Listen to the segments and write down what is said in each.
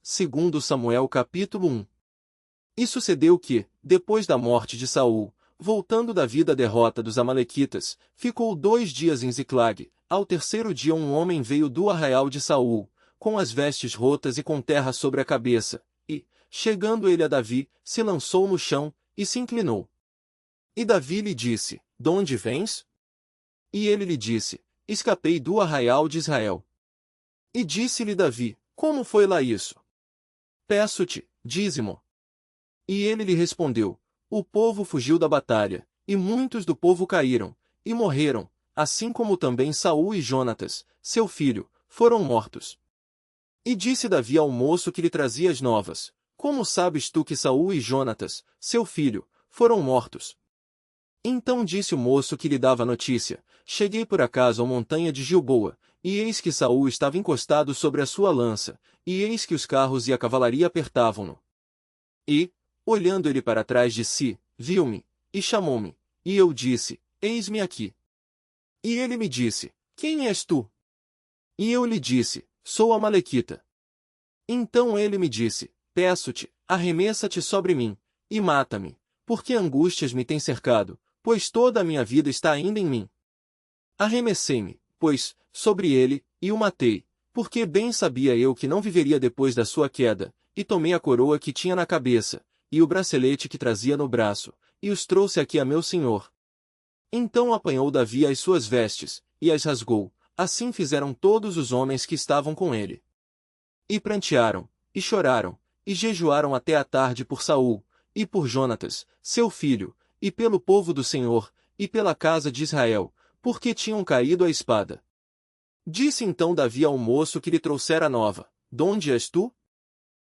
Segundo Samuel capítulo 1. E sucedeu que, depois da morte de Saul, voltando Davi da derrota dos amalequitas, ficou 2 dias em Ziclag. Ao terceiro dia um homem veio do arraial de Saul, com as vestes rotas e com terra sobre a cabeça, e, chegando ele a Davi, se lançou no chão, e se inclinou. E Davi lhe disse, donde vens? E ele lhe disse, escapei do arraial de Israel. E disse-lhe Davi, como foi lá isso? Peço-te, dízimo. E ele lhe respondeu, o povo fugiu da batalha, e muitos do povo caíram, e morreram, assim como também Saul e Jonatas, seu filho, foram mortos. E disse Davi ao moço que lhe trazia as novas, como sabes tu que Saul e Jonatas, seu filho, foram mortos? Então disse o moço que lhe dava a notícia, cheguei por acaso à montanha de Gilboa, e eis que Saul estava encostado sobre a sua lança, e eis que os carros e a cavalaria apertavam-no. E, olhando ele para trás de si, viu-me, e chamou-me, e eu disse, eis-me aqui. E ele me disse, quem és tu? E eu lhe disse, sou Amalequita. Então ele me disse, peço-te, arremessa-te sobre mim, e mata-me, porque angústias me têm cercado, pois toda a minha vida está ainda em mim. Arremessei-me, pois, sobre ele, e o matei, porque bem sabia eu que não viveria depois da sua queda, e tomei a coroa que tinha na cabeça, e o bracelete que trazia no braço, e os trouxe aqui a meu senhor. Então apanhou Davi as suas vestes, e as rasgou, assim fizeram todos os homens que estavam com ele. E prantearam, e choraram, e jejuaram até a tarde por Saul, e por Jonatas, seu filho, e pelo povo do Senhor, e pela casa de Israel, porque tinham caído à espada. Disse então Davi ao moço que lhe trouxera a nova, donde és tu?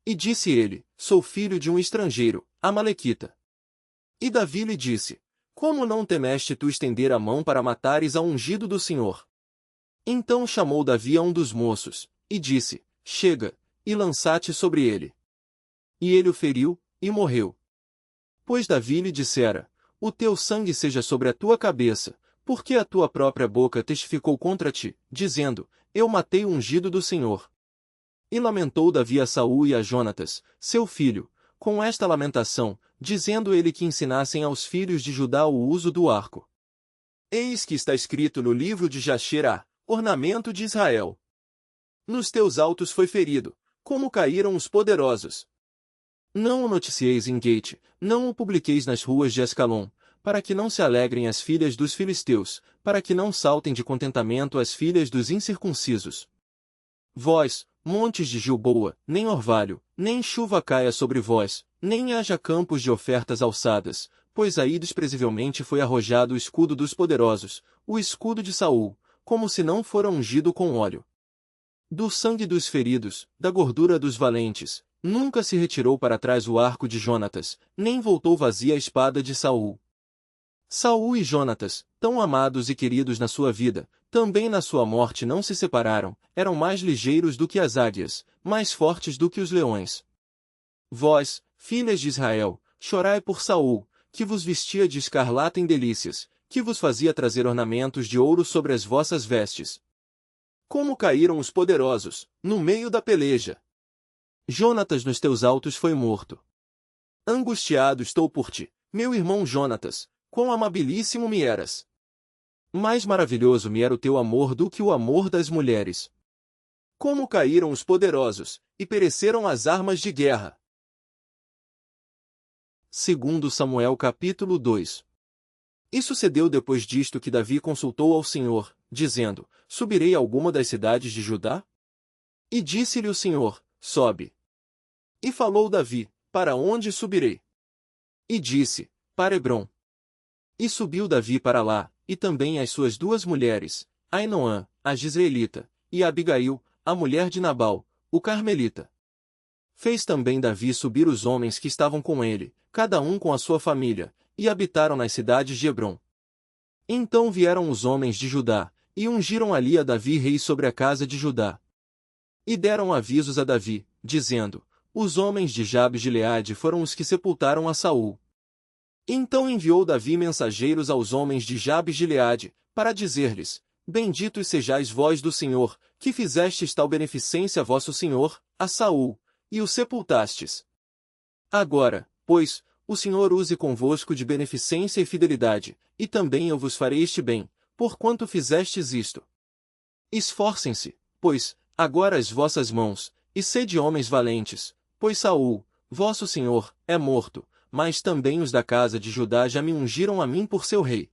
E disse ele, sou filho de um estrangeiro, Amalequita. E Davi lhe disse, como não temeste tu estender a mão para matares ao ungido do Senhor? Então chamou Davi a um dos moços, e disse, chega, e lança-te sobre ele. E ele o feriu, e morreu. Pois Davi lhe dissera, o teu sangue seja sobre a tua cabeça, porque a tua própria boca testificou contra ti, dizendo, eu matei o ungido do Senhor. E lamentou Davi a Saul e a Jonatas, seu filho, com esta lamentação, dizendo ele que ensinassem aos filhos de Judá o uso do arco. Eis que está escrito no livro de Jasher, ornamento de Israel. Nos teus altos foi ferido, como caíram os poderosos. Não o noticieis em Gate, não o publiqueis nas ruas de Ascalon, para que não se alegrem as filhas dos filisteus, para que não saltem de contentamento as filhas dos incircuncisos. Vós, montes de Gilboa, nem orvalho, nem chuva caia sobre vós, nem haja campos de ofertas alçadas, pois aí desprezivelmente foi arrojado o escudo dos poderosos, o escudo de Saul, como se não fora ungido com óleo. Do sangue dos feridos, da gordura dos valentes, nunca se retirou para trás o arco de Jonatas, nem voltou vazia a espada de Saul. Saul e Jonatas, tão amados e queridos na sua vida, também na sua morte não se separaram, eram mais ligeiros do que as águias, mais fortes do que os leões. Vós, filhas de Israel, chorai por Saul, que vos vestia de escarlata em delícias, que vos fazia trazer ornamentos de ouro sobre as vossas vestes. Como caíram os poderosos, no meio da peleja! Jonatas nos teus altos foi morto. Angustiado estou por ti, meu irmão Jonatas, quão amabilíssimo me eras! Mais maravilhoso me era o teu amor do que o amor das mulheres. Como caíram os poderosos, e pereceram as armas de guerra! Segundo Samuel capítulo 2. E sucedeu depois disto que Davi consultou ao Senhor, dizendo, subirei a alguma das cidades de Judá? E disse-lhe o Senhor, sobe. E falou Davi, para onde subirei? E disse, para Hebrom. E subiu Davi para lá, e também as suas 2 mulheres, Ainoã, a Jizreelita, e Abigail, a mulher de Nabal, o Carmelita. Fez também Davi subir os homens que estavam com ele, cada um com a sua família, e habitaram nas cidades de Hebrom. Então vieram os homens de Judá, e ungiram ali a Davi rei sobre a casa de Judá. E deram avisos a Davi, dizendo, os homens de Jabes de Gileade foram os que sepultaram a Saul. Então enviou Davi mensageiros aos homens de Jabes de Gileade, para dizer-lhes, benditos sejais vós do Senhor, que fizestes tal beneficência a vosso senhor, a Saul, e o sepultastes. Agora, pois, o Senhor use convosco de beneficência e fidelidade, e também eu vos farei este bem, porquanto fizestes isto. Esforcem-se, pois, agora as vossas mãos, e sede homens valentes, pois Saul, vosso senhor, é morto, mas também os da casa de Judá já me ungiram a mim por seu rei.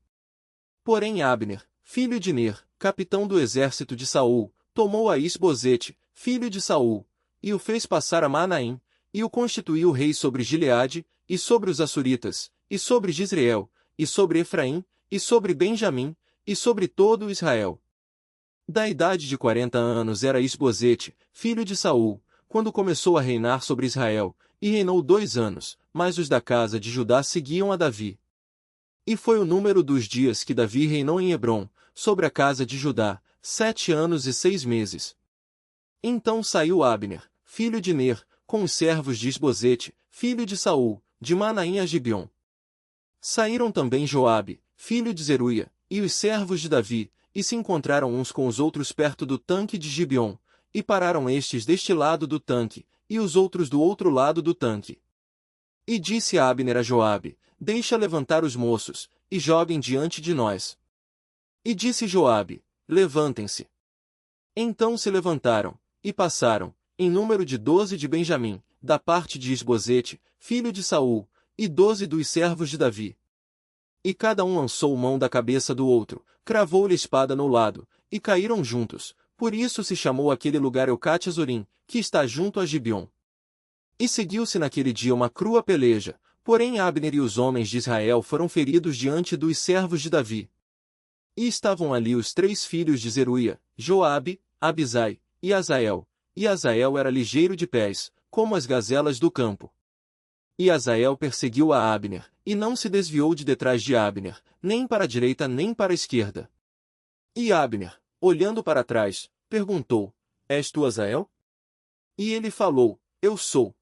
Porém Abner, filho de Ner, capitão do exército de Saul, tomou a Isbosete, filho de Saul, e o fez passar a Manaim, e o constituiu rei sobre Gileade, e sobre os Assuritas, e sobre Jezreel, e sobre Efraim, e sobre Benjamim, e sobre todo Israel. Da idade de 40 anos era Isbosete, filho de Saul, quando começou a reinar sobre Israel, e reinou 2 anos, mas os da casa de Judá seguiam a Davi. E foi o número dos dias que Davi reinou em Hebrom, sobre a casa de Judá, 7 anos e 6 meses. Então saiu Abner, filho de Ner, com os servos de Isbosete, filho de Saul, de Manaim a Gibeon. Saíram também Joabe, filho de Zeruia, e os servos de Davi, e se encontraram uns com os outros perto do tanque de Gibeon, e pararam estes deste lado do tanque, e os outros do outro lado do tanque. E disse Abner a Joabe, deixa levantar os moços, e joguem diante de nós. E disse Joabe, levantem-se. Então se levantaram, e passaram, em número de 12 de Benjamim, da parte de Isbosete, filho de Saul, e 12 dos servos de Davi. E cada um lançou mão da cabeça do outro, cravou-lhe espada no lado, e caíram juntos, por isso se chamou aquele lugar Eucate-Azorim, que está junto a Gibeon. E seguiu-se naquele dia uma crua peleja, porém Abner e os homens de Israel foram feridos diante dos servos de Davi. E estavam ali os 3 filhos de Zeruia, Joabe, Abisai, e Azael. E Azael era ligeiro de pés, como as gazelas do campo. E Azael perseguiu a Abner, e não se desviou de detrás de Abner, nem para a direita nem para a esquerda. E Abner, olhando para trás, perguntou, és tu Azael? E ele falou, eu sou.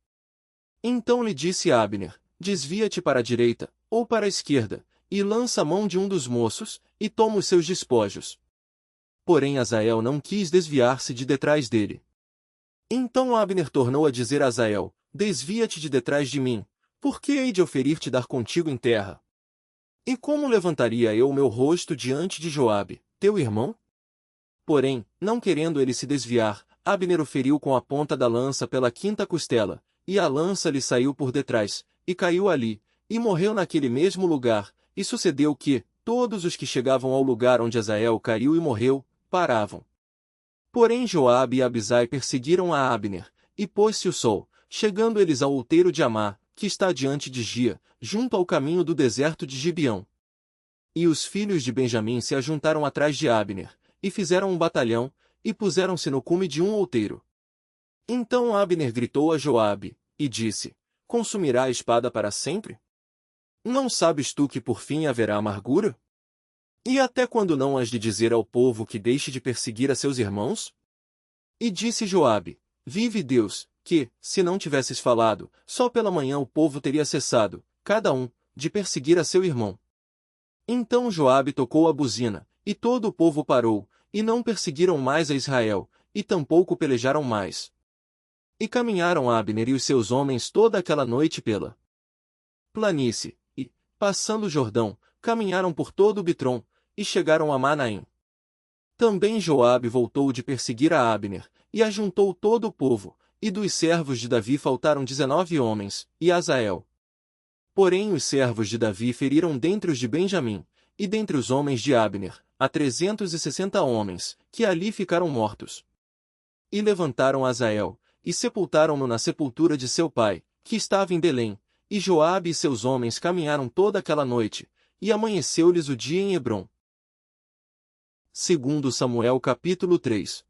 Então lhe disse Abner, desvia-te para a direita, ou para a esquerda, e lança a mão de um dos moços, e toma os seus despojos. Porém Azael não quis desviar-se de detrás dele. Então Abner tornou a dizer a Azael, desvia-te de detrás de mim, porque hei de oferir-te dar contigo em terra. E como levantaria eu o meu rosto diante de Joabe, teu irmão? Porém, não querendo ele se desviar, Abner o feriu com a ponta da lança pela 5ª costela, e a lança lhe saiu por detrás, e caiu ali, e morreu naquele mesmo lugar, e sucedeu que, todos os que chegavam ao lugar onde Azael caiu e morreu, paravam. Porém Joabe e Abisai perseguiram a Abner, e pôs-se o sol, chegando eles ao outeiro de Amá, que está diante de Gia, junto ao caminho do deserto de Gibeão. E os filhos de Benjamim se ajuntaram atrás de Abner, e fizeram um batalhão, e puseram-se no cume de um outeiro. Então Abner gritou a Joabe, e disse, consumirá a espada para sempre? Não sabes tu que por fim haverá amargura? E até quando não has de dizer ao povo que deixe de perseguir a seus irmãos? E disse Joabe, vive Deus, que, se não tivesses falado, só pela manhã o povo teria cessado, cada um, de perseguir a seu irmão. Então Joabe tocou a buzina, e todo o povo parou, e não perseguiram mais a Israel, e tampouco pelejaram mais. E caminharam Abner e os seus homens toda aquela noite pela planície, e, passando o Jordão, caminharam por todo o Bitrom, e chegaram a Manaim. Também Joabe voltou de perseguir a Abner, e ajuntou todo o povo, e dos servos de Davi faltaram 19 homens, e Azael. Porém os servos de Davi feriram dentre os de Benjamim, e dentre os homens de Abner, a 360 homens, que ali ficaram mortos. E levantaram Azael, e sepultaram-no na sepultura de seu pai, que estava em Belém, e Joabe e seus homens caminharam toda aquela noite, e amanheceu-lhes o dia em Hebrom. Segundo Samuel capítulo 3.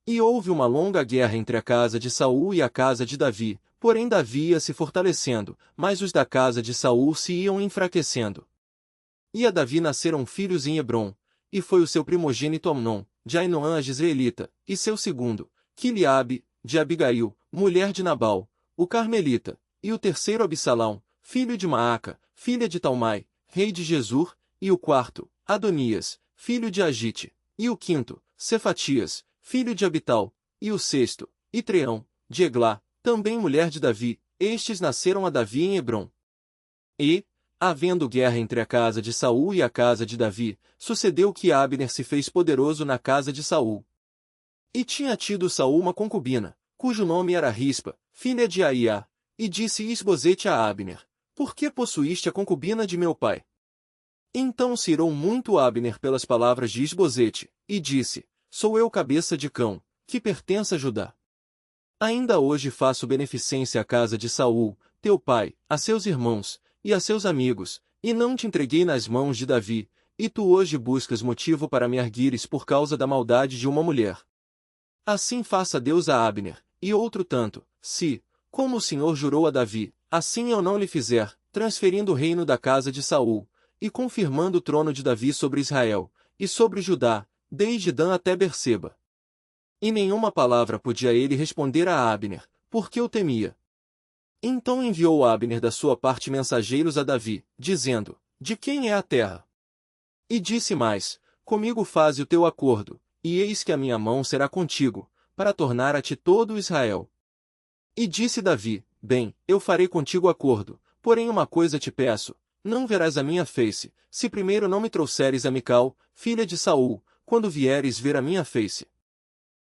E houve uma longa guerra entre a casa de Saul e a casa de Davi, porém Davi ia se fortalecendo, mas os da casa de Saul se iam enfraquecendo. E a Davi nasceram filhos em Hebrom, e foi o seu primogênito Amnon, de Ainoã a Jezreelita, e seu segundo, Quiliabe, de Abigail, mulher de Nabal, o Carmelita, e o terceiro Absalão, filho de Maaca, filha de Talmai, rei de Gesur, e o quarto, Adonias, filho de Agite, e o quinto, Cefatias, filho de Abital, e o sexto, Itreão, de Eglá, também mulher de Davi, estes nasceram a Davi em Hebrom. E, havendo guerra entre a casa de Saul e a casa de Davi, sucedeu que Abner se fez poderoso na casa de Saul. E tinha tido Saul uma concubina, cujo nome era Rispa, filha de Aiá, e disse Isbosete a Abner: Por que possuíste a concubina de meu pai? Então se irou muito Abner pelas palavras de Isbosete, e disse: Sou eu cabeça de cão, que pertence a Judá. Ainda hoje faço beneficência à casa de Saul, teu pai, a seus irmãos, e a seus amigos, e não te entreguei nas mãos de Davi, e tu hoje buscas motivo para me arguires por causa da maldade de uma mulher. Assim faça Deus a Abner, e outro tanto, se, como o Senhor jurou a Davi, assim eu não lhe fizer, transferindo o reino da casa de Saul, e confirmando o trono de Davi sobre Israel, e sobre Judá, desde Dan até Berseba. E nenhuma palavra podia ele responder a Abner, porque o temia. Então enviou Abner da sua parte mensageiros a Davi, dizendo: De quem é a terra? E disse mais: Comigo faze o teu acordo, e eis que a minha mão será contigo, para tornar a ti todo Israel. E disse Davi: Bem, eu farei contigo acordo, porém uma coisa te peço, não verás a minha face, se primeiro não me trouxeres a Mical, filha de Saul, quando vieres ver a minha face.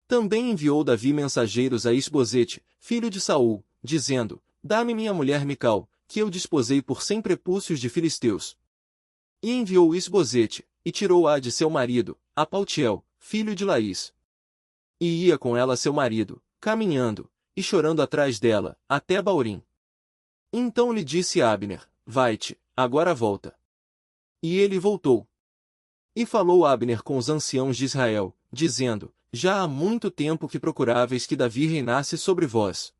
Também enviou Davi mensageiros a Isbosete, filho de Saul, dizendo: Dá-me minha mulher Mical, que eu desposei por 100 prepúcios de filisteus. E enviou Isbosete, e tirou-a de seu marido, a Paltiel, filho de Laís. E ia com ela seu marido, caminhando, e chorando atrás dela, até Baurim. Então lhe disse Abner: Vai-te, agora volta. E ele voltou. E falou Abner com os anciãos de Israel, dizendo: Já há muito tempo que procuráveis que Davi reinasse sobre vós.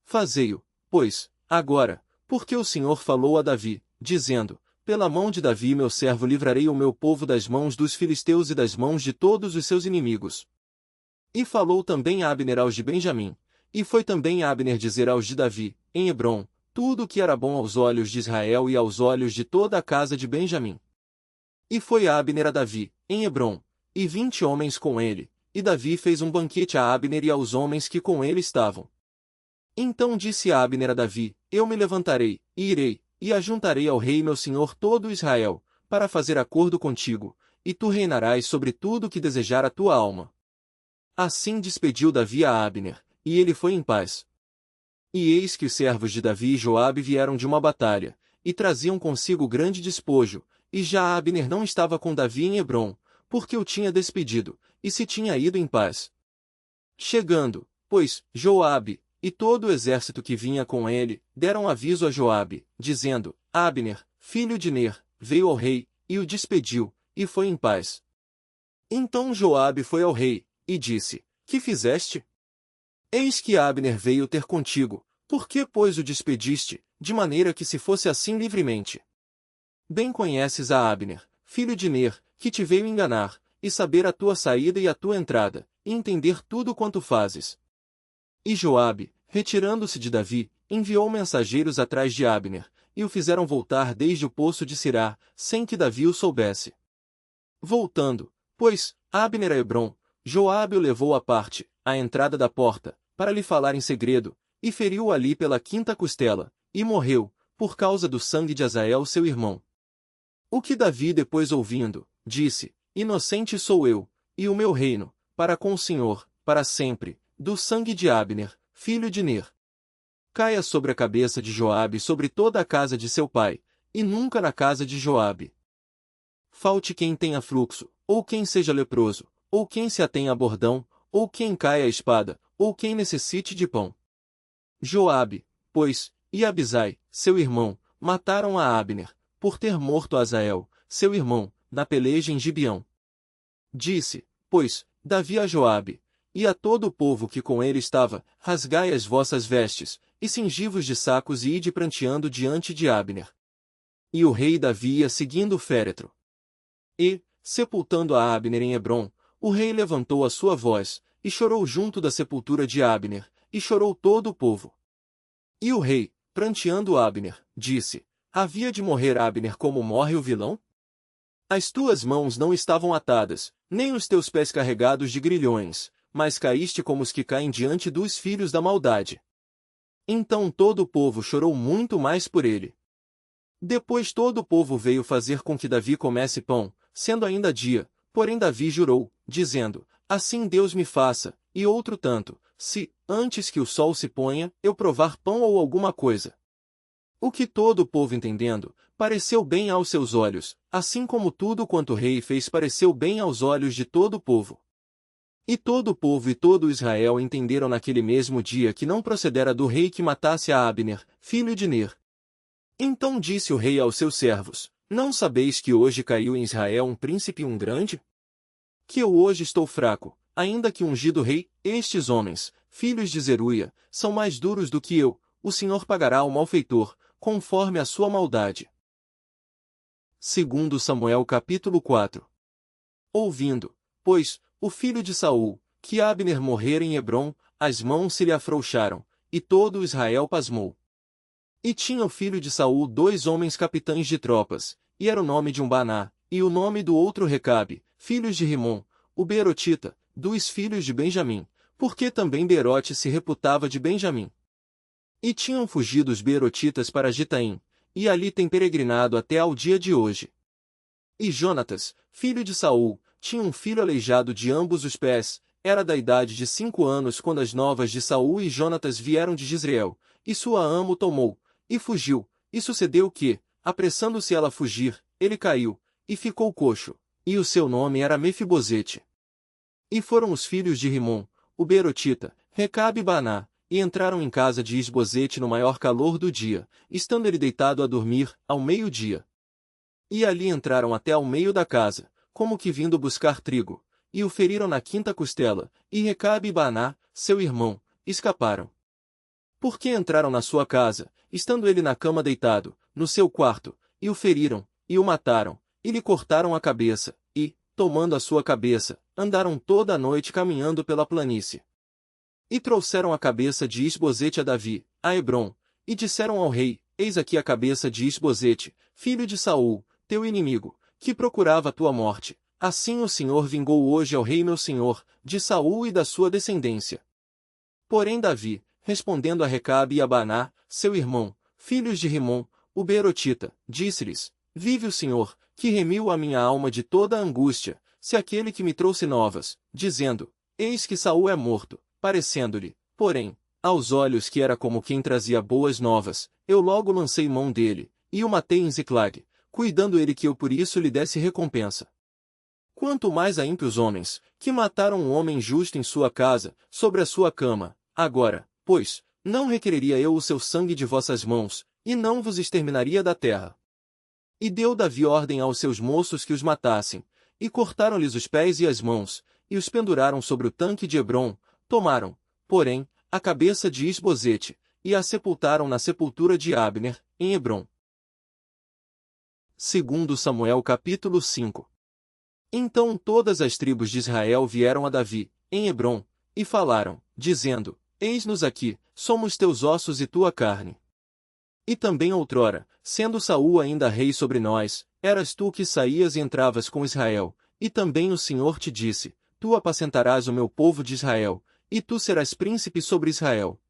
Fazei-o, pois, agora, porque o Senhor falou a Davi, dizendo: Pela mão de Davi meu servo livrarei o meu povo das mãos dos filisteus e das mãos de todos os seus inimigos. E falou também Abner aos de Benjamim, e foi também Abner dizer aos de Davi, em Hebrom, tudo o que era bom aos olhos de Israel e aos olhos de toda a casa de Benjamim. E foi Abner a Davi, em Hebrom, e 20 homens com ele, e Davi fez um banquete a Abner e aos homens que com ele estavam. Então disse Abner a Davi: Eu me levantarei, e irei, e ajuntarei ao rei meu senhor todo Israel, para fazer acordo contigo, e tu reinarás sobre tudo o que desejar a tua alma. Assim despediu Davi a Abner, e ele foi em paz. E eis que os servos de Davi e Joabe vieram de uma batalha, e traziam consigo grande despojo, e já Abner não estava com Davi em Hebrom, porque o tinha despedido, e se tinha ido em paz. Chegando, pois, Joabe, e todo o exército que vinha com ele, deram aviso a Joabe, dizendo: Abner, filho de Ner, veio ao rei, e o despediu, e foi em paz. Então Joabe foi ao rei, e disse: Que fizeste? Eis que Abner veio ter contigo, por que pois o despediste, de maneira que se fosse assim livremente? Bem conheces a Abner, filho de Ner, que te veio enganar, e saber a tua saída e a tua entrada, e entender tudo quanto fazes. E Joabe, retirando-se de Davi, enviou mensageiros atrás de Abner, e o fizeram voltar desde o poço de Sirá, sem que Davi o soubesse. Voltando, pois, Abner a Hebrom, Joabe o levou à parte, à entrada da porta, para lhe falar em segredo, e feriu-o ali pela quinta costela, e morreu, por causa do sangue de Azael seu irmão. O que Davi depois ouvindo, disse: Inocente sou eu, e o meu reino, para com o Senhor, para sempre, do sangue de Abner, filho de Ner. Caia sobre a cabeça de Joabe e sobre toda a casa de seu pai, e nunca na casa de Joabe. Falte quem tenha fluxo, ou quem seja leproso, ou quem se atenha a bordão, ou quem caia a espada, ou quem necessite de pão. Joabe, pois, e Abisai, seu irmão, mataram a Abner, por ter morto Azael, seu irmão, na peleja em Gibeão. Disse, pois, Davi a Joabe, e a todo o povo que com ele estava: Rasgai as vossas vestes, e cingi-vos de sacos e ide pranteando diante de Abner. E o rei Davi ia seguindo o féretro. E, sepultando a Abner em Hebrom, o rei levantou a sua voz, e chorou junto da sepultura de Abner, e chorou todo o povo. E o rei, pranteando Abner, disse: Havia de morrer Abner como morre o vilão? As tuas mãos não estavam atadas, nem os teus pés carregados de grilhões, mas caíste como os que caem diante dos filhos da maldade. Então todo o povo chorou muito mais por ele. Depois todo o povo veio fazer com que Davi comesse pão, sendo ainda dia, porém Davi jurou, dizendo, assim Deus me faça, e outro tanto, se, antes que o sol se ponha, eu provar pão ou alguma coisa. O que todo o povo entendendo, pareceu bem aos seus olhos, assim como tudo quanto o rei fez pareceu bem aos olhos de todo o povo. E todo o povo e todo Israel entenderam naquele mesmo dia que não procedera do rei que matasse a Abner, filho de Ner. Então disse o rei aos seus servos, não sabeis que hoje caiu em Israel um príncipe e um grande? Que eu hoje estou fraco, ainda que ungido rei, estes homens, filhos de Zeruia, são mais duros do que eu, o Senhor pagará ao malfeitor, conforme a sua maldade. Segundo Samuel capítulo 4. Ouvindo, pois, o filho de Saul, que Abner morrera em Hebrom, as mãos se lhe afrouxaram, e todo Israel pasmou. E tinha o filho de Saul 2 homens capitães de tropas, e era o nome de um Baná, e o nome do outro Recabe, filhos de Rimom, o Beerotita, dos filhos de Benjamim, porque também Beerote se reputava de Benjamim. E tinham fugido os Beerotitas para Gitaim, e ali têm peregrinado até ao dia de hoje. E Jonatas, filho de Saul, tinha um filho aleijado de ambos os pés, era da idade de 5 anos quando as novas de Saul e Jonatas vieram de Jezreel, e sua ama o tomou, e fugiu, e sucedeu que, apressando-se ela a fugir, ele caiu, e ficou coxo, e o seu nome era Mefibosete. E foram os filhos de Rimom, o Beerotita, Recabe e Baná, e entraram em casa de Isbosete no maior calor do dia, estando ele deitado a dormir, ao meio-dia. E ali entraram até ao meio da casa, como que vindo buscar trigo, e o feriram na quinta costela, e Recabe e Baná, seu irmão, escaparam. Porque entraram na sua casa, estando ele na cama deitado, no seu quarto, e o feriram, e o mataram, e lhe cortaram a cabeça, e, tomando a sua cabeça, andaram toda a noite caminhando pela planície. E trouxeram a cabeça de Isbosete a Davi, a Hebrom, e disseram ao rei, eis aqui a cabeça de Isbosete, filho de Saul, teu inimigo, que procurava a tua morte. Assim o Senhor vingou hoje ao rei meu senhor, de Saul e da sua descendência. Porém Davi, respondendo a Recabe e a Baná, seu irmão, filhos de Rimom, o Beerotita, disse-lhes, vive o Senhor, que remiu a minha alma de toda a angústia, se aquele que me trouxe novas, dizendo, eis que Saul é morto, parecendo-lhe, porém, aos olhos que era como quem trazia boas novas, eu logo lancei mão dele, e o matei em Ziclag, cuidando ele que eu por isso lhe desse recompensa. Quanto mais a ímpios homens, que mataram um homem justo em sua casa, sobre a sua cama, agora, pois, não requereria eu o seu sangue de vossas mãos, e não vos exterminaria da terra. E deu Davi ordem aos seus moços que os matassem, e cortaram-lhes os pés e as mãos, e os penduraram sobre o tanque de Hebrom, tomaram, porém, a cabeça de Isbosete, e a sepultaram na sepultura de Abner, em Hebrom. Segundo Samuel capítulo 5. Então todas as tribos de Israel vieram a Davi, em Hebrom, e falaram, dizendo, eis-nos aqui, somos teus ossos e tua carne. E também outrora, sendo Saul ainda rei sobre nós, eras tu que saías e entravas com Israel, e também o Senhor te disse, tu apacentarás o meu povo de Israel, e tu serás príncipe sobre Israel.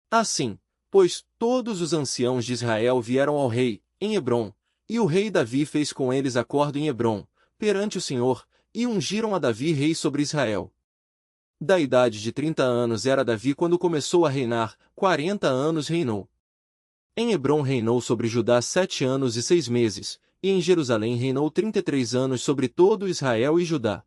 Assim, pois, todos os anciãos de Israel vieram ao rei, em Hebrom, e o rei Davi fez com eles acordo em Hebrom, perante o Senhor, e ungiram a Davi rei sobre Israel. Da idade de 30 anos era Davi quando começou a reinar, 40 anos reinou. Em Hebrom reinou sobre Judá 7 anos e 6 meses, e em Jerusalém reinou 33 anos sobre todo Israel e Judá.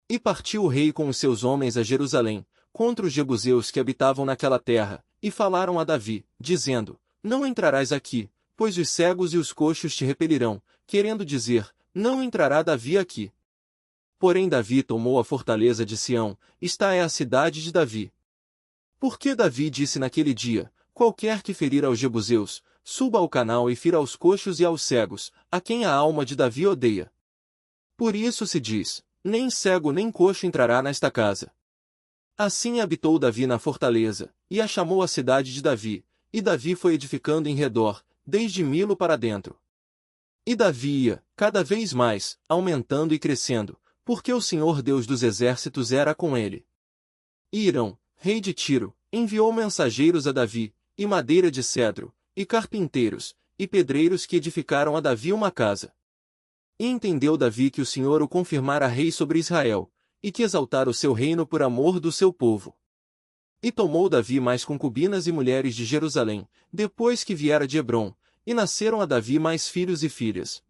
E partiu o rei com os seus homens a Jerusalém, contra os jebuseus que habitavam naquela terra, e falaram a Davi, dizendo, não entrarás aqui, pois os cegos e os coxos te repelirão, querendo dizer, não entrará Davi aqui. Porém Davi tomou a fortaleza de Sião, esta é a cidade de Davi. Porque Davi disse naquele dia, qualquer que ferir aos jebuseus, suba ao canal e fira aos coxos e aos cegos, a quem a alma de Davi odeia. Por isso se diz, nem cego nem coxo entrará nesta casa. Assim habitou Davi na fortaleza, e a chamou a cidade de Davi, e Davi foi edificando em redor, desde Milo para dentro. E Davi ia, cada vez mais, aumentando e crescendo, porque o Senhor Deus dos exércitos era com ele. E Hirão, rei de Tiro, enviou mensageiros a Davi, e madeira de cedro, e carpinteiros, e pedreiros que edificaram a Davi uma casa. E entendeu Davi que o Senhor o confirmara rei sobre Israel, e que exaltara o seu reino por amor do seu povo. E tomou Davi mais concubinas e mulheres de Jerusalém, depois que viera de Hebrom, e nasceram a Davi mais filhos e filhas.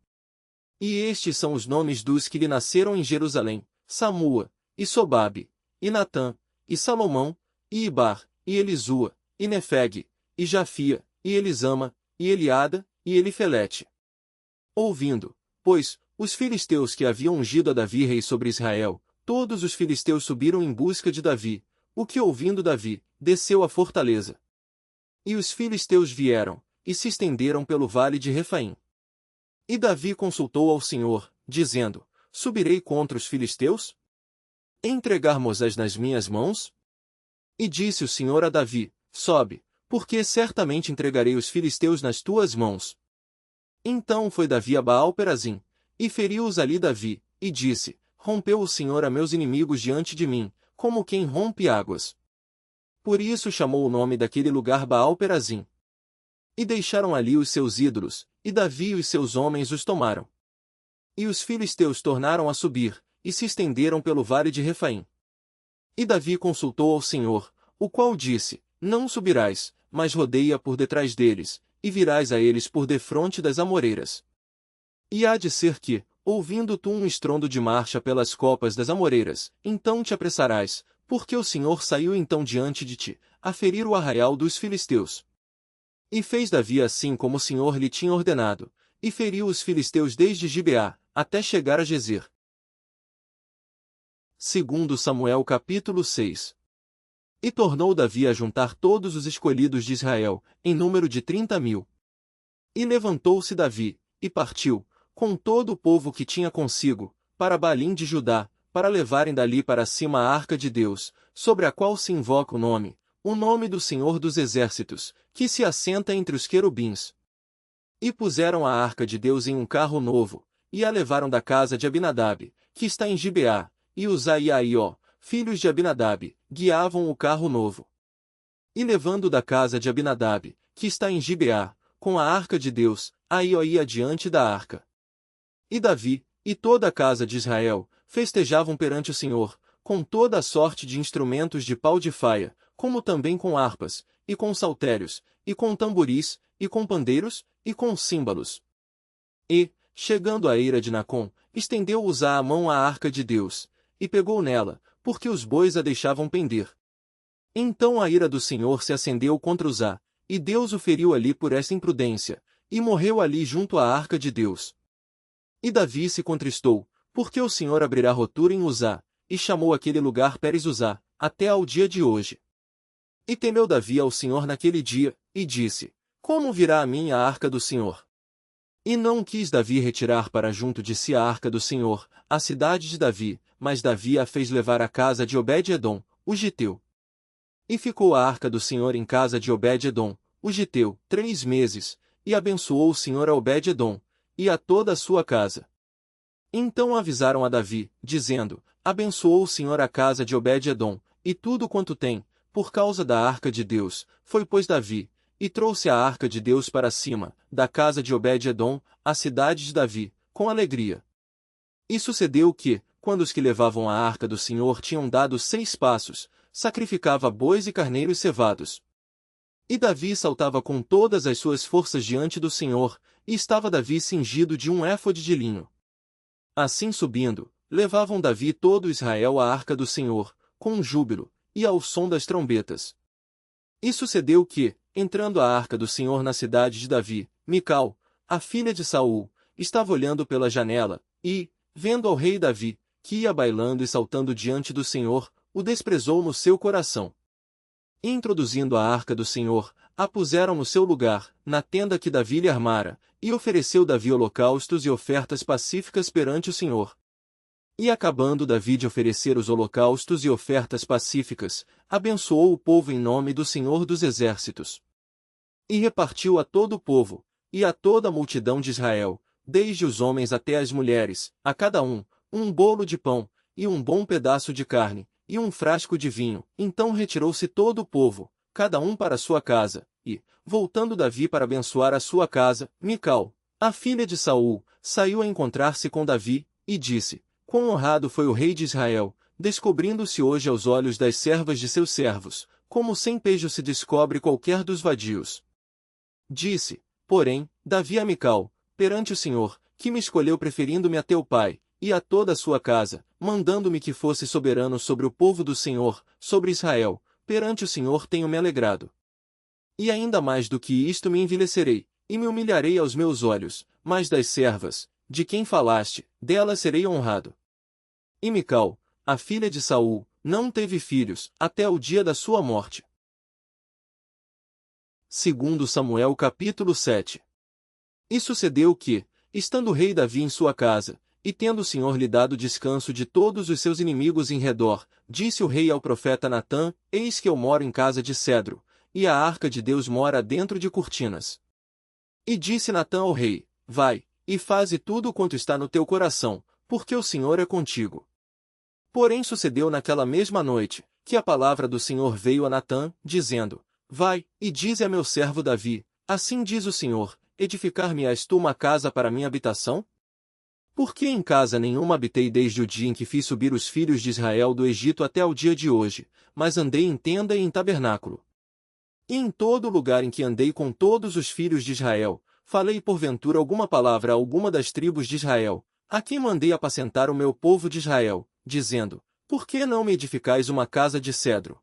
E estes são os nomes dos que lhe nasceram em Jerusalém: Samua, e Sobabe, e Natã, e Salomão, e Ibar, e Elisua, e Nefeg, e Jafia, e Elisama, e Eliada, e Elifelete. Ouvindo, pois, os filisteus que haviam ungido a Davi rei sobre Israel, todos os filisteus subiram em busca de Davi, o que ouvindo Davi, desceu à fortaleza. E os filisteus vieram, e se estenderam pelo vale de Refaim. E Davi consultou ao Senhor, dizendo: Subirei contra os filisteus? Entregar-mos-ás nas minhas mãos? E disse o Senhor a Davi: Sobe, porque certamente entregarei os filisteus nas tuas mãos. Então foi Davi a Baal-Perazim, e feriu-os ali Davi, e disse: Rompeu o Senhor a meus inimigos diante de mim, como quem rompe águas. Por isso chamou o nome daquele lugar Baal-Perazim. E deixaram ali os seus ídolos, e Davi e os seus homens os tomaram. E os filisteus tornaram a subir, e se estenderam pelo vale de Refaim. E Davi consultou ao Senhor, o qual disse: Não subirás, mas rodeia por detrás deles, e virás a eles por defronte das amoreiras. E há de ser que, ouvindo tu um estrondo de marcha pelas copas das amoreiras, então te apressarás, porque o Senhor saiu então diante de ti, a ferir o arraial dos filisteus. E fez Davi assim como o Senhor lhe tinha ordenado, e feriu os filisteus desde Gibeá, até chegar a Gezer. 2 Samuel capítulo 6. E tornou Davi a juntar todos os escolhidos de Israel, em número de 30.000. E levantou-se Davi, e partiu, com todo o povo que tinha consigo, para Balim de Judá, para levarem dali para cima a arca de Deus, sobre a qual se invoca o nome do Senhor dos Exércitos, que se assenta entre os querubins. E puseram a arca de Deus em um carro novo, e a levaram da casa de Abinadab, que está em Gibeá, e Uzá e Aió, filhos de Abinadab, guiavam o carro novo. E levando da casa de Abinadab, que está em Gibeá, com a arca de Deus, Aió ia diante da arca. E Davi, e toda a casa de Israel, festejavam perante o Senhor, com toda a sorte de instrumentos de pau de faia, como também com harpas, e com saltérios, e com tamboris, e com pandeiros, e com símbalos. E, chegando à eira de Nacon, estendeu Uzá a mão à arca de Deus, e pegou nela, porque os bois a deixavam pender. Então a ira do Senhor se acendeu contra Uzá, e Deus o feriu ali por esta imprudência, e morreu ali junto à arca de Deus. E Davi se contristou, porque o Senhor abrirá rotura em Uzá, e chamou aquele lugar Peres-Uzá, até ao dia de hoje. E temeu Davi ao Senhor naquele dia, e disse: Como virá a mim a arca do Senhor? E não quis Davi retirar para junto de si a arca do Senhor, a cidade de Davi, mas Davi a fez levar à casa de Obed-edom, o giteu. E ficou a arca do Senhor em casa de Obed-edom, o giteu, 3 meses, e abençoou o Senhor a Obed-edom, e a toda a sua casa. Então avisaram a Davi, dizendo: Abençoou o Senhor a casa de Obed-edom, e tudo quanto tem, por causa da arca de Deus. Foi pois Davi, e trouxe a arca de Deus para cima, da casa de Obed-edom, a cidade de Davi, com alegria. E sucedeu que, quando os que levavam a arca do Senhor tinham dado 6 passos, sacrificava bois e carneiros cevados. E Davi saltava com todas as suas forças diante do Senhor, e estava Davi cingido de um éfode de linho. Assim subindo, levavam Davi e todo Israel à arca do Senhor, com júbilo, e ao som das trombetas. E sucedeu que, entrando a arca do Senhor na cidade de Davi, Mical, a filha de Saul, estava olhando pela janela, e, vendo ao rei Davi, que ia bailando e saltando diante do Senhor, o desprezou no seu coração. E introduzindo a arca do Senhor, a puseram no seu lugar, na tenda que Davi lhe armara, e ofereceu Davi holocaustos e ofertas pacíficas perante o Senhor. E acabando Davi de oferecer os holocaustos e ofertas pacíficas, abençoou o povo em nome do Senhor dos Exércitos. E repartiu a todo o povo, e a toda a multidão de Israel, desde os homens até as mulheres, a cada um bolo de pão, e um bom pedaço de carne, e um frasco de vinho. Então retirou-se todo o povo, cada um para sua casa, E, voltando Davi para abençoar a sua casa, Mical, a filha de Saul, saiu a encontrar-se com Davi, e disse: Quão honrado foi o rei de Israel, descobrindo-se hoje aos olhos das servas de seus servos, como sem pejo se descobre qualquer dos vadios. Disse, porém, Davi a Mical, perante o Senhor, que me escolheu preferindo-me a teu pai, e a toda a sua casa, mandando-me que fosse soberano sobre o povo do Senhor, sobre Israel, perante o Senhor tenho-me alegrado. E ainda mais do que isto me envilecerei, e me humilharei aos meus olhos, mas das servas, de quem falaste, delas serei honrado. E Mical, a filha de Saul, não teve filhos, até o dia da sua morte. 2 Samuel capítulo 7. E sucedeu que, estando o rei Davi em sua casa, e tendo o Senhor lhe dado descanso de todos os seus inimigos em redor, disse o rei ao profeta Natã: Eis que eu moro em casa de cedro, e a arca de Deus mora dentro de cortinas. E disse Natã ao rei: Vai, e faze tudo quanto está no teu coração, porque o Senhor é contigo. Porém sucedeu naquela mesma noite, que a palavra do Senhor veio a Natã, dizendo: Vai, e dize a meu servo Davi: Assim diz o Senhor: Edificar-me-ás tu uma casa para minha habitação? Porque em casa nenhuma habitei desde o dia em que fiz subir os filhos de Israel do Egito até ao dia de hoje, mas andei em tenda e em tabernáculo. E em todo lugar em que andei com todos os filhos de Israel, falei porventura alguma palavra a alguma das tribos de Israel, a quem mandei apacentar o meu povo de Israel, dizendo: Por que não me edificais uma casa de cedro?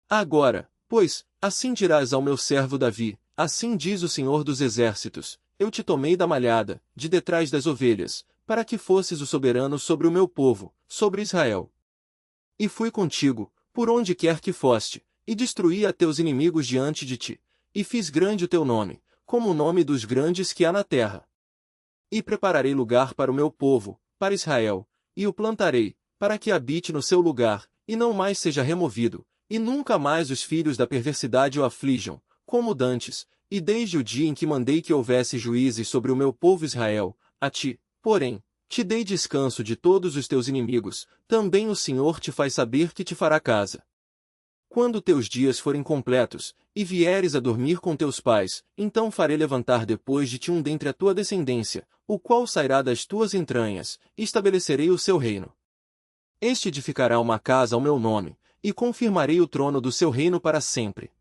Agora, pois, assim dirás ao meu servo Davi: Assim diz o Senhor dos Exércitos: Eu te tomei da malhada, de detrás das ovelhas, para que fosses o soberano sobre o meu povo, sobre Israel. E fui contigo, por onde quer que foste, e destruí a teus inimigos diante de ti, e fiz grande o teu nome, como o nome dos grandes que há na terra. E prepararei lugar para o meu povo, para Israel, e o plantarei, para que habite no seu lugar, e não mais seja removido, e nunca mais os filhos da perversidade o aflijam, como dantes, e desde o dia em que mandei que houvesse juízes sobre o meu povo Israel, a ti, porém, te dei descanso de todos os teus inimigos, também o Senhor te faz saber que te fará casa. Quando teus dias forem completos, e vieres a dormir com teus pais, então farei levantar depois de ti um dentre a tua descendência, o qual sairá das tuas entranhas, e estabelecerei o seu reino. Este edificará uma casa ao meu nome, e confirmarei o trono do seu reino para sempre.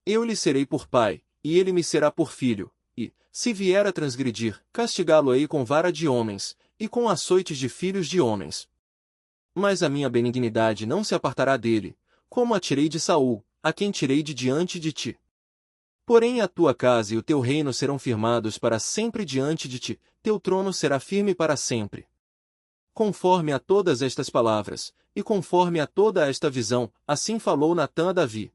Eu lhe serei por pai, e ele me será por filho, e, se vier a transgredir, castigá-lo-ei com vara de homens, e com açoites de filhos de homens. Mas a minha benignidade não se apartará dele, como a tirei de Saul, a quem tirei de diante de ti. Porém a tua casa e o teu reino serão firmados para sempre diante de ti, teu trono será firme para sempre. Conforme a todas estas palavras, e conforme a toda esta visão, assim falou Natã a Davi.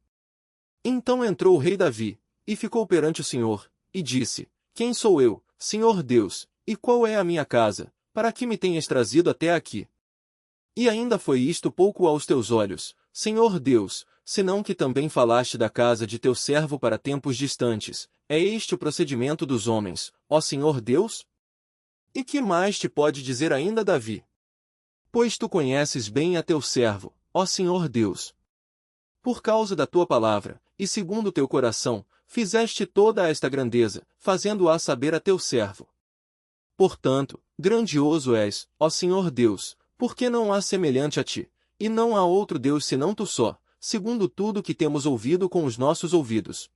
Então entrou o rei Davi, e ficou perante o Senhor, e disse: Quem sou eu, Senhor Deus, e qual é a minha casa, para que me tenhas trazido até aqui? E ainda foi isto pouco aos teus olhos, Senhor Deus, senão que também falaste da casa de teu servo para tempos distantes. É este o procedimento dos homens, ó Senhor Deus? E que mais te pode dizer ainda Davi? Pois tu conheces bem a teu servo, ó Senhor Deus. Por causa da tua palavra, e segundo o teu coração, fizeste toda esta grandeza, fazendo-a saber a teu servo. Portanto, grandioso és, ó Senhor Deus, porque não há semelhante a ti, e não há outro Deus senão tu só, segundo tudo que temos ouvido com os nossos ouvidos.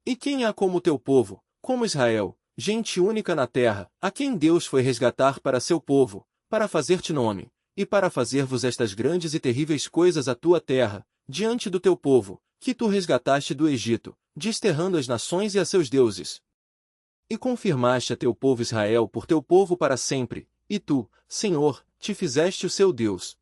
E quem há como teu povo, como Israel, gente única na terra, a quem Deus foi resgatar para seu povo, para fazer-te nome, e para fazer-vos estas grandes e terríveis coisas à tua terra, diante do teu povo, que tu resgataste do Egito, desterrando as nações e a seus deuses. E confirmaste a teu povo Israel por teu povo para sempre, e tu, Senhor, te fizeste o seu Deus.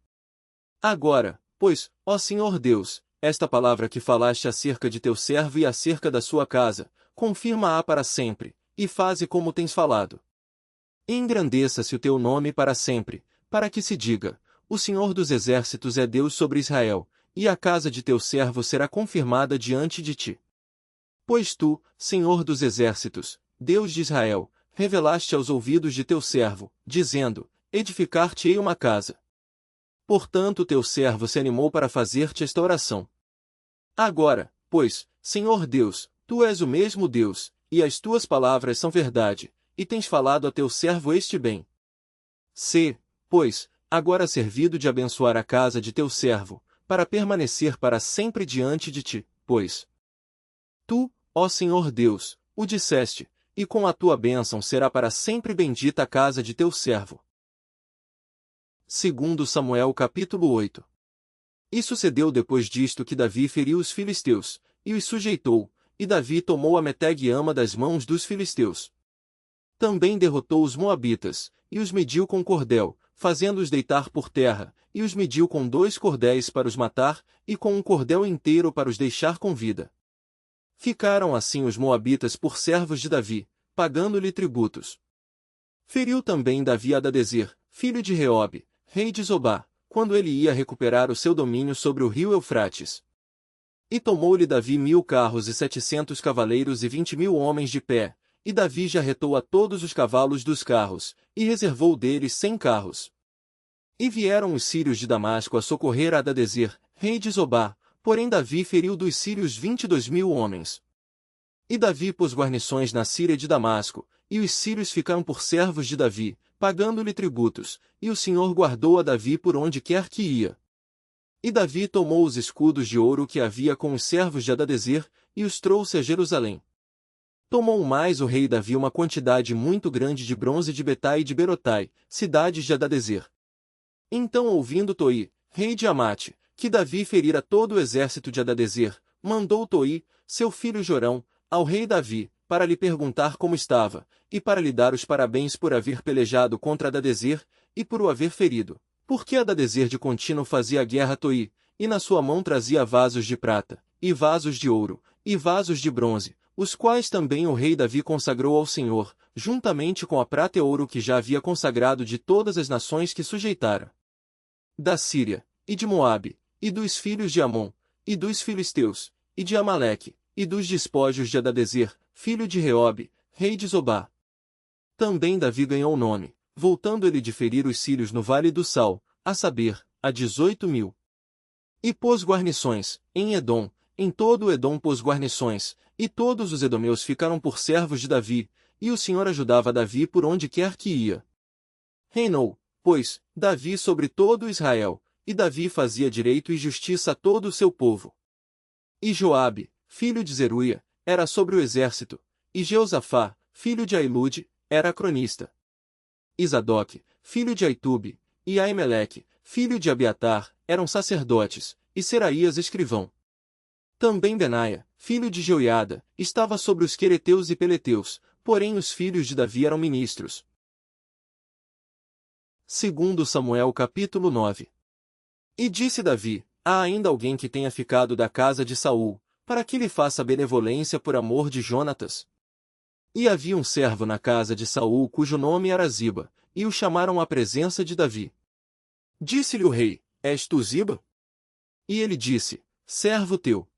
Agora, pois, ó Senhor Deus, esta palavra que falaste acerca de teu servo e acerca da sua casa, confirma-a para sempre, e faze como tens falado. E engrandeça-se o teu nome para sempre, para que se diga: o Senhor dos Exércitos é Deus sobre Israel, e a casa de teu servo será confirmada diante de ti. Pois tu, Senhor dos Exércitos, Deus de Israel, revelaste aos ouvidos de teu servo, dizendo: edificar-te-ei uma casa. Portanto teu servo se animou para fazer-te esta oração. Agora, pois, Senhor Deus, Tu és o mesmo Deus, e as tuas palavras são verdade, e tens falado a teu servo este bem. Pois, agora servido de abençoar a casa de teu servo, para permanecer para sempre diante de ti, pois tu, ó Senhor Deus, o disseste, e com a tua bênção será para sempre bendita a casa de teu servo. 2 Samuel capítulo 8. E sucedeu depois disto que Davi feriu os filisteus, e os sujeitou, e Davi tomou a Meteg e Ama das mãos dos filisteus. Também derrotou os moabitas, e os mediu com cordel, fazendo-os deitar por terra, e os mediu com 2 cordéis para os matar, e com um cordel inteiro para os deixar com vida. Ficaram assim os moabitas por servos de Davi, pagando-lhe tributos. Feriu também Davi Hadadezer, filho de Reobe, rei de Zobá, quando ele ia recuperar o seu domínio sobre o rio Eufrates. E tomou-lhe Davi 1000 carros e 700 cavaleiros e 20.000 homens de pé, e Davi já retou a todos os cavalos dos carros, e reservou deles 100 carros. E vieram os sírios de Damasco a socorrer a Hadadezer, rei de Zobá, porém Davi feriu dos sírios 22.000 homens. E Davi pôs guarnições na Síria de Damasco, e os sírios ficaram por servos de Davi, pagando-lhe tributos, e o Senhor guardou a Davi por onde quer que ia. E Davi tomou os escudos de ouro que havia com os servos de Hadadezer, e os trouxe a Jerusalém. Tomou mais o rei Davi uma quantidade muito grande de bronze de Betai e de Berotai, cidades de Hadadezer. Então ouvindo Toi, rei de Amate, que Davi ferira todo o exército de Hadadezer, mandou Toi, seu filho Jorão, ao rei Davi, para lhe perguntar como estava, e para lhe dar os parabéns por haver pelejado contra Hadadezer, e por o haver ferido. Porque Hadadezer de contínuo fazia guerra a Toi, e na sua mão trazia vasos de prata, e vasos de ouro, e vasos de bronze, os quais também o rei Davi consagrou ao Senhor, juntamente com a prata e ouro que já havia consagrado de todas as nações que sujeitara. Da Síria, e de Moabe, e dos filhos de Amon, e dos filisteus, e de Amaleque, e dos despojos de Hadadezer, filho de Reobe, rei de Zobá. Também Davi ganhou nome, voltando ele de ferir os sírios no Vale do Sal, a saber, a 18.000. E pôs guarnições, em Edom, em todo o Edom pôs guarnições, e todos os edomeus ficaram por servos de Davi, e o Senhor ajudava Davi por onde quer que ia. Reinou, pois, Davi sobre todo Israel, e Davi fazia direito e justiça a todo o seu povo. E Joabe, filho de Zeruia, era sobre o exército, e Jeosafá, filho de Ailude, era cronista. E Zadoque, filho de Aitube, e Aimeleque, filho de Abiatar, eram sacerdotes, e Seraías escrivão. Também Benaia, filho de Joiada, estava sobre os quereteus e peleteus, porém os filhos de Davi eram ministros. 2 Samuel capítulo 9. E disse Davi, há ainda alguém que tenha ficado da casa de Saul, para que lhe faça benevolência por amor de Jonatas? E havia um servo na casa de Saul cujo nome era Ziba, e o chamaram à presença de Davi. Disse-lhe o rei, és tu Ziba? E ele disse, servo teu.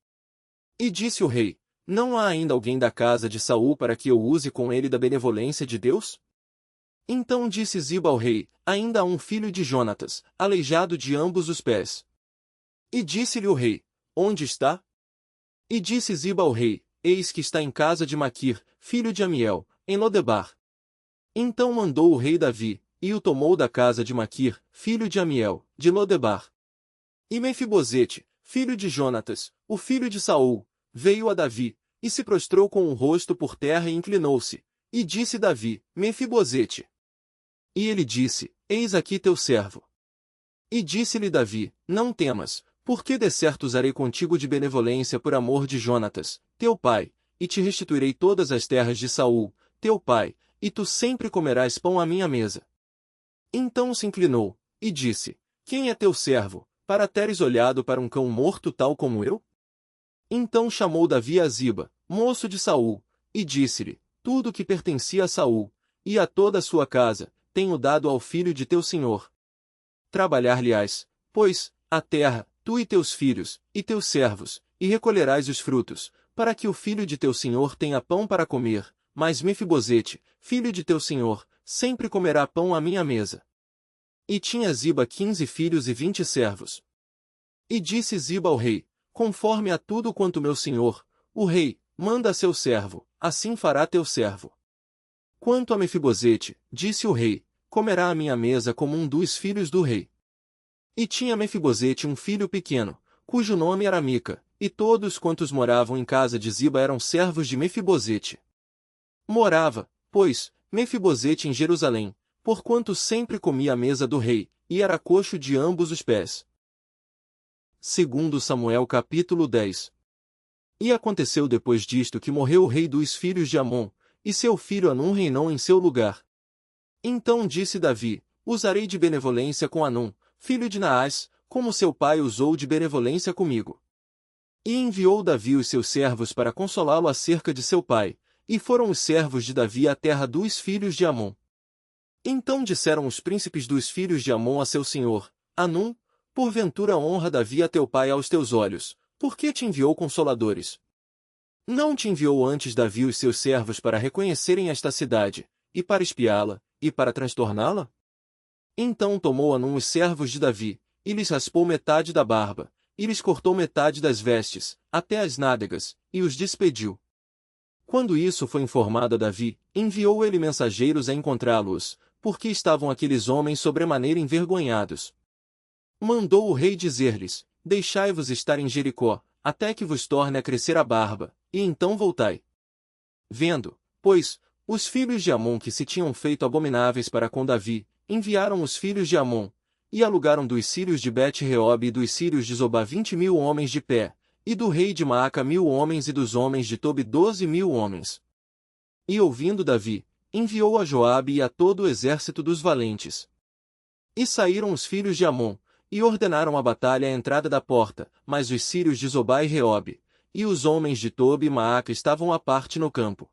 E disse o rei, não há ainda alguém da casa de Saul para que eu use com ele da benevolência de Deus? Então disse Ziba ao rei, ainda há um filho de Jonatas, aleijado de ambos os pés. E disse-lhe o rei, onde está? E disse Ziba ao rei, eis que está em casa de Maquir, filho de Amiel, em Lodebar. Então mandou o rei Davi, e o tomou da casa de Maquir, filho de Amiel, de Lodebar. E Mefibosete, filho de Jonatas, o filho de Saul, veio a Davi, e se prostrou com o rosto por terra e inclinou-se. E disse Davi, Mefibosete. E ele disse, eis aqui teu servo. E disse-lhe Davi, não temas, porque de certo usarei contigo de benevolência por amor de Jonatas, teu pai, e te restituirei todas as terras de Saul, teu pai, e tu sempre comerás pão à minha mesa. Então se inclinou, e disse, quem é teu servo, para teres olhado para um cão morto tal como eu? Então chamou Davi a Ziba, moço de Saul, e disse-lhe, tudo que pertencia a Saul, e a toda a sua casa, tenho dado ao filho de teu senhor. Trabalhar-lhe-ás, pois, a terra, tu e teus filhos, e teus servos, e recolherás os frutos, para que o filho de teu senhor tenha pão para comer, mas Mefibosete, filho de teu senhor, sempre comerá pão à minha mesa. E tinha Ziba 15 filhos e 20 servos. E disse Ziba ao rei, conforme a tudo quanto meu senhor, o rei, manda a seu servo, assim fará teu servo. Quanto a Mefibosete, disse o rei, comerá à minha mesa como um dos filhos do rei. E tinha Mefibosete um filho pequeno, cujo nome era Mica, e todos quantos moravam em casa de Ziba eram servos de Mefibosete. Morava, pois, Mefibosete em Jerusalém, porquanto sempre comia à mesa do rei, e era coxo de ambos os pés. Segundo Samuel capítulo 10. E aconteceu depois disto que morreu o rei dos filhos de Amon, e seu filho Anum reinou em seu lugar. Então disse Davi, usarei de benevolência com Anum, filho de Naás, como seu pai usou de benevolência comigo. E enviou Davi os seus servos para consolá-lo acerca de seu pai, e foram os servos de Davi à terra dos filhos de Amon. Então disseram os príncipes dos filhos de Amon a seu senhor, Anum, porventura honra Davi a teu pai aos teus olhos, por que te enviou consoladores? Não te enviou antes Davi os seus servos para reconhecerem esta cidade, e para espiá-la, e para transtorná-la? Então tomou Anum os servos de Davi, e lhes raspou metade da barba, e lhes cortou metade das vestes, até as nádegas, e os despediu. Quando isso foi informado a Davi, enviou ele mensageiros a encontrá-los, porque estavam aqueles homens sobremaneira envergonhados. Mandou o rei dizer-lhes, deixai-vos estar em Jericó, até que vos torne a crescer a barba, e então voltai. Vendo, pois, os filhos de Amon que se tinham feito abomináveis para com Davi, enviaram os filhos de Amon, e alugaram dos sírios de Bet-Reob e dos sírios de Zobá 20.000 homens de pé, e do rei de Maaca 1.000 homens e dos homens de Tobi 12.000 homens. E ouvindo Davi, enviou a Joabe e a todo o exército dos valentes. E saíram os filhos de Amon, e ordenaram a batalha à entrada da porta, mas os sírios de Zobá e Reob, e os homens de Tobi e Maaca estavam à parte no campo.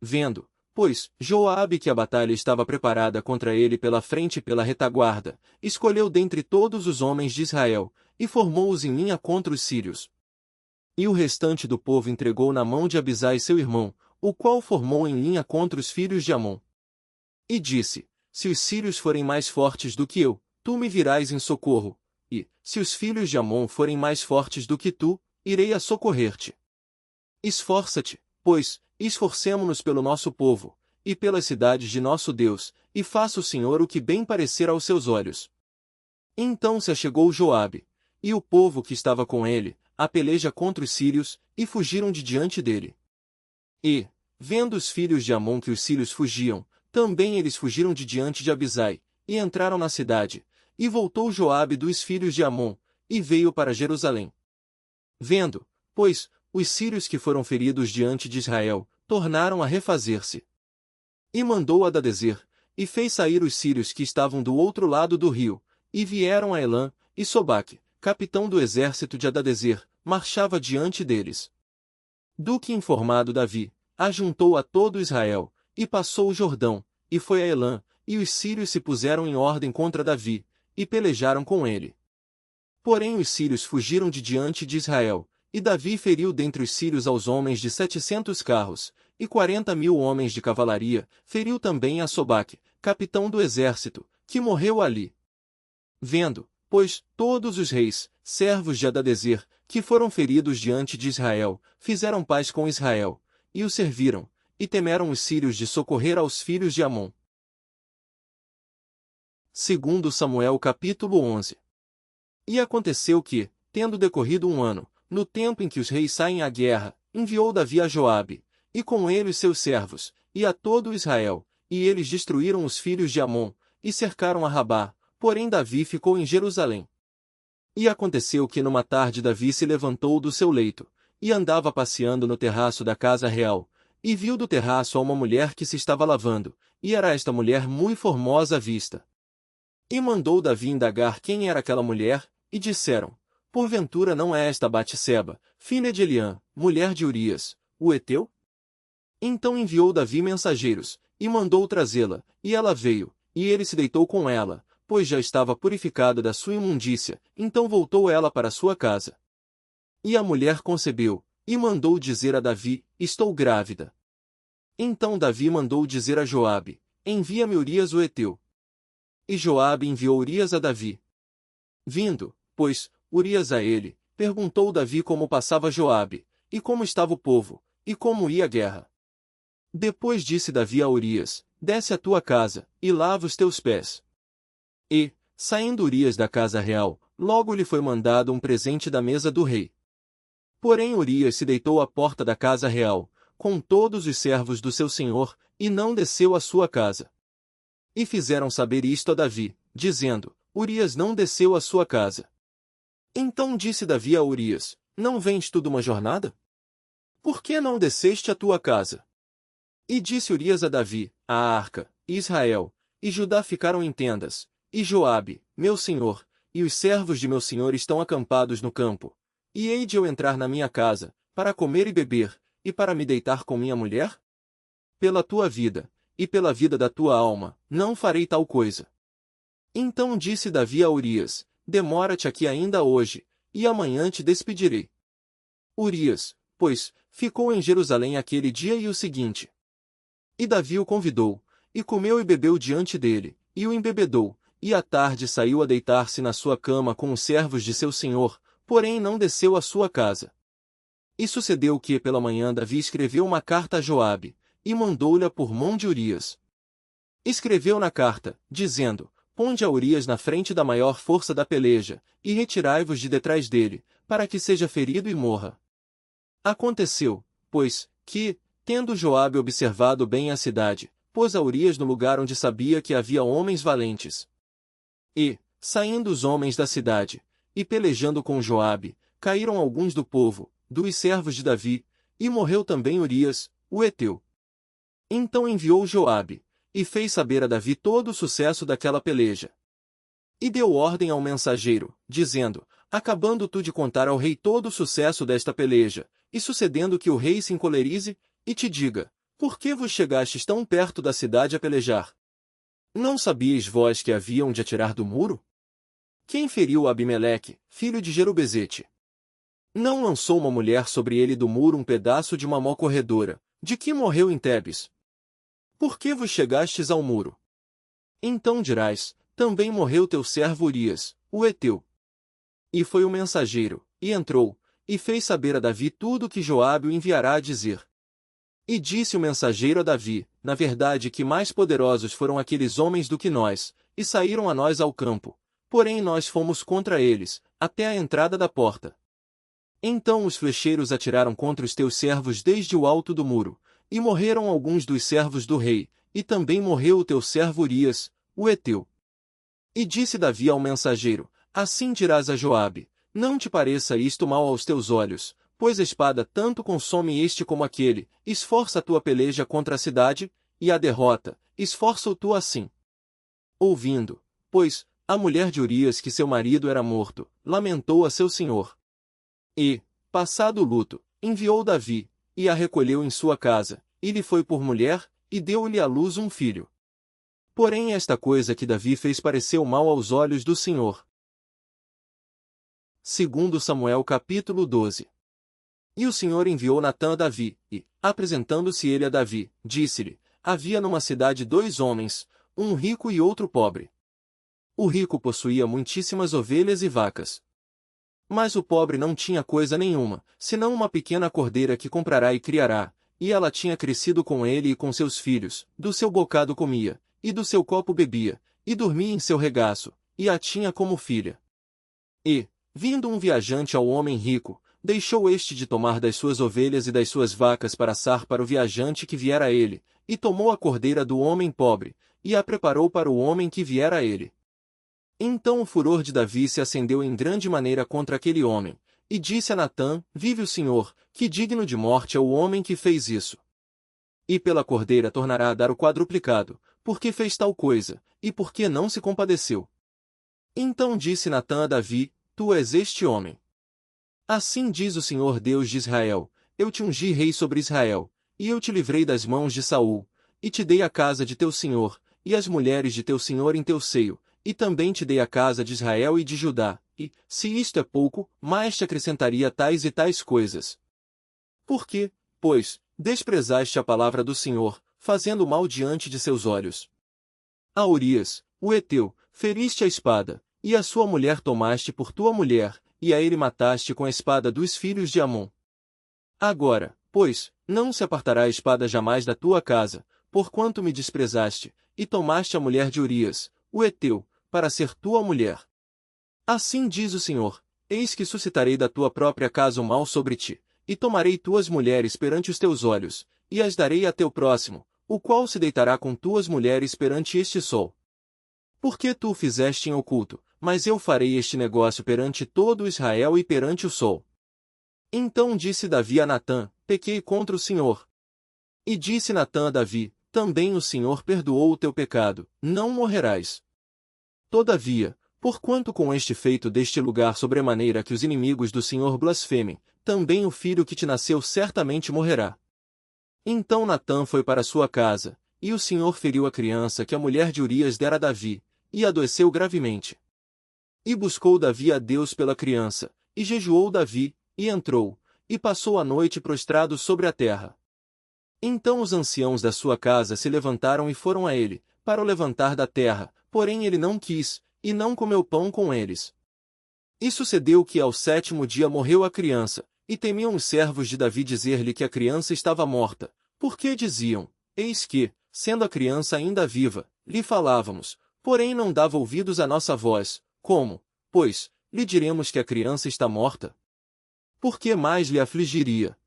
Vendo, pois, Joabe que a batalha estava preparada contra ele pela frente e pela retaguarda, escolheu dentre todos os homens de Israel, e formou-os em linha contra os sírios. E o restante do povo entregou na mão de Abisai seu irmão, o qual formou em linha contra os filhos de Amon. E disse, se os sírios forem mais fortes do que eu, tu me virás em socorro, e, se os filhos de Amon forem mais fortes do que tu, irei a socorrer-te. Esforça-te, pois, esforcemo-nos pelo nosso povo, e pelas cidades de nosso Deus, e faça o Senhor o que bem parecer aos seus olhos. Então se achegou Joabe, e o povo que estava com ele, a peleja contra os sírios, e fugiram de diante dele. E, vendo os filhos de Amon que os sírios fugiam, também eles fugiram de diante de Abisai, e entraram na cidade, e voltou Joabe dos filhos de Amon, e veio para Jerusalém. Vendo, pois, os sírios que foram feridos diante de Israel, tornaram a refazer-se. E mandou Hadadezer, e fez sair os sírios que estavam do outro lado do rio, e vieram a Elã, e Sobaque, capitão do exército de Hadadezer, marchava diante deles. Do que informado Davi, ajuntou a todo Israel, e passou o Jordão, e foi a Elã, e os sírios se puseram em ordem contra Davi, e pelejaram com ele. Porém os sírios fugiram de diante de Israel, e Davi feriu dentre os sírios aos homens de 700 carros, e 40.000 homens de cavalaria, feriu também a Sobaque, capitão do exército, que morreu ali. Vendo, pois, todos os reis, servos de Hadadezer, que foram feridos diante de Israel, fizeram paz com Israel, e o serviram, e temeram os sírios de socorrer aos filhos de Amon. Segundo Samuel capítulo 11. E aconteceu que, tendo decorrido um ano, no tempo em que os reis saem à guerra, enviou Davi a Joabe, e com ele os seus servos, e a todo Israel, e eles destruíram os filhos de Amon, e cercaram a Rabá, porém Davi ficou em Jerusalém. E aconteceu que numa tarde Davi se levantou do seu leito, e andava passeando no terraço da casa real, e viu do terraço a uma mulher que se estava lavando, e era esta mulher muito formosa à vista. E mandou Davi indagar quem era aquela mulher, e disseram, porventura não é esta Batseba, filha de Eliã, mulher de Urias, o heteu? Então enviou Davi mensageiros, e mandou trazê-la, e ela veio, e ele se deitou com ela, pois já estava purificada da sua imundícia, então voltou ela para sua casa. E a mulher concebeu, e mandou dizer a Davi, estou grávida. Então Davi mandou dizer a Joabe, envia-me Urias o heteu. E Joabe enviou Urias a Davi. Vindo, pois, Urias a ele, perguntou Davi como passava Joabe, e como estava o povo, e como ia a guerra. Depois disse Davi a Urias: desce à tua casa, e lava os teus pés. E, saindo Urias da casa real, logo lhe foi mandado um presente da mesa do rei. Porém Urias se deitou à porta da casa real, com todos os servos do seu senhor, e não desceu à sua casa. E fizeram saber isto a Davi, dizendo: Urias não desceu à sua casa. Então disse Davi a Urias: não vens tu de uma jornada? Por que não desceste à tua casa? E disse Urias a Davi: a arca, Israel, e Judá ficaram em tendas, e Joabe, meu senhor, e os servos de meu senhor estão acampados no campo. E hei de eu entrar na minha casa, para comer e beber, e para me deitar com minha mulher? Pela tua vida, e pela vida da tua alma, não farei tal coisa. Então disse Davi a Urias: demora-te aqui ainda hoje, e amanhã te despedirei. Urias, pois, ficou em Jerusalém aquele dia e o seguinte. E Davi o convidou, e comeu e bebeu diante dele, e o embebedou, e à tarde saiu a deitar-se na sua cama com os servos de seu senhor, porém não desceu à sua casa. E sucedeu que pela manhã Davi escreveu uma carta a Joabe, e mandou-lhe por mão de Urias. Escreveu na carta, dizendo: ponde a Urias na frente da maior força da peleja, e retirai-vos de detrás dele, para que seja ferido e morra. Aconteceu, pois, que, tendo Joabe observado bem a cidade, pôs a Urias no lugar onde sabia que havia homens valentes. E, saindo os homens da cidade, e pelejando com Joabe, caíram alguns do povo, dos servos de Davi, e morreu também Urias, o heteu. Então enviou Joabe, e fez saber a Davi todo o sucesso daquela peleja. E deu ordem ao mensageiro, dizendo: acabando tu de contar ao rei todo o sucesso desta peleja, e sucedendo que o rei se encolerize, e te diga: por que vos chegastes tão perto da cidade a pelejar? Não sabíeis vós que haviam de atirar do muro? Quem feriu Abimeleque, filho de Jerubezete? Não lançou uma mulher sobre ele do muro um pedaço de uma mó corredora, de que morreu em Tebes? Por que vos chegastes ao muro? Então dirás: também morreu teu servo Urias, o heteu. E foi o mensageiro, e entrou, e fez saber a Davi tudo o que Joabe o enviará a dizer. E disse o mensageiro a Davi: na verdade que mais poderosos foram aqueles homens do que nós, e saíram a nós ao campo, porém nós fomos contra eles, até a entrada da porta. Então os flecheiros atiraram contra os teus servos desde o alto do muro, e morreram alguns dos servos do rei, e também morreu o teu servo Urias, o heteu. E disse Davi ao mensageiro: assim dirás a Joabe: não te pareça isto mal aos teus olhos, pois a espada tanto consome este como aquele, esforça a tua peleja contra a cidade, e a derrota, esforça-o tu assim. Ouvindo, pois, a mulher de Urias que seu marido era morto, lamentou a seu senhor. E, passado o luto, enviou Davi, e a recolheu em sua casa, e lhe foi por mulher, e deu-lhe à luz um filho. Porém esta coisa que Davi fez pareceu mal aos olhos do Senhor. 2 Samuel capítulo 12. E o Senhor enviou Natã a Davi, e, apresentando-se ele a Davi, disse-lhe: havia numa cidade 2 homens, um rico e outro pobre. O rico possuía muitíssimas ovelhas e vacas. Mas o pobre não tinha coisa nenhuma, senão uma pequena cordeira que comprará e criará, e ela tinha crescido com ele e com seus filhos, do seu bocado comia, e do seu copo bebia, e dormia em seu regaço, e a tinha como filha. E, vindo um viajante ao homem rico, deixou este de tomar das suas ovelhas e das suas vacas para assar para o viajante que viera a ele, e tomou a cordeira do homem pobre, e a preparou para o homem que viera a ele. Então o furor de Davi se acendeu em grande maneira contra aquele homem, e disse a Natã: vive o Senhor, que digno de morte é o homem que fez isso. E pela cordeira tornará a dar o quadruplicado, porque fez tal coisa, e porque não se compadeceu. Então disse Natã a Davi: tu és este homem. Assim diz o Senhor Deus de Israel: eu te ungi rei sobre Israel, e eu te livrei das mãos de Saul, e te dei a casa de teu senhor, e as mulheres de teu senhor em teu seio, e também te dei a casa de Israel e de Judá, e, se isto é pouco, mais te acrescentaria tais e tais coisas. Por que, pois, desprezaste a palavra do Senhor, fazendo mal diante de seus olhos? A Urias, o heteu, feriste a espada, e a sua mulher tomaste por tua mulher, e a ele mataste com a espada dos filhos de Amon. Agora, pois, não se apartará a espada jamais da tua casa, porquanto me desprezaste, e tomaste a mulher de Urias, o heteu, para ser tua mulher. Assim diz o Senhor, eis que suscitarei da tua própria casa o mal sobre ti, e tomarei tuas mulheres perante os teus olhos, e as darei a teu próximo, o qual se deitará com tuas mulheres perante este sol. Porque tu o fizeste em oculto, mas eu farei este negócio perante todo Israel e perante o sol. Então disse Davi a Natã, pequei contra o Senhor. E disse Natã a Davi, também o Senhor perdoou o teu pecado, não morrerás. Todavia, porquanto com este feito deste lugar sobremaneira que os inimigos do Senhor blasfemem, também o filho que te nasceu certamente morrerá. Então Natã foi para sua casa, e o Senhor feriu a criança que a mulher de Urias dera a Davi, e adoeceu gravemente. E buscou Davi a Deus pela criança, e jejuou Davi, e entrou, e passou a noite prostrado sobre a terra. Então os anciãos da sua casa se levantaram e foram a ele, para o levantar da terra, porém ele não quis, e não comeu pão com eles. E sucedeu que ao 7º dia morreu a criança, e temiam os servos de Davi dizer-lhe que a criança estava morta, porque diziam, eis que, sendo a criança ainda viva, lhe falávamos, porém não dava ouvidos à nossa voz, como, pois, lhe diremos que a criança está morta? Por que mais lhe afligiria?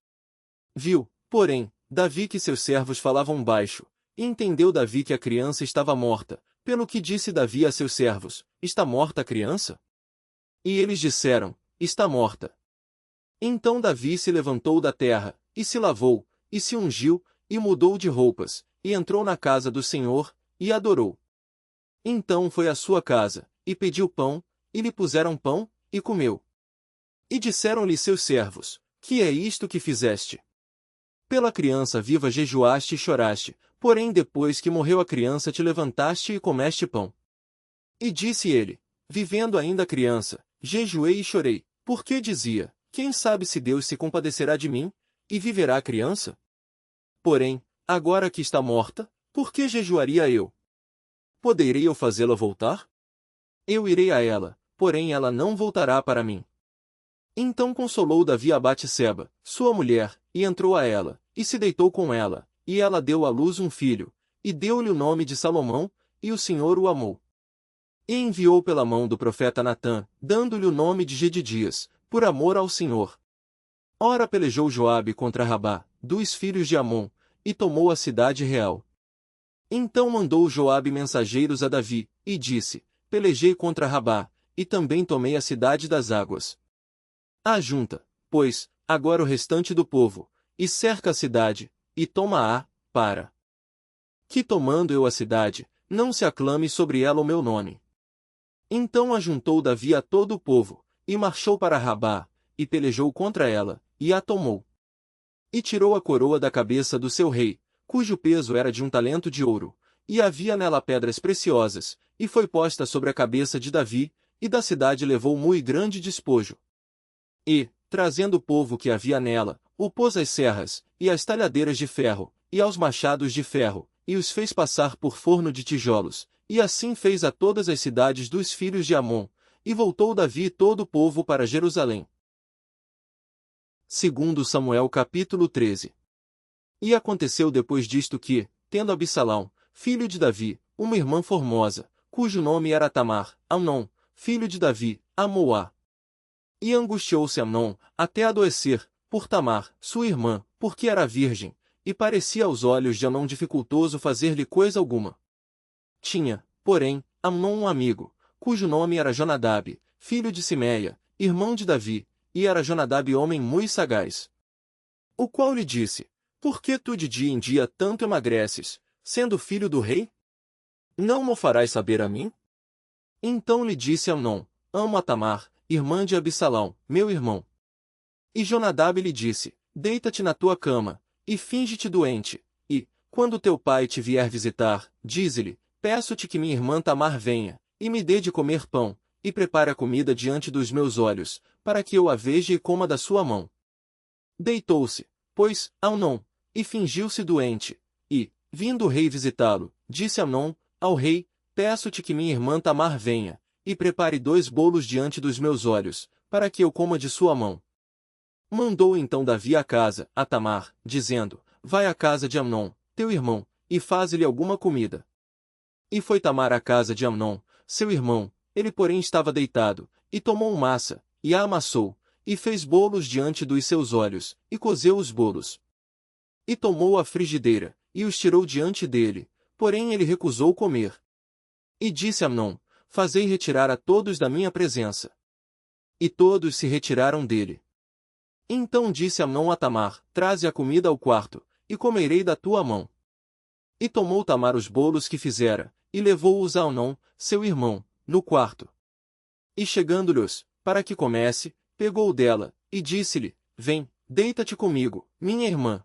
Viu, porém, Davi que seus servos falavam baixo, e entendeu Davi que a criança estava morta, pelo que disse Davi a seus servos, está morta a criança? E eles disseram, está morta. Então Davi se levantou da terra, e se lavou, e se ungiu, e mudou de roupas, e entrou na casa do Senhor, e adorou. Então foi à sua casa, e pediu pão, e lhe puseram pão, e comeu. E disseram-lhe seus servos, que é isto que fizeste? Pela criança viva jejuaste e choraste, porém depois que morreu a criança te levantaste e comeste pão. E disse ele, vivendo ainda a criança, jejuei e chorei, porque dizia, quem sabe se Deus se compadecerá de mim, e viverá a criança? Porém, agora que está morta, por que jejuaria eu? Poderei eu fazê-la voltar? Eu irei a ela, porém ela não voltará para mim. Então consolou Davi a Batseba, sua mulher, e entrou a ela, e se deitou com ela, e ela deu à luz um filho, e deu-lhe o nome de Salomão, e o Senhor o amou. E enviou pela mão do profeta Natã, dando-lhe o nome de Jedidias, por amor ao Senhor. Ora pelejou Joabe contra Rabá, dos filhos de Amon, e tomou a cidade real. Então mandou Joabe mensageiros a Davi, e disse, pelejei contra Rabá, e também tomei a cidade das águas. Ajunta, pois, agora o restante do povo, e cerca a cidade, e toma-a, para que tomando eu a cidade, não se aclame sobre ela o meu nome. Então ajuntou Davi a todo o povo, e marchou para Rabá, e pelejou contra ela, e a tomou. E tirou a coroa da cabeça do seu rei, cujo peso era de 1 talento de ouro, e havia nela pedras preciosas, e foi posta sobre a cabeça de Davi, e da cidade levou muito grande despojo. E, trazendo o povo que havia nela, o pôs às serras, e às talhadeiras de ferro, e aos machados de ferro, e os fez passar por forno de tijolos, e assim fez a todas as cidades dos filhos de Amon, e voltou Davi e todo o povo para Jerusalém. 2 Samuel capítulo 13. E aconteceu depois disto que, tendo Absalão, filho de Davi, uma irmã formosa, cujo nome era Tamar, Amnon, filho de Davi, amou-a. E angustiou-se Amnon, até adoecer, por Tamar, sua irmã, porque era virgem, e parecia aos olhos de Amnon dificultoso fazer-lhe coisa alguma. Tinha, porém, Amnon um amigo, cujo nome era Jonadab, filho de Simeia, irmão de Davi, e era Jonadab homem muito sagaz. O qual lhe disse, por que tu de dia em dia tanto emagreces, sendo filho do rei? Não mo farás saber a mim? Então lhe disse Amnon, amo a Tamar, irmã de Absalão, meu irmão. E Jonadab lhe disse, deita-te na tua cama, e finge-te doente, e, quando teu pai te vier visitar, dize-lhe, peço-te que minha irmã Tamar venha, e me dê de comer pão, e prepare a comida diante dos meus olhos, para que eu a veja e coma da sua mão. Deitou-se, pois, Amnon, e fingiu-se doente, e, vindo o rei visitá-lo, disse Amnon, ao rei, peço-te que minha irmã Tamar venha, e prepare 2 bolos diante dos meus olhos, para que eu coma de sua mão. Mandou então Davi a casa, a Tamar, dizendo, vai à casa de Amnon, teu irmão, e faze-lhe alguma comida. E foi Tamar à casa de Amnon, seu irmão, ele porém estava deitado, e tomou massa, e a amassou, e fez bolos diante dos seus olhos, e cozeu os bolos. E tomou a frigideira, e os tirou diante dele, porém ele recusou comer. E disse a Amnon, fazei retirar a todos da minha presença. E todos se retiraram dele. Então disse Amnon a Tamar, traze a comida ao quarto, e comerei da tua mão. E tomou Tamar os bolos que fizera, e levou-os a Amnon, seu irmão, no quarto. E chegando-lhes, para que comesse, pegou dela, e disse-lhe, vem, deita-te comigo, minha irmã.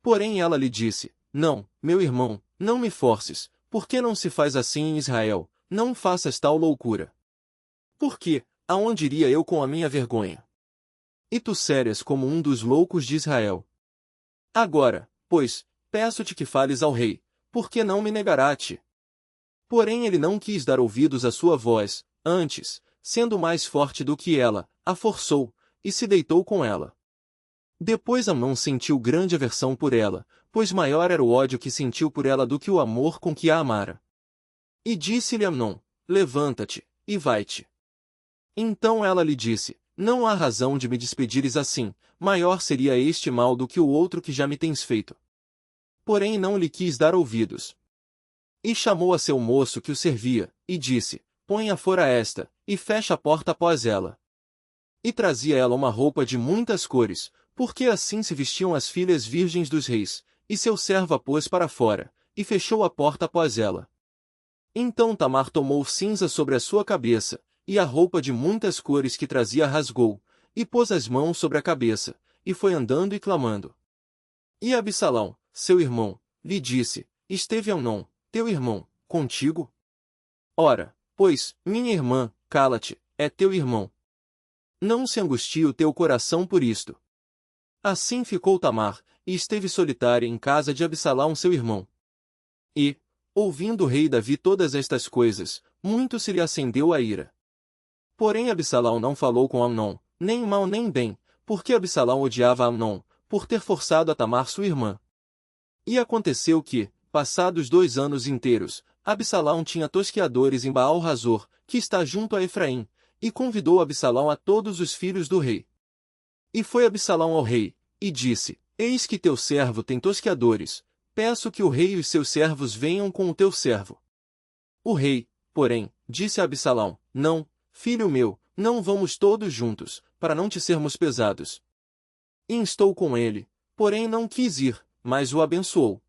Porém ela lhe disse, não, meu irmão, não me forces, porque não se faz assim em Israel, não faças tal loucura. Porque, aonde iria eu com a minha vergonha? E tu sérias como um dos loucos de Israel. Agora, pois, peço-te que fales ao rei, porque não me negará a ti. Porém ele não quis dar ouvidos à sua voz, antes, sendo mais forte do que ela, a forçou, e se deitou com ela. Depois Amnon sentiu grande aversão por ela, pois maior era o ódio que sentiu por ela do que o amor com que a amara. E disse-lhe Amnon, levanta-te, e vai-te. Então ela lhe disse, não há razão de me despedires assim, maior seria este mal do que o outro que já me tens feito. Porém não lhe quis dar ouvidos. E chamou a seu moço que o servia, e disse, ponha fora esta, e fecha a porta após ela. E trazia ela uma roupa de muitas cores, porque assim se vestiam as filhas virgens dos reis, e seu servo a pôs para fora, e fechou a porta após ela. Então Tamar tomou cinza sobre a sua cabeça, e a roupa de muitas cores que trazia rasgou, e pôs as mãos sobre a cabeça, e foi andando e clamando. E Absalão, seu irmão, lhe disse, esteve Amnon, teu irmão, contigo? Ora, pois, minha irmã, cala-te, é teu irmão. Não se angustie o teu coração por isto. Assim ficou Tamar, e esteve solitária em casa de Absalão seu irmão. E, ouvindo o rei Davi todas estas coisas, muito se lhe acendeu a ira. Porém Absalão não falou com Amnon, nem mal nem bem, porque Absalão odiava Amnon, por ter forçado a Tamar sua irmã. E aconteceu que, passados 2 anos inteiros, Absalão tinha tosqueadores em Baal-Razor, que está junto a Efraim, e convidou Absalão a todos os filhos do rei. E foi Absalão ao rei, e disse, eis que teu servo tem tosqueadores, peço que o rei e os seus servos venham com o teu servo. O rei, porém, disse a Absalão, não, filho meu, não vamos todos juntos, para não te sermos pesados. E instou com ele, porém não quis ir, mas o abençoou.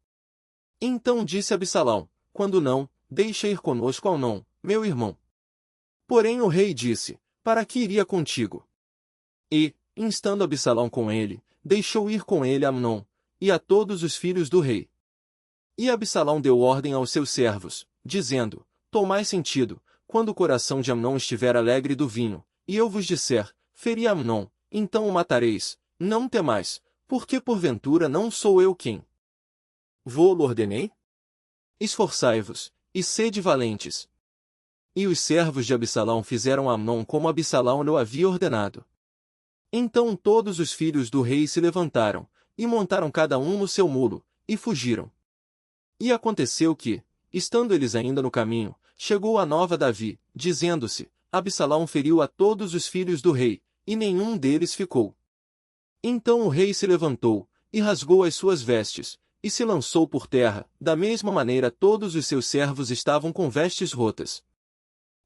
Então disse Absalão, quando não, deixa ir conosco Amnon, meu irmão. Porém o rei disse, para que iria contigo? E, instando Absalão com ele, deixou ir com ele Amnon, e a todos os filhos do rei. E Absalão deu ordem aos seus servos, dizendo, tomai sentido, quando o coração de Amnon estiver alegre do vinho, e eu vos disser, feri Amnon, então o matareis, não temais, porque porventura não sou eu quem vou-lo ordenei? Esforçai-vos, e sede valentes. E os servos de Absalão fizeram a Amnon como Absalão lhe havia ordenado. Então todos os filhos do rei se levantaram, e montaram cada um no seu mulo, e fugiram. E aconteceu que, estando eles ainda no caminho, chegou a nova Davi, dizendo-se, Absalão feriu a todos os filhos do rei, e nenhum deles ficou. Então o rei se levantou, e rasgou as suas vestes, e se lançou por terra, da mesma maneira todos os seus servos estavam com vestes rotas.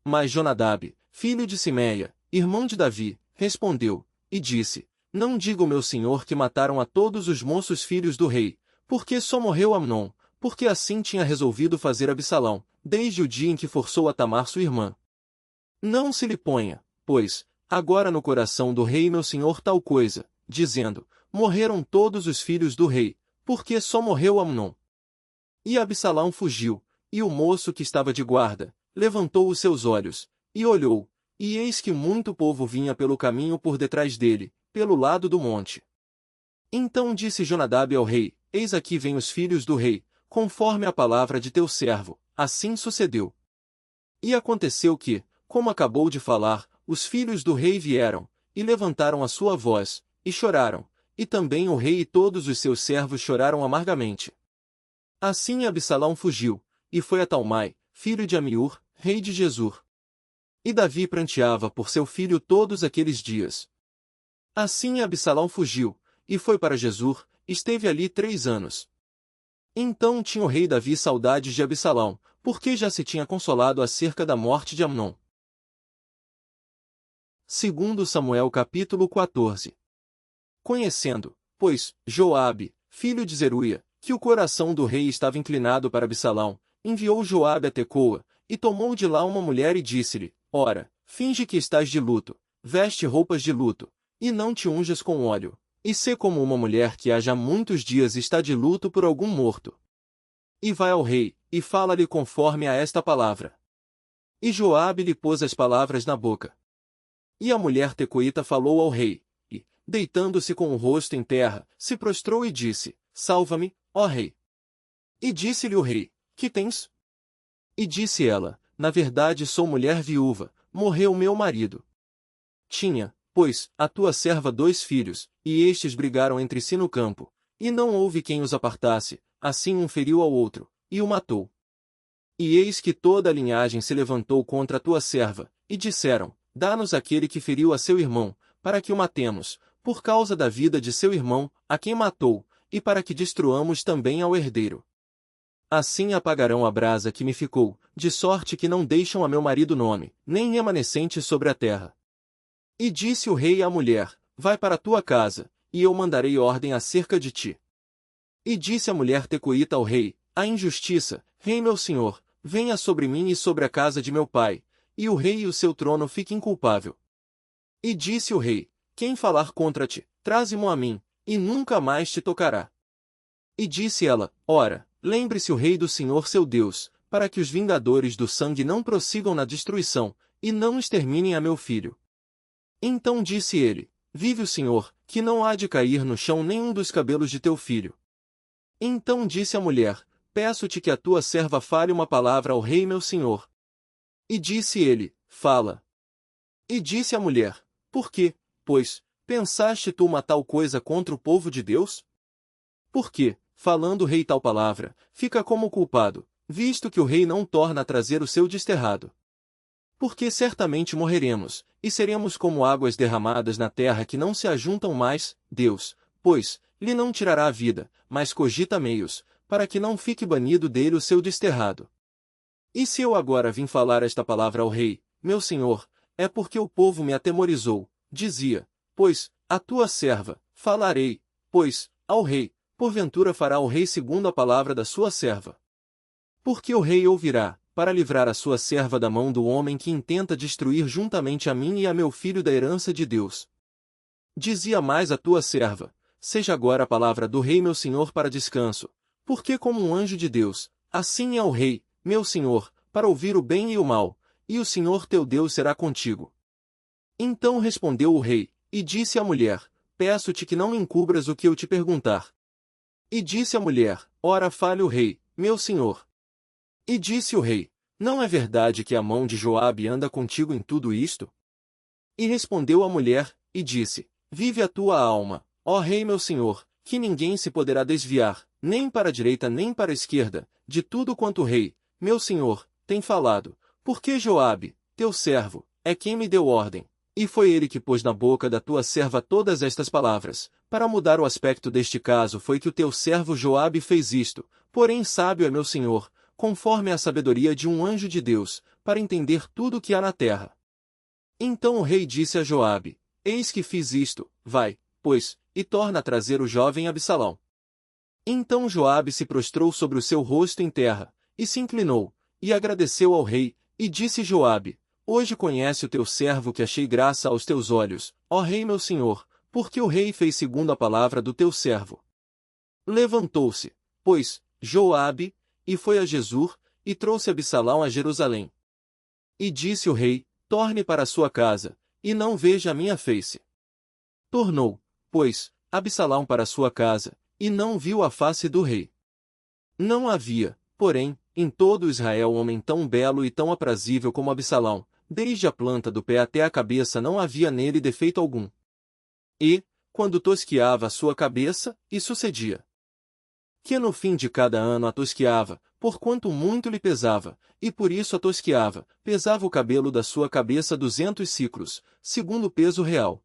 Mas Jonadab, filho de Simeia, irmão de Davi, respondeu, e disse, não diga o meu senhor que mataram a todos os moços filhos do rei, porque só morreu Amnon, porque assim tinha resolvido fazer Absalão, desde o dia em que forçou a Tamar sua irmã. Não se lhe ponha, pois, agora no coração do rei meu senhor tal coisa, dizendo, morreram todos os filhos do rei, porque só morreu Amnon. E Absalão fugiu, e o moço que estava de guarda, levantou os seus olhos, e olhou, e eis que muito povo vinha pelo caminho por detrás dele, pelo lado do monte. Então disse Jonadab ao rei, eis aqui vêm os filhos do rei, conforme a palavra de teu servo, assim sucedeu. E aconteceu que, como acabou de falar, os filhos do rei vieram, e levantaram a sua voz, e choraram, e também o rei e todos os seus servos choraram amargamente. Assim Absalão fugiu, e foi a Talmai, filho de Amiur, rei de Gesur. E Davi pranteava por seu filho todos aqueles dias. Assim Absalão fugiu, e foi para Gesur, esteve ali 3 anos. Então tinha o rei Davi saudades de Absalão, porque já se tinha consolado acerca da morte de Amnon. 2 Samuel capítulo 14. Conhecendo, pois, Joabe, filho de Zeruia, que o coração do rei estava inclinado para Absalão, enviou Joabe a Tecoa, e tomou de lá uma mulher e disse-lhe: Ora, finge que estás de luto, veste roupas de luto, e não te unjas com óleo, e sê como uma mulher que há já muitos dias está de luto por algum morto. E vai ao rei, e fala-lhe conforme a esta palavra. E Joabe lhe pôs as palavras na boca. E a mulher tecoíta falou ao rei, e, deitando-se com o rosto em terra, se prostrou e disse: Salva-me, ó rei. E disse-lhe o rei: Que tens? E disse ela: Na verdade sou mulher viúva, morreu meu marido. Tinha, pois, a tua serva 2 filhos, e estes brigaram entre si no campo, e não houve quem os apartasse, assim um feriu ao outro, e o matou. E eis que toda a linhagem se levantou contra a tua serva, e disseram: Dá-nos aquele que feriu a seu irmão, para que o matemos, por causa da vida de seu irmão, a quem matou, e para que destruamos também ao herdeiro. Assim apagarão a brasa que me ficou, de sorte que não deixam a meu marido nome, nem remanescente sobre a terra. E disse o rei à mulher: Vai para a tua casa, e eu mandarei ordem acerca de ti. E disse a mulher tecoíta ao rei: A injustiça, rei meu senhor, venha sobre mim e sobre a casa de meu pai, e o rei e o seu trono fiquem inculpável. E disse o rei: Quem falar contra ti, traze-mo a mim, e nunca mais te tocará. E disse ela: Ora, lembre-se o rei do Senhor seu Deus, para que os vingadores do sangue não prossigam na destruição, e não exterminem a meu filho. Então disse ele: Vive o Senhor, que não há de cair no chão nenhum dos cabelos de teu filho. Então disse a mulher: Peço-te que a tua serva fale uma palavra ao rei meu senhor. E disse ele: Fala. E disse a mulher: Por quê, pois, pensaste tu uma tal coisa contra o povo de Deus? Porque, falando o rei tal palavra, fica como culpado, visto que o rei não torna a trazer o seu desterrado. Porque certamente morreremos, e seremos como águas derramadas na terra que não se ajuntam mais, Deus, pois, lhe não tirará a vida, mas cogita meios, para que não fique banido dele o seu desterrado. E se eu agora vim falar esta palavra ao rei, meu senhor, é porque o povo me atemorizou, dizia: Pois, a tua serva, falarei, pois, ao rei, porventura fará o rei segundo a palavra da sua serva. Porque o rei ouvirá, para livrar a sua serva da mão do homem que intenta destruir juntamente a mim e a meu filho da herança de Deus. Dizia mais a tua serva: Seja agora a palavra do rei meu senhor para descanso, porque como um anjo de Deus, assim é o rei, meu senhor, para ouvir o bem e o mal, e o Senhor teu Deus será contigo. Então respondeu o rei, e disse à mulher: Peço-te que não me encubras o que eu te perguntar. E disse a mulher: Ora fale o rei, meu senhor. E disse o rei: Não é verdade que a mão de Joabe anda contigo em tudo isto? E respondeu a mulher, e disse: Vive a tua alma, ó rei meu senhor, que ninguém se poderá desviar, nem para a direita nem para a esquerda, de tudo quanto o rei, meu senhor, tem falado, porque Joabe, teu servo, é quem me deu ordem, e foi ele que pôs na boca da tua serva todas estas palavras. Para mudar o aspecto deste caso foi que o teu servo Joabe fez isto, porém sábio é meu senhor, conforme a sabedoria de um anjo de Deus, para entender tudo o que há na terra. Então o rei disse a Joabe: Eis que fiz isto, vai, pois, e torna a trazer o jovem Absalão. Então Joabe se prostrou sobre o seu rosto em terra, e se inclinou, e agradeceu ao rei, e disse Joabe: Hoje conhece o teu servo que achei graça aos teus olhos, ó rei meu senhor, porque o rei fez segundo a palavra do teu servo. Levantou-se, pois, Joabe, e foi a Gesur, e trouxe Absalão a Jerusalém. E disse o rei: Torne para sua casa, e não veja a minha face. Tornou, pois, Absalão para sua casa, e não viu a face do rei. Não havia, porém, em todo Israel homem tão belo e tão aprazível como Absalão, desde a planta do pé até a cabeça não havia nele defeito algum. E, quando tosquiava a sua cabeça, e sucedia que no fim de cada ano a tosquiava, porquanto muito lhe pesava, e por isso a tosquiava, pesava o cabelo da sua cabeça 200 siclos, segundo o peso real.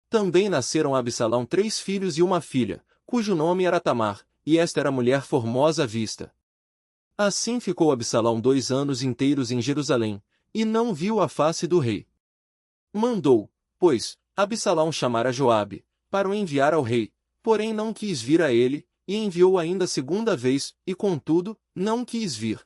Também nasceram a Absalão 3 filhos e uma filha, cujo nome era Tamar, e esta era mulher formosa à vista. Assim ficou Absalão 2 anos inteiros em Jerusalém, e não viu a face do rei. Mandou, pois, Absalão chamar a Joabe, para o enviar ao rei, porém não quis vir a ele, e enviou ainda segunda vez, e contudo, não quis vir.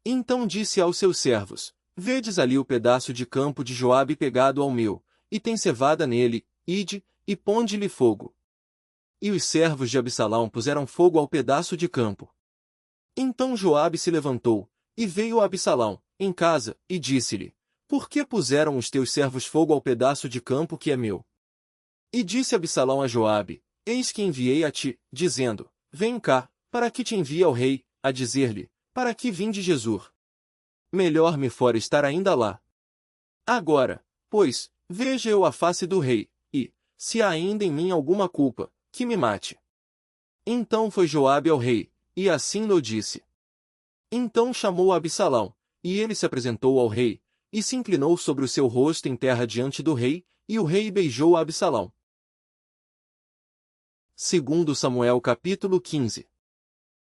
Então disse aos seus servos: Vedes ali o pedaço de campo de Joabe pegado ao meu, e tem cevada nele, ide, e ponde-lhe fogo. E os servos de Absalão puseram fogo ao pedaço de campo. Então Joabe se levantou, e veio a Absalão, em casa, e disse-lhe: Por que puseram os teus servos fogo ao pedaço de campo que é meu? E disse Absalão a Joabe: Eis que enviei a ti, dizendo: Vem cá, para que te envie ao rei, a dizer-lhe: Para que vim de Jesur? Melhor me fora estar ainda lá. Agora, pois, veja eu a face do rei, e, se há ainda em mim alguma culpa, que me mate. Então foi Joabe ao rei, e assim lhe disse. Então chamou Absalão, e ele se apresentou ao rei, e se inclinou sobre o seu rosto em terra diante do rei, e o rei beijou a Absalão. Segundo Samuel capítulo 15.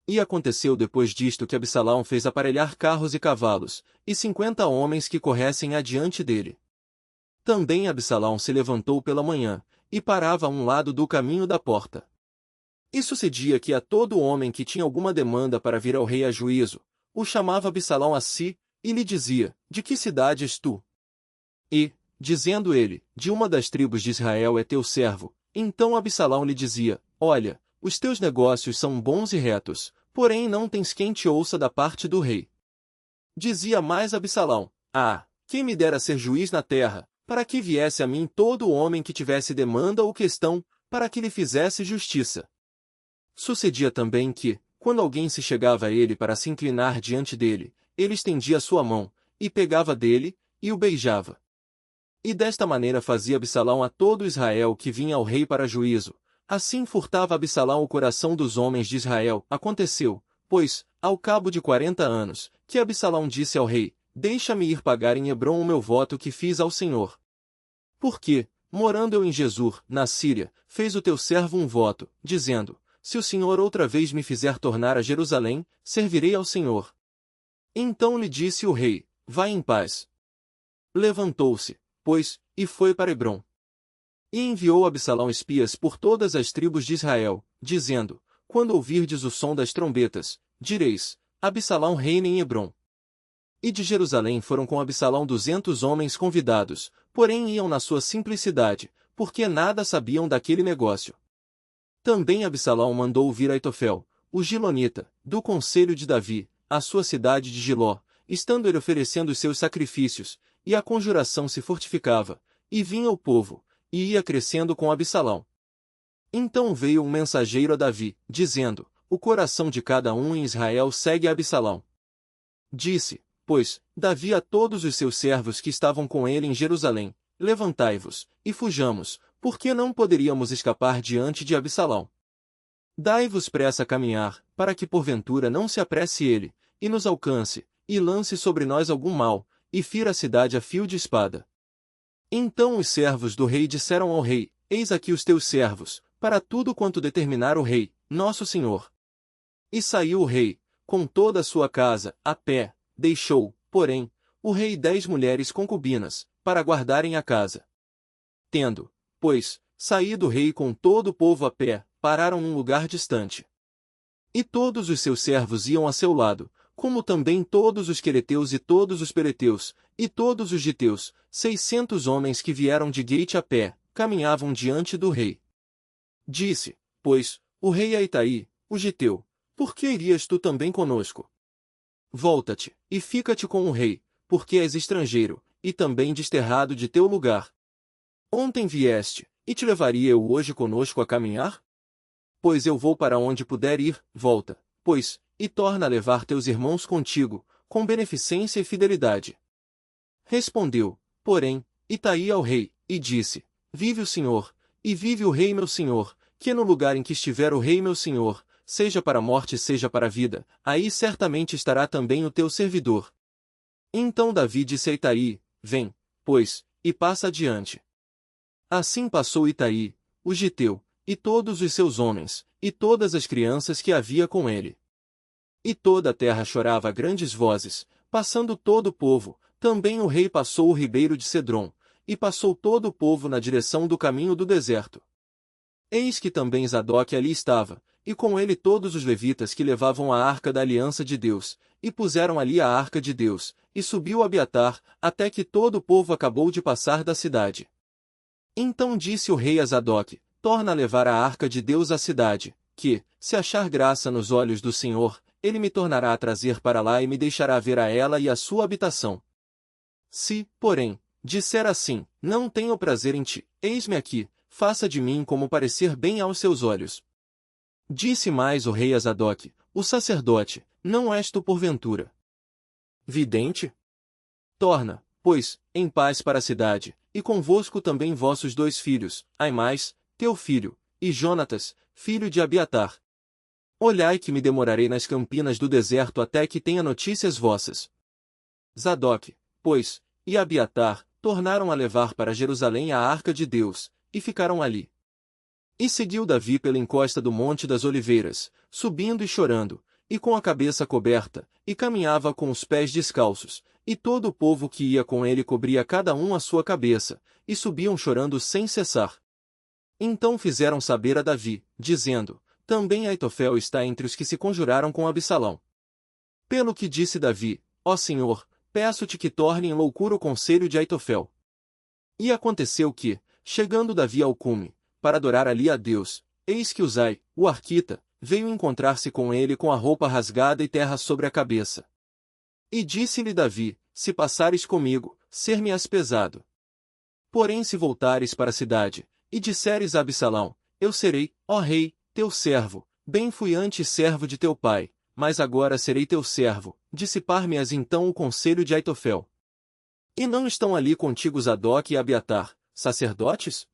E aconteceu depois disto que Absalão fez aparelhar carros e cavalos, e 50 homens que corressem adiante dele. Também Absalão se levantou pela manhã, e parava a um lado do caminho da porta. E sucedia que a todo homem que tinha alguma demanda para vir ao rei a juízo, o chamava Absalão a si, e lhe dizia: De que cidade és tu? E, dizendo ele: De uma das tribos de Israel é teu servo, então Absalão lhe dizia: Olha, os teus negócios são bons e retos, porém não tens quem te ouça da parte do rei. Dizia mais Absalão: Ah, quem me dera ser juiz na terra, para que viesse a mim todo homem que tivesse demanda ou questão, para que lhe fizesse justiça. Sucedia também que, quando alguém se chegava a ele para se inclinar diante dele, ele estendia sua mão, e pegava dele, e o beijava. E desta maneira fazia Absalão a todo Israel que vinha ao rei para juízo. Assim furtava Absalão o coração dos homens de Israel. Aconteceu, pois, ao cabo de 40 anos, que Absalão disse ao rei: Deixa-me ir pagar em Hebrom o meu voto que fiz ao Senhor. Porque, morando eu em Jesur, na Síria, fez o teu servo um voto, dizendo: Se o Senhor outra vez me fizer tornar a Jerusalém, servirei ao Senhor. Então lhe disse o rei: Vai em paz. Levantou-se, pois, e foi para Hebrom. E enviou Absalão espias por todas as tribos de Israel, dizendo: Quando ouvirdes o som das trombetas, direis: Absalão reina em Hebrom. E de Jerusalém foram com Absalão 200 homens convidados, porém iam na sua simplicidade, porque nada sabiam daquele negócio. Também Absalão mandou vir Aitofel, o Gilonita, do conselho de Davi, à sua cidade de Giló, estando ele oferecendo os seus sacrifícios, e a conjuração se fortificava, e vinha o povo, e ia crescendo com Absalão. Então veio um mensageiro a Davi, dizendo: O coração de cada um em Israel segue a Absalão. Disse, pois, Davi a todos os seus servos que estavam com ele em Jerusalém: Levantai-vos, e fujamos, porque não poderíamos escapar diante de Absalão. Dai-vos pressa a caminhar, para que porventura não se apresse ele, e nos alcance, e lance sobre nós algum mal, e fira a cidade a fio de espada. Então os servos do rei disseram ao rei: Eis aqui os teus servos, para tudo quanto determinar o rei, nosso senhor. E saiu o rei, com toda a sua casa, a pé, deixou, porém, o rei 10 mulheres concubinas, para guardarem a casa. Tendo, pois, saído o rei com todo o povo a pé, pararam num lugar distante. E todos os seus servos iam a seu lado, como também todos os quereteus e todos os pereteus, e todos os giteus, 600 homens que vieram de Gate a pé, caminhavam diante do rei. Disse, pois, o rei a Itaí, o giteu: Por que irias tu também conosco? Volta-te, e fica-te com o rei, porque és estrangeiro, e também desterrado de teu lugar. Ontem vieste, e te levaria eu hoje conosco a caminhar? Pois eu vou para onde puder ir, volta, pois, e torna a levar teus irmãos contigo, com beneficência e fidelidade. Respondeu, porém, Itaí ao rei, e disse: Vive o Senhor, e vive o rei meu senhor, que no lugar em que estiver o rei meu senhor, seja para a morte seja para a vida, aí certamente estará também o teu servidor. Então Davi disse a Itai: Vem, pois, e passa adiante. Assim passou Itai, o giteu, e todos os seus homens, e todas as crianças que havia com ele. E toda a terra chorava a grandes vozes, passando todo o povo, também o rei passou o ribeiro de Cedrom, e passou todo o povo na direção do caminho do deserto. Eis que também Zadok ali estava, e com ele todos os levitas que levavam a arca da aliança de Deus, e puseram ali a arca de Deus, e subiu Abiatar, até que todo o povo acabou de passar da cidade. Então disse o rei a Zadok: Torna a levar a arca de Deus à cidade, que, se achar graça nos olhos do Senhor, ele me tornará a trazer para lá e me deixará ver a ela e a sua habitação. Se, porém, disser assim: Não tenho prazer em ti, eis-me aqui, faça de mim como parecer bem aos seus olhos. Disse mais o rei a Zadok, o sacerdote: Não és tu porventura vidente? Torna, pois, em paz para a cidade, e convosco também vossos 2 filhos, Aimás, teu filho, e Jonatas, filho de Abiatar. Olhai que me demorarei nas campinas do deserto até que tenha notícias vossas. Zadok, pois, e Abiatar, tornaram a levar para Jerusalém a arca de Deus, e ficaram ali. E seguiu Davi pela encosta do Monte das Oliveiras, subindo e chorando, e com a cabeça coberta, e caminhava com os pés descalços, e todo o povo que ia com ele cobria cada um a sua cabeça, e subiam chorando sem cessar. Então fizeram saber a Davi, dizendo: Também Aitofel está entre os que se conjuraram com Absalão. Pelo que disse Davi: Ó Senhor, peço-te que torne em loucura o conselho de Aitofel. E aconteceu que, chegando Davi ao cume, para adorar ali a Deus, eis que Uzai, o arquita, veio encontrar-se com ele com a roupa rasgada e terra sobre a cabeça. E disse-lhe Davi: Se passares comigo, ser-me-ás pesado. Porém se voltares para a cidade, e disseres a Absalão: Eu serei, ó rei, teu servo, bem fui antes servo de teu pai, mas agora serei teu servo, dissipar-me-ás então o conselho de Aitofel. E não estão ali contigo Zadok e Abiatar, sacerdotes?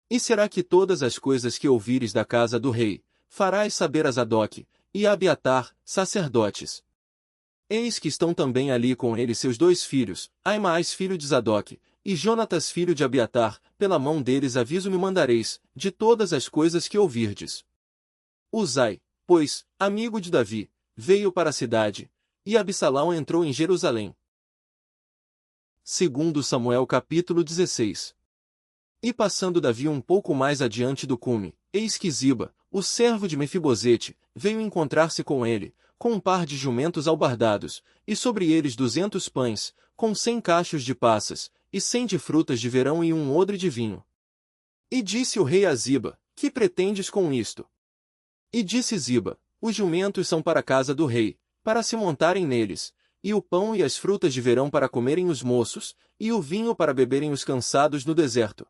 E será que todas as coisas que ouvires da casa do rei, farás saber a Zadok, e a Abiatar, sacerdotes? Eis que estão também ali com ele seus 2 filhos, Aimás filho de Zadok, e Jonatas filho de Abiatar, pela mão deles aviso me mandareis, de todas as coisas que ouvirdes. Uzai, pois, amigo de Davi, veio para a cidade, e Absalão entrou em Jerusalém. Segundo Samuel capítulo 16. E passando Davi um pouco mais adiante do cume, eis que Ziba, o servo de Mefibosete, veio encontrar-se com ele, com um par de jumentos albardados, e sobre eles 200 pães, com 100 cachos de passas, e 100 de frutas de verão e um odre de vinho. E disse o rei a Ziba: Que pretendes com isto? E disse Ziba: Os jumentos são para a casa do rei, para se montarem neles, e o pão e as frutas de verão para comerem os moços, e o vinho para beberem os cansados no deserto.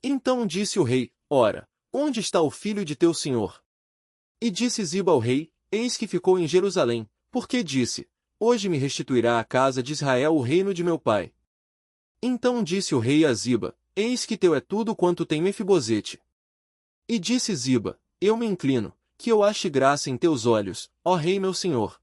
Então disse o rei: Ora, onde está o filho de teu senhor? E disse Ziba ao rei: Eis que ficou em Jerusalém, porque disse: Hoje me restituirá a casa de Israel o reino de meu pai. Então disse o rei a Ziba: Eis que teu é tudo quanto tem Mefibosete. E disse Ziba: Eu me inclino, que eu ache graça em teus olhos, ó rei meu senhor.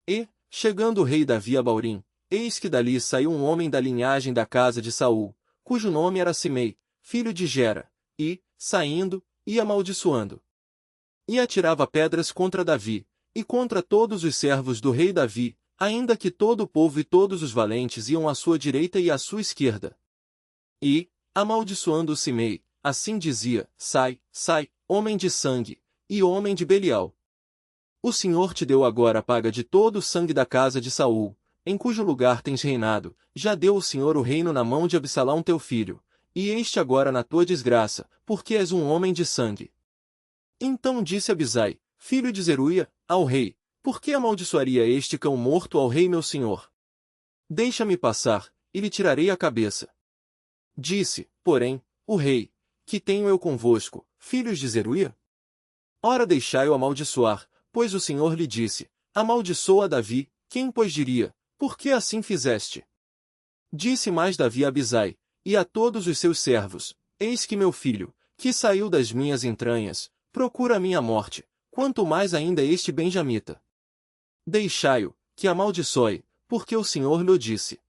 E, chegando o rei Davi a Baurim, eis que dali saiu um homem da linhagem da casa de Saul, cujo nome era Simei, filho de Gera, e, saindo, ia amaldiçoando. E atirava pedras contra Davi, e contra todos os servos do rei Davi, ainda que todo o povo e todos os valentes iam à sua direita e à sua esquerda. E, amaldiçoando Simei, assim dizia: Sai, sai, homem de sangue, e homem de Belial. O Senhor te deu agora a paga de todo o sangue da casa de Saul, em cujo lugar tens reinado, já deu o Senhor o reino na mão de Absalão teu filho, e este agora na tua desgraça, porque és um homem de sangue. Então disse Abisai, filho de Zeruia, ao rei: Por que amaldiçoaria este cão morto ao rei meu senhor? Deixa-me passar, e lhe tirarei a cabeça. Disse, porém, o rei: Que tenho eu convosco, filhos de Zeruia? Ora deixai-o amaldiçoar, pois o Senhor lhe disse: Amaldiçoa Davi. Quem pois diria: Por que assim fizeste? Disse mais Davi a Abisai, e a todos os seus servos: eis que meu filho, que saiu das minhas entranhas, procura a minha morte, quanto mais ainda este benjamita. Deixai-o, que amaldiçoe, porque o Senhor lhe disse.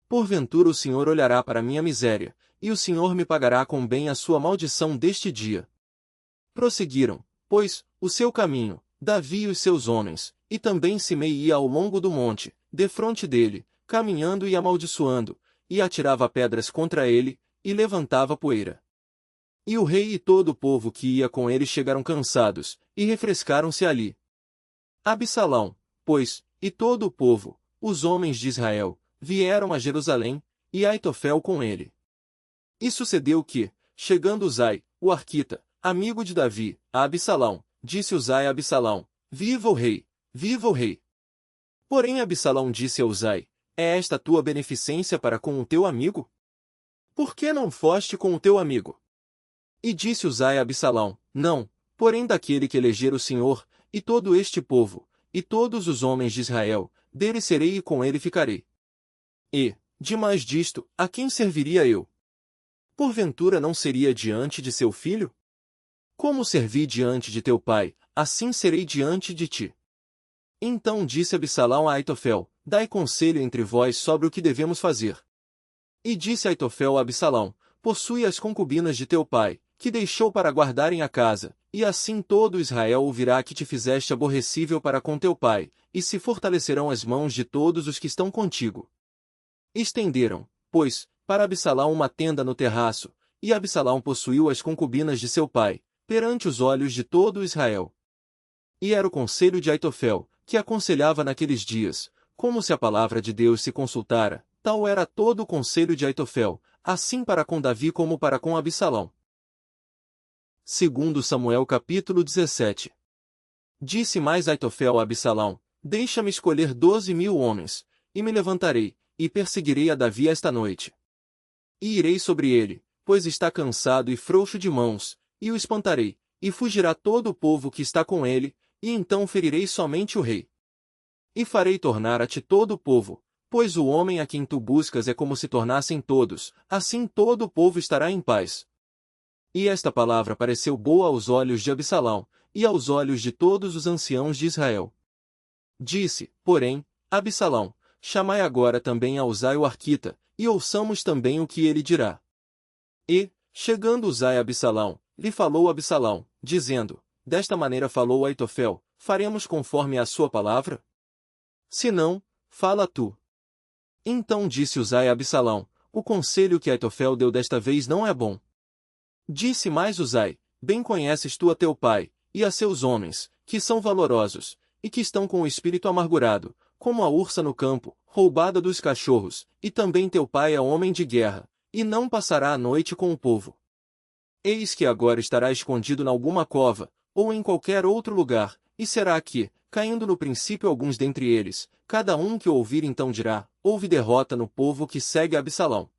Porventura o Senhor olhará para minha miséria, e o Senhor me pagará com bem a sua maldição deste dia. Prosseguiram, pois, o seu caminho, Davi e os seus homens, e também Simei ia ao longo do monte, defronte dele, caminhando e amaldiçoando, e atirava pedras contra ele, e levantava poeira. E o rei e todo o povo que ia com ele chegaram cansados, e refrescaram-se ali. Absalão, pois, e todo o povo, os homens de Israel, vieram a Jerusalém, e Aitofel com ele. E sucedeu que, chegando Uzai, o arquita, amigo de Davi, a Absalão, disse Uzai a Absalão, viva o rei, viva o rei. Porém Absalão disse a Uzai, é esta tua beneficência para com o teu amigo? Por que não foste com o teu amigo? E disse Uzai a Absalão, não, porém daquele que eleger o Senhor, e todo este povo, e todos os homens de Israel, dele serei e com ele ficarei. E, demais disto, a quem serviria eu? Porventura não seria diante de seu filho? Como servi diante de teu pai, assim serei diante de ti. Então disse Absalão a Aitofel, dai conselho entre vós sobre o que devemos fazer. E disse Aitofel a Absalão, possui as concubinas de teu pai, que deixou para guardarem a casa, e assim todo Israel ouvirá que te fizeste aborrecível para com teu pai, e se fortalecerão as mãos de todos os que estão contigo. Estenderam, pois, para Absalão uma tenda no terraço, e Absalão possuiu as concubinas de seu pai, perante os olhos de todo Israel. E era o conselho de Aitofel, que aconselhava naqueles dias, como se a palavra de Deus se consultara, tal era todo o conselho de Aitofel, assim para com Davi como para com Absalão. Segundo Samuel capítulo 17. Disse mais Aitofel a Absalão, deixa-me escolher 12.000 homens, e me levantarei, e perseguirei a Davi esta noite. E irei sobre ele, pois está cansado e frouxo de mãos, e o espantarei, e fugirá todo o povo que está com ele, e então ferirei somente o rei. E farei tornar a ti todo o povo, pois o homem a quem tu buscas é como se tornassem todos, assim todo o povo estará em paz. E esta palavra pareceu boa aos olhos de Absalão, e aos olhos de todos os anciãos de Israel. Disse, porém, Absalão, chamai agora também a Uzai o arquita, e ouçamos também o que ele dirá. E, chegando Uzai a Absalão, lhe falou Absalão, dizendo, desta maneira falou Aitofel, faremos conforme a sua palavra? Se não, fala tu. Então disse Uzai a Absalão, o conselho que Aitofel deu desta vez não é bom. Disse mais Uzai, bem conheces tu a teu pai, e a seus homens, que são valorosos, e que estão com o espírito amargurado, como a ursa no campo, roubada dos cachorros, e também teu pai é homem de guerra, e não passará a noite com o povo. Eis que agora estará escondido em alguma cova, ou em qualquer outro lugar, e será que, caindo no princípio alguns dentre eles, cada um que o ouvir então dirá, houve derrota no povo que segue Absalão.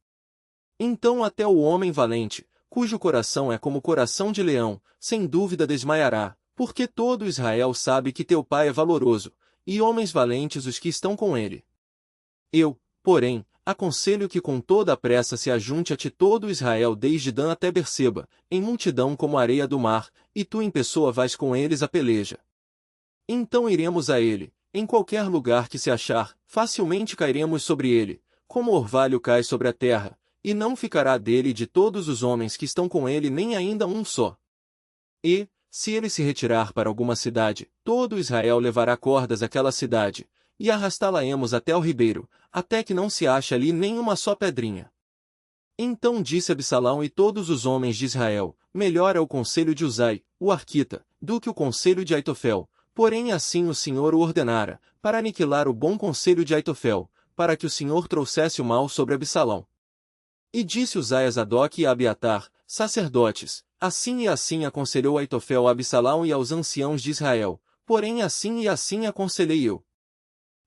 Então até o homem valente, cujo coração é como coração de leão, sem dúvida desmaiará, porque todo Israel sabe que teu pai é valoroso, e homens valentes os que estão com ele. Eu, porém, aconselho que com toda a pressa se ajunte a ti todo Israel desde Dan até Berseba, em multidão como a areia do mar, e tu em pessoa vais com eles à peleja. Então iremos a ele, em qualquer lugar que se achar, facilmente cairemos sobre ele, como orvalho cai sobre a terra, e não ficará dele e de todos os homens que estão com ele nem ainda um só. E, se ele se retirar para alguma cidade, todo Israel levará cordas àquela cidade, e arrastá-la-emos até o ribeiro, até que não se ache ali nem uma só pedrinha. Então disse Absalão e todos os homens de Israel, melhor é o conselho de Uzai, o arquita, do que o conselho de Aitofel, porém assim o Senhor o ordenara, para aniquilar o bom conselho de Aitofel, para que o Senhor trouxesse o mal sobre Absalão. E disse Uzai a Zadok e a Abiatar, sacerdotes, assim e assim aconselhou Aitofel a Absalão e aos anciãos de Israel, porém assim e assim aconselhei eu.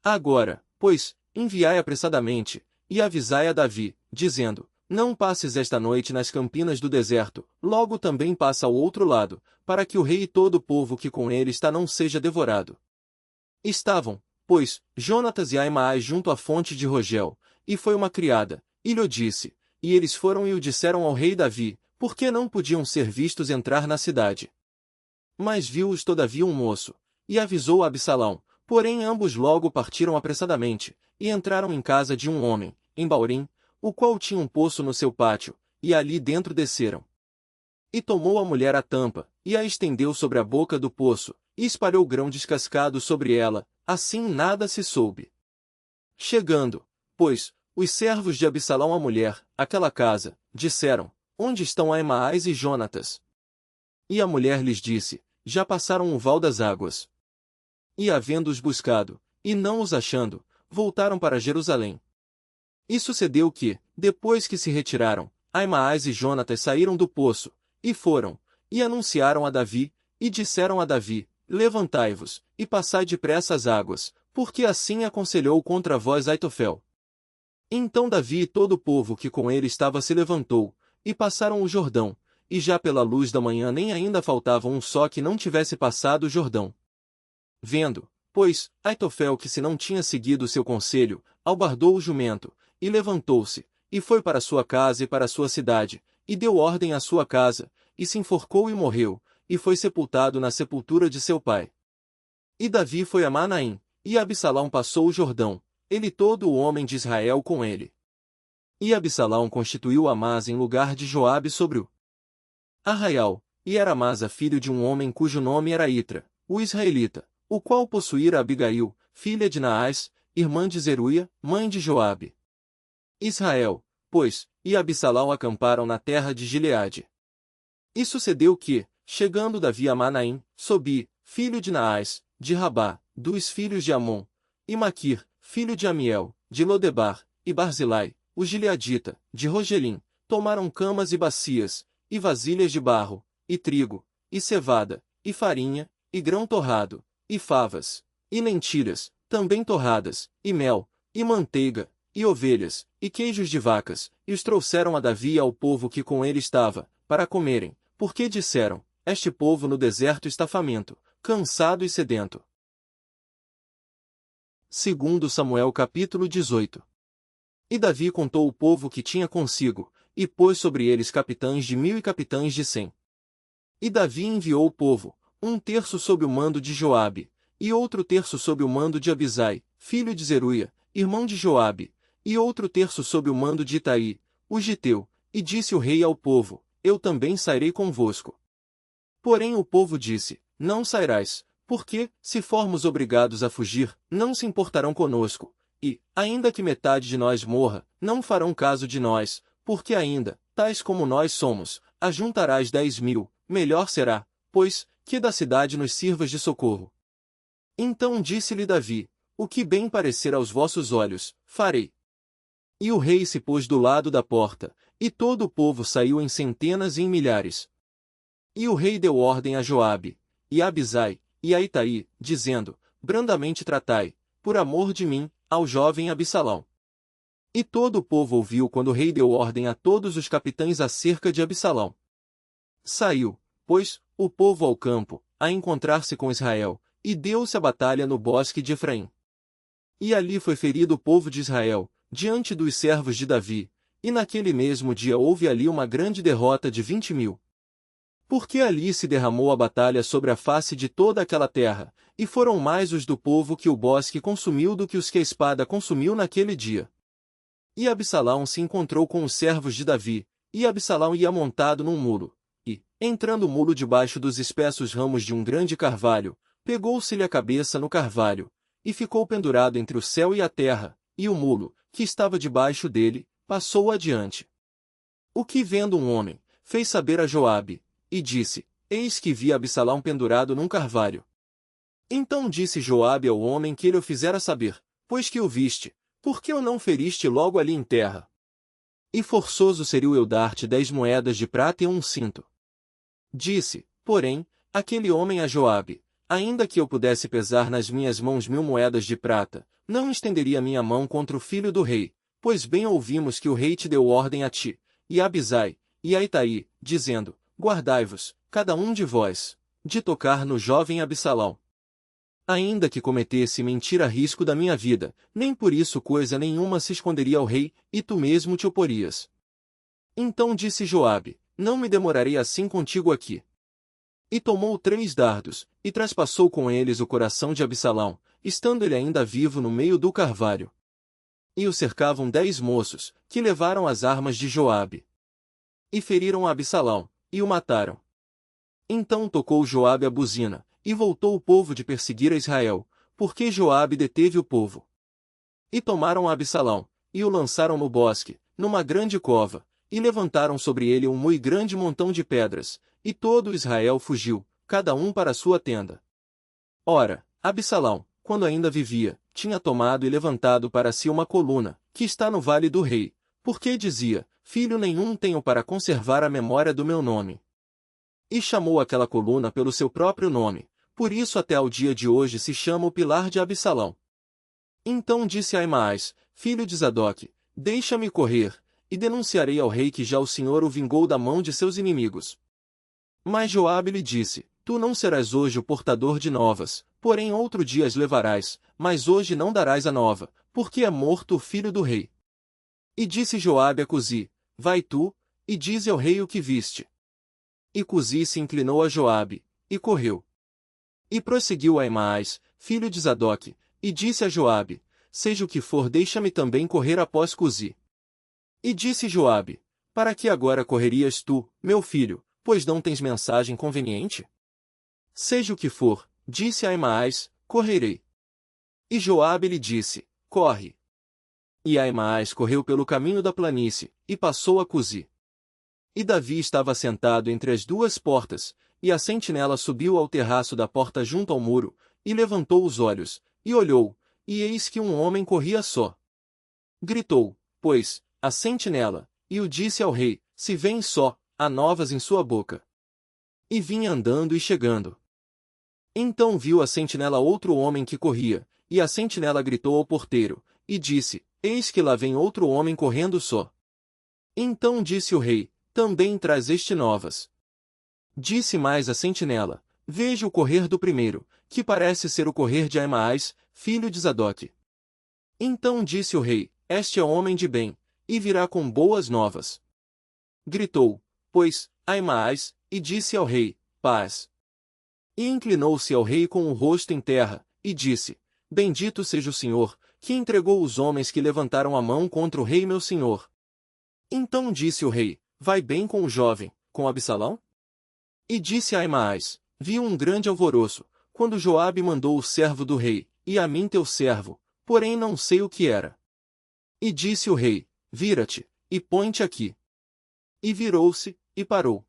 Agora, pois, enviai apressadamente, e avisai a Davi, dizendo, não passes esta noite nas campinas do deserto, logo também passa ao outro lado, para que o rei e todo o povo que com ele está não seja devorado. Estavam, pois, Jonatas e Aimaas junto à fonte de Rogel, e foi uma criada, e lhe disse, e eles foram e o disseram ao rei Davi, porque não podiam ser vistos entrar na cidade. Mas viu-os todavia um moço, e avisou a Absalão, porém ambos logo partiram apressadamente, e entraram em casa de um homem, em Baurim, o qual tinha um poço no seu pátio, e ali dentro desceram. E tomou a mulher a tampa, e a estendeu sobre a boca do poço, e espalhou grão descascado sobre ela, assim nada se soube. Chegando, pois, os servos de Absalão à mulher, àquela casa, disseram, onde estão Aimaas e Jonatas? E a mulher lhes disse, já passaram o val das águas. E havendo-os buscado, e não os achando, voltaram para Jerusalém. E sucedeu que, depois que se retiraram, Aimaas e Jonatas saíram do poço, e foram, e anunciaram a Davi, e disseram a Davi, levantai-vos, e passai depressa as águas, porque assim aconselhou contra vós Aitofel. Então Davi e todo o povo que com ele estava se levantou, e passaram o Jordão, e já pela luz da manhã nem ainda faltava um só que não tivesse passado o Jordão. Vendo, pois, Aitofel que se não tinha seguido o seu conselho, albardou o jumento, e levantou-se, e foi para sua casa e para sua cidade, e deu ordem à sua casa, e se enforcou e morreu, e foi sepultado na sepultura de seu pai. E Davi foi a Manaim, e Absalão passou o Jordão, ele todo o homem de Israel com ele. E Absalão constituiu Amasa em lugar de Joabe sobre o arraial, e era Amasa filho de um homem cujo nome era Itra, o israelita, o qual possuíra Abigail, filha de Naás, irmã de Zeruia, mãe de Joabe. Israel, pois, e Absalão acamparam na terra de Gileade. E sucedeu que, chegando Davi a Manaim, Sobi, filho de Naás, de Rabá, dos filhos de Amon, e Maquir, filho de Amiel, de Lodebar, e Barzilai, o gileadita, de Rogelim, tomaram camas e bacias, e vasilhas de barro, e trigo, e cevada, e farinha, e grão torrado, e favas, e lentilhas, também torradas, e mel, e manteiga, e ovelhas, e queijos de vacas, e os trouxeram a Davi e ao povo que com ele estava, para comerem, porque disseram, este povo no deserto está faminto, cansado e sedento. Segundo Samuel capítulo 18. E Davi contou o povo que tinha consigo, e pôs sobre eles capitães de 1000 e capitães de 100. E Davi enviou o povo, um terço sob o mando de Joabe, e outro terço sob o mando de Abisai, filho de Zeruia, irmão de Joabe, e outro terço sob o mando de Itaí, o giteu, e disse o rei ao povo, eu também sairei convosco. Porém o povo disse, não sairás, porque, se formos obrigados a fugir, não se importarão conosco, e, ainda que metade de nós morra, não farão caso de nós, porque ainda, tais como nós somos, ajuntarás 10.000, melhor será, pois, que da cidade nos sirvas de socorro. Então disse-lhe Davi, o que bem parecer aos vossos olhos, farei. E o rei se pôs do lado da porta, e todo o povo saiu em centenas e em milhares. E o rei deu ordem a Joabe, e a Abisai, e a Itaí, dizendo, brandamente tratai, por amor de mim, ao jovem Absalão. E todo o povo ouviu quando o rei deu ordem a todos os capitães acerca de Absalão. Saiu, pois, o povo ao campo, a encontrar-se com Israel, e deu-se a batalha no bosque de Efraim. E ali foi ferido o povo de Israel, diante dos servos de Davi, e naquele mesmo dia houve ali uma grande derrota de 20.000. Porque ali se derramou a batalha sobre a face de toda aquela terra, e foram mais os do povo que o bosque consumiu do que os que a espada consumiu naquele dia. E Absalão se encontrou com os servos de Davi, e Absalão ia montado num mulo, e, entrando o mulo debaixo dos espessos ramos de um grande carvalho, pegou-se-lhe a cabeça no carvalho, e ficou pendurado entre o céu e a terra, e o mulo, que estava debaixo dele, passou adiante. O que vendo um homem, fez saber a Joabe, e disse, eis que vi Absalão pendurado num carvalho. Então disse Joabe ao homem que ele o fizera saber, pois que o viste, por que o não feriste logo ali em terra? E forçoso seria eu dar-te 10 moedas de prata e um cinto. Disse, porém, aquele homem a Joabe, ainda que eu pudesse pesar nas minhas mãos 1000 moedas de prata, não estenderia minha mão contra o filho do rei, pois bem ouvimos que o rei te deu ordem a ti, e a Abisai, e a Itaí, dizendo, guardai-vos, cada um de vós, de tocar no jovem Absalão. Ainda que cometesse mentira a risco da minha vida, nem por isso coisa nenhuma se esconderia ao rei, e tu mesmo te oporias. Então disse Joabe, não me demorarei assim contigo aqui. E tomou 3 dardos, e traspassou com eles o coração de Absalão, estando ele ainda vivo no meio do carvalho. E o cercavam 10 moços, que levaram as armas de Joabe. E feriram Absalão, e o mataram. Então tocou Joabe a buzina, e voltou o povo de perseguir a Israel, porque Joabe deteve o povo. E tomaram Absalão, e o lançaram no bosque, numa grande cova, e levantaram sobre ele um muito grande montão de pedras, e todo Israel fugiu, cada um para sua tenda. Ora, Absalão, quando ainda vivia, tinha tomado e levantado para si uma coluna, que está no vale do rei, porque dizia, filho nenhum tenho para conservar a memória do meu nome. E chamou aquela coluna pelo seu próprio nome, por isso até ao dia de hoje se chama o Pilar de Absalão. Então disse Aimaas, filho de Zadoque, deixa-me correr, e denunciarei ao rei que já o Senhor o vingou da mão de seus inimigos. Mas Joabe lhe disse, tu não serás hoje o portador de novas, porém outro dia as levarás, mas hoje não darás a nova, porque é morto o filho do rei. E disse Joabe a Cusi, vai tu, e dize ao rei o que viste. E Cusi se inclinou a Joabe, e correu. E prosseguiu Aimaas, filho de Zadoque, e disse a Joabe, seja o que for deixa-me também correr após Cusi. E disse Joabe, para que agora correrias tu, meu filho, pois não tens mensagem conveniente? Seja o que for, disse Aimaas, correrei. E Joabe lhe disse, corre. E Aimaas correu pelo caminho da planície, e passou a Cusi. E Davi estava sentado entre as 2 portas, e a sentinela subiu ao terraço da porta junto ao muro, e levantou os olhos, e olhou, e eis que um homem corria só. Gritou, pois, a sentinela, e o disse ao rei, se vem só, há novas em sua boca. E vinha andando e chegando. Então viu a sentinela outro homem que corria, e a sentinela gritou ao porteiro, e disse, eis que lá vem outro homem correndo só. Então disse o rei, também traz este novas. Disse mais a sentinela, veja o correr do primeiro, que parece ser o correr de Aimaas, filho de Zadoque. Então disse o rei, este é homem de bem, e virá com boas novas. Gritou, pois, Aimaas, e disse ao rei, paz. E inclinou-se ao rei com o rosto em terra, e disse, bendito seja o Senhor, que entregou os homens que levantaram a mão contra o rei meu senhor. Então disse o rei, vai bem com o jovem, com Absalão? E disse Aimaas, vi um grande alvoroço, quando Joabe mandou o servo do rei, e a mim teu servo, porém não sei o que era. E disse o rei, vira-te, e põe-te aqui. E virou-se, e parou.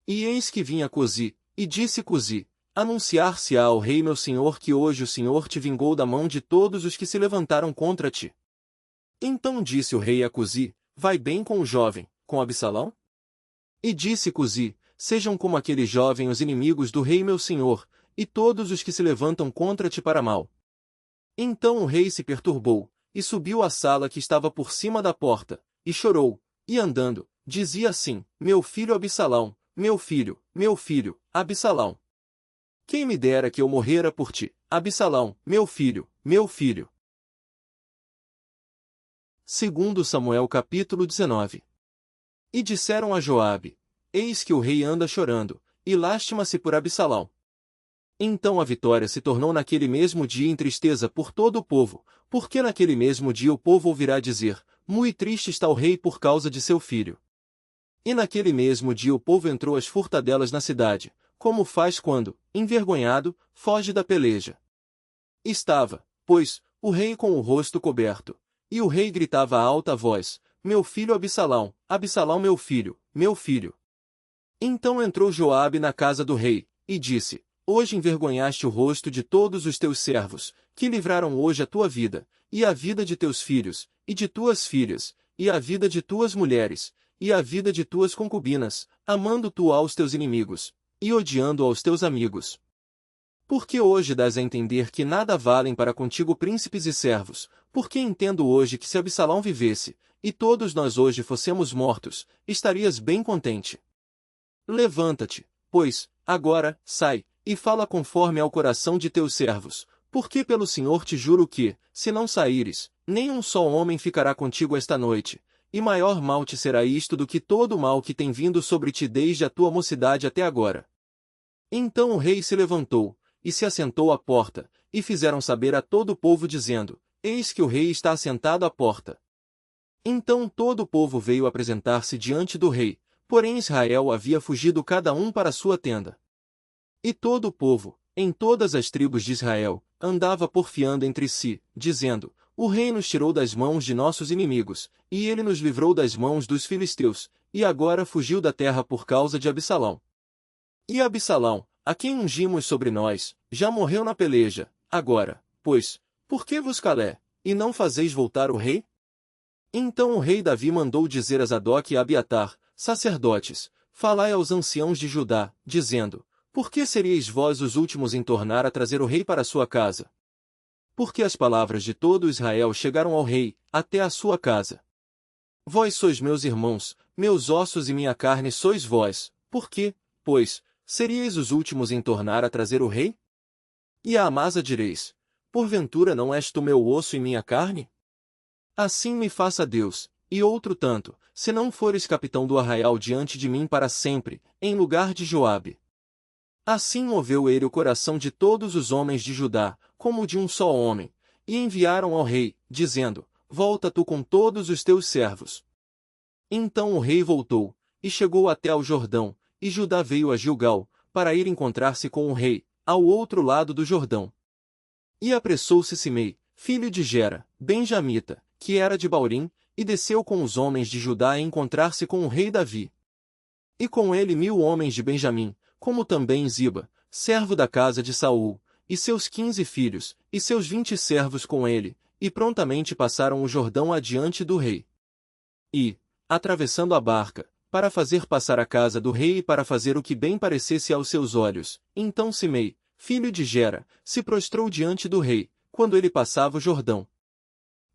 E eis que vinha Cusi, e disse Cusi, anunciar-se-á ao rei meu senhor que hoje o Senhor te vingou da mão de todos os que se levantaram contra ti. Então disse o rei a Cusi, vai bem com o jovem, com Absalão? E disse Cusi, sejam como aquele jovem os inimigos do rei meu senhor, e todos os que se levantam contra ti para mal. Então o rei se perturbou, e subiu à sala que estava por cima da porta, e chorou, e andando, dizia assim, meu filho Absalão, meu filho, Absalão. Quem me dera que eu morrera por ti, Absalão, meu filho, meu filho. 2 Samuel capítulo 19. E disseram a Joabe, eis que o rei anda chorando, e lástima-se por Absalão. Então a vitória se tornou naquele mesmo dia em tristeza por todo o povo, porque naquele mesmo dia o povo ouvirá dizer, muito triste está o rei por causa de seu filho. E naquele mesmo dia o povo entrou às furtadelas na cidade, como faz quando, envergonhado, foge da peleja. Estava, pois, o rei com o rosto coberto, e o rei gritava a alta voz, meu filho Absalão, Absalão meu filho, meu filho. Então entrou Joabe na casa do rei, e disse, hoje envergonhaste o rosto de todos os teus servos, que livraram hoje a tua vida, e a vida de teus filhos, e de tuas filhas, e a vida de tuas mulheres, e a vida de tuas concubinas, amando tu aos teus inimigos, e odiando aos teus amigos. Porque hoje dás a entender que nada valem para contigo príncipes e servos, porque entendo hoje que se Absalão vivesse, e todos nós hoje fossemos mortos, estarias bem contente. Levanta-te, pois, agora, sai, e fala conforme ao coração de teus servos, porque pelo Senhor te juro que, se não saíres, nem um só homem ficará contigo esta noite, e maior mal te será isto do que todo o mal que tem vindo sobre ti desde a tua mocidade até agora. Então o rei se levantou, e se assentou à porta, e fizeram saber a todo o povo dizendo, Eis que o rei está assentado à porta. Então todo o povo veio apresentar-se diante do rei, porém Israel havia fugido cada um para sua tenda. E todo o povo, em todas as tribos de Israel, andava porfiando entre si, dizendo, O rei nos tirou das mãos de nossos inimigos, e ele nos livrou das mãos dos filisteus, e agora fugiu da terra por causa de Absalão. E Absalão, a quem ungimos sobre nós, já morreu na peleja, agora, pois, por que vos calé, e não fazeis voltar o rei? Então o rei Davi mandou dizer a Zadok e a Abiatar, sacerdotes, falai aos anciãos de Judá, dizendo, Por que seríeis vós os últimos em tornar a trazer o rei para sua casa? Porque as palavras de todo Israel chegaram ao rei, até a sua casa. Vós sois meus irmãos, meus ossos e minha carne sois vós, por que, pois, seríeis os últimos em tornar a trazer o rei? E a Amasa direis, porventura não és tu meu osso e minha carne? Assim me faça Deus, e outro tanto, se não fores capitão do arraial diante de mim para sempre, em lugar de Joabe. Assim moveu ele o coração de todos os homens de Judá, como de um só homem, e enviaram ao rei, dizendo, Volta tu com todos os teus servos. Então o rei voltou, e chegou até ao Jordão, e Judá veio a Gilgal, para ir encontrar-se com o rei, ao outro lado do Jordão. E apressou-se Simei, filho de Gera, benjamita, que era de Baurim, e desceu com os homens de Judá a encontrar-se com o rei Davi. E com ele 1000 homens de Benjamim, como também Ziba, servo da casa de Saul, e seus 15 filhos, e seus 20 servos com ele, e prontamente passaram o Jordão adiante do rei. E, atravessando a barca, para fazer passar a casa do rei e para fazer o que bem parecesse aos seus olhos, então Simei, filho de Gera, se prostrou diante do rei, quando ele passava o Jordão.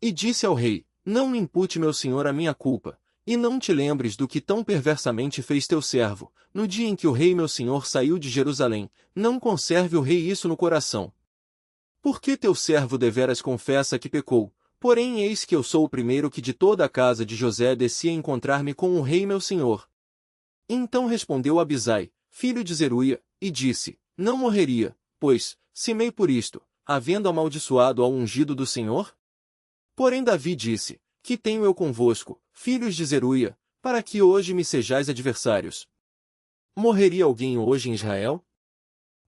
E disse ao rei, Não me impute meu senhor a minha culpa, e não te lembres do que tão perversamente fez teu servo, no dia em que o rei meu senhor saiu de Jerusalém, não conserve o rei isso no coração. Porque teu servo deveras confessa que pecou, porém eis que eu sou o primeiro que de toda a casa de José desci a encontrar-me com o rei meu senhor. Então respondeu Abisai, filho de Zeruia, e disse, Não morreria, pois, Simei por isto, havendo amaldiçoado ao ungido do Senhor? Porém Davi disse, Que tenho eu convosco, filhos de Zeruia, para que hoje me sejais adversários? Morreria alguém hoje em Israel?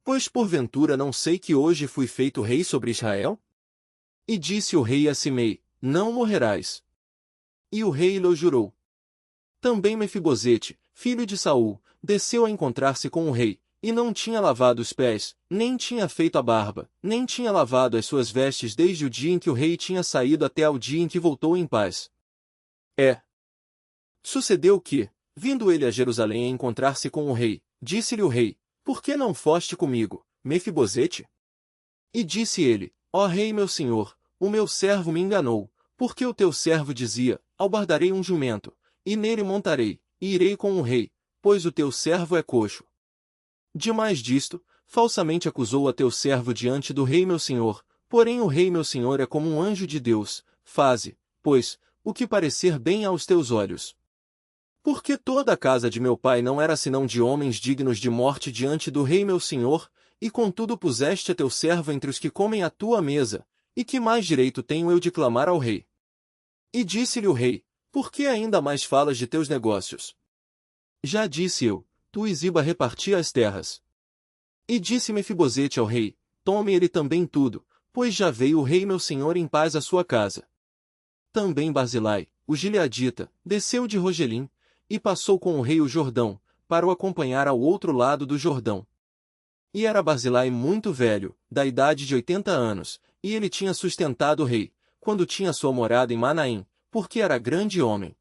Pois porventura não sei que hoje fui feito rei sobre Israel? E disse o rei a Simei, Não morrerás. E o rei lhe jurou. Também Mefibosete, filho de Saul, desceu a encontrar-se com o rei, e não tinha lavado os pés, nem tinha feito a barba, nem tinha lavado as suas vestes desde o dia em que o rei tinha saído até ao dia em que voltou em paz. Sucedeu que, vindo ele a Jerusalém a encontrar-se com o rei, disse-lhe o rei, Por que não foste comigo, Mefibosete? E disse ele, Ó rei meu senhor, o meu servo me enganou, porque o teu servo dizia, Albardarei um jumento, e nele montarei, e irei com o rei, pois o teu servo é coxo. Demais disto, falsamente acusou a teu servo diante do rei meu senhor, porém o rei meu senhor é como um anjo de Deus, faze, pois, o que parecer bem aos teus olhos. Porque toda a casa de meu pai não era senão de homens dignos de morte diante do rei meu senhor, e contudo puseste a teu servo entre os que comem à tua mesa, e que mais direito tenho eu de clamar ao rei? E disse-lhe o rei, Por que ainda mais falas de teus negócios? Já disse eu, tu e Ziba reparti as terras. E disse Mefibosete ao rei, Tome ele também tudo, pois já veio o rei meu senhor em paz à sua casa. Também Barzilai, o gileadita, desceu de Rogelim, e passou com o rei o Jordão, para o acompanhar ao outro lado do Jordão. E era Barzilai muito velho, da idade de 80 anos, e ele tinha sustentado o rei, quando tinha sua morada em Manaim, porque era grande homem.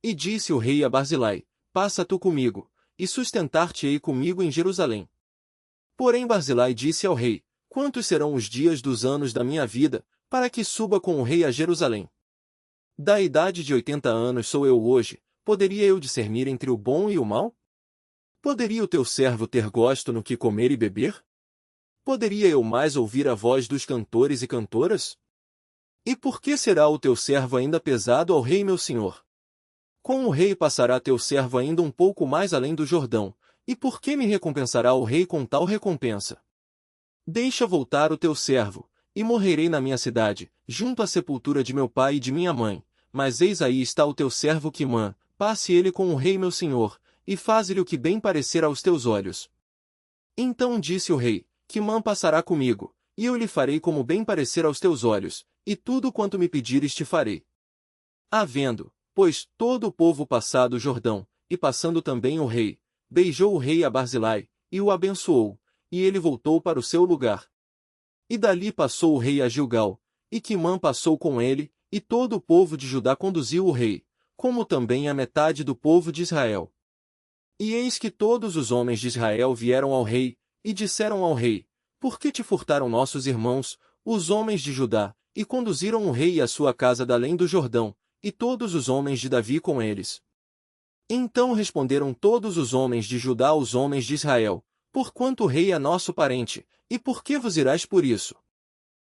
E disse o rei a Barzilai, Passa tu comigo, e sustentar-te-ei comigo em Jerusalém. Porém Barzilai disse ao rei, Quantos serão os dias dos anos da minha vida, para que suba com o rei a Jerusalém? Da idade de 80 anos sou eu hoje, poderia eu discernir entre o bom e o mal? Poderia o teu servo ter gosto no que comer e beber? Poderia eu mais ouvir a voz dos cantores e cantoras? E por que será o teu servo ainda pesado ao rei meu senhor? Com o rei passará teu servo ainda um pouco mais além do Jordão, e por que me recompensará o rei com tal recompensa? Deixa voltar o teu servo, e morrerei na minha cidade, junto à sepultura de meu pai e de minha mãe. Mas eis aí está o teu servo Quimã, passe ele com o rei meu senhor, e faze-lhe o que bem parecer aos teus olhos. Então disse o rei, Quimã passará comigo, e eu lhe farei como bem parecer aos teus olhos, e tudo quanto me pedires te farei. Havendo, pois, todo o povo passado o Jordão, e passando também o rei, beijou o rei a Barzilai, e o abençoou, e ele voltou para o seu lugar. E dali passou o rei a Gilgal, e Quimã passou com ele, e todo o povo de Judá conduziu o rei, como também a metade do povo de Israel. E eis que todos os homens de Israel vieram ao rei, e disseram ao rei, por que te furtaram nossos irmãos, os homens de Judá, e conduziram o rei e a sua casa da além do Jordão, e todos os homens de Davi com eles? Então responderam todos os homens de Judá aos homens de Israel, porquanto o rei é nosso parente, e por que vos irás por isso?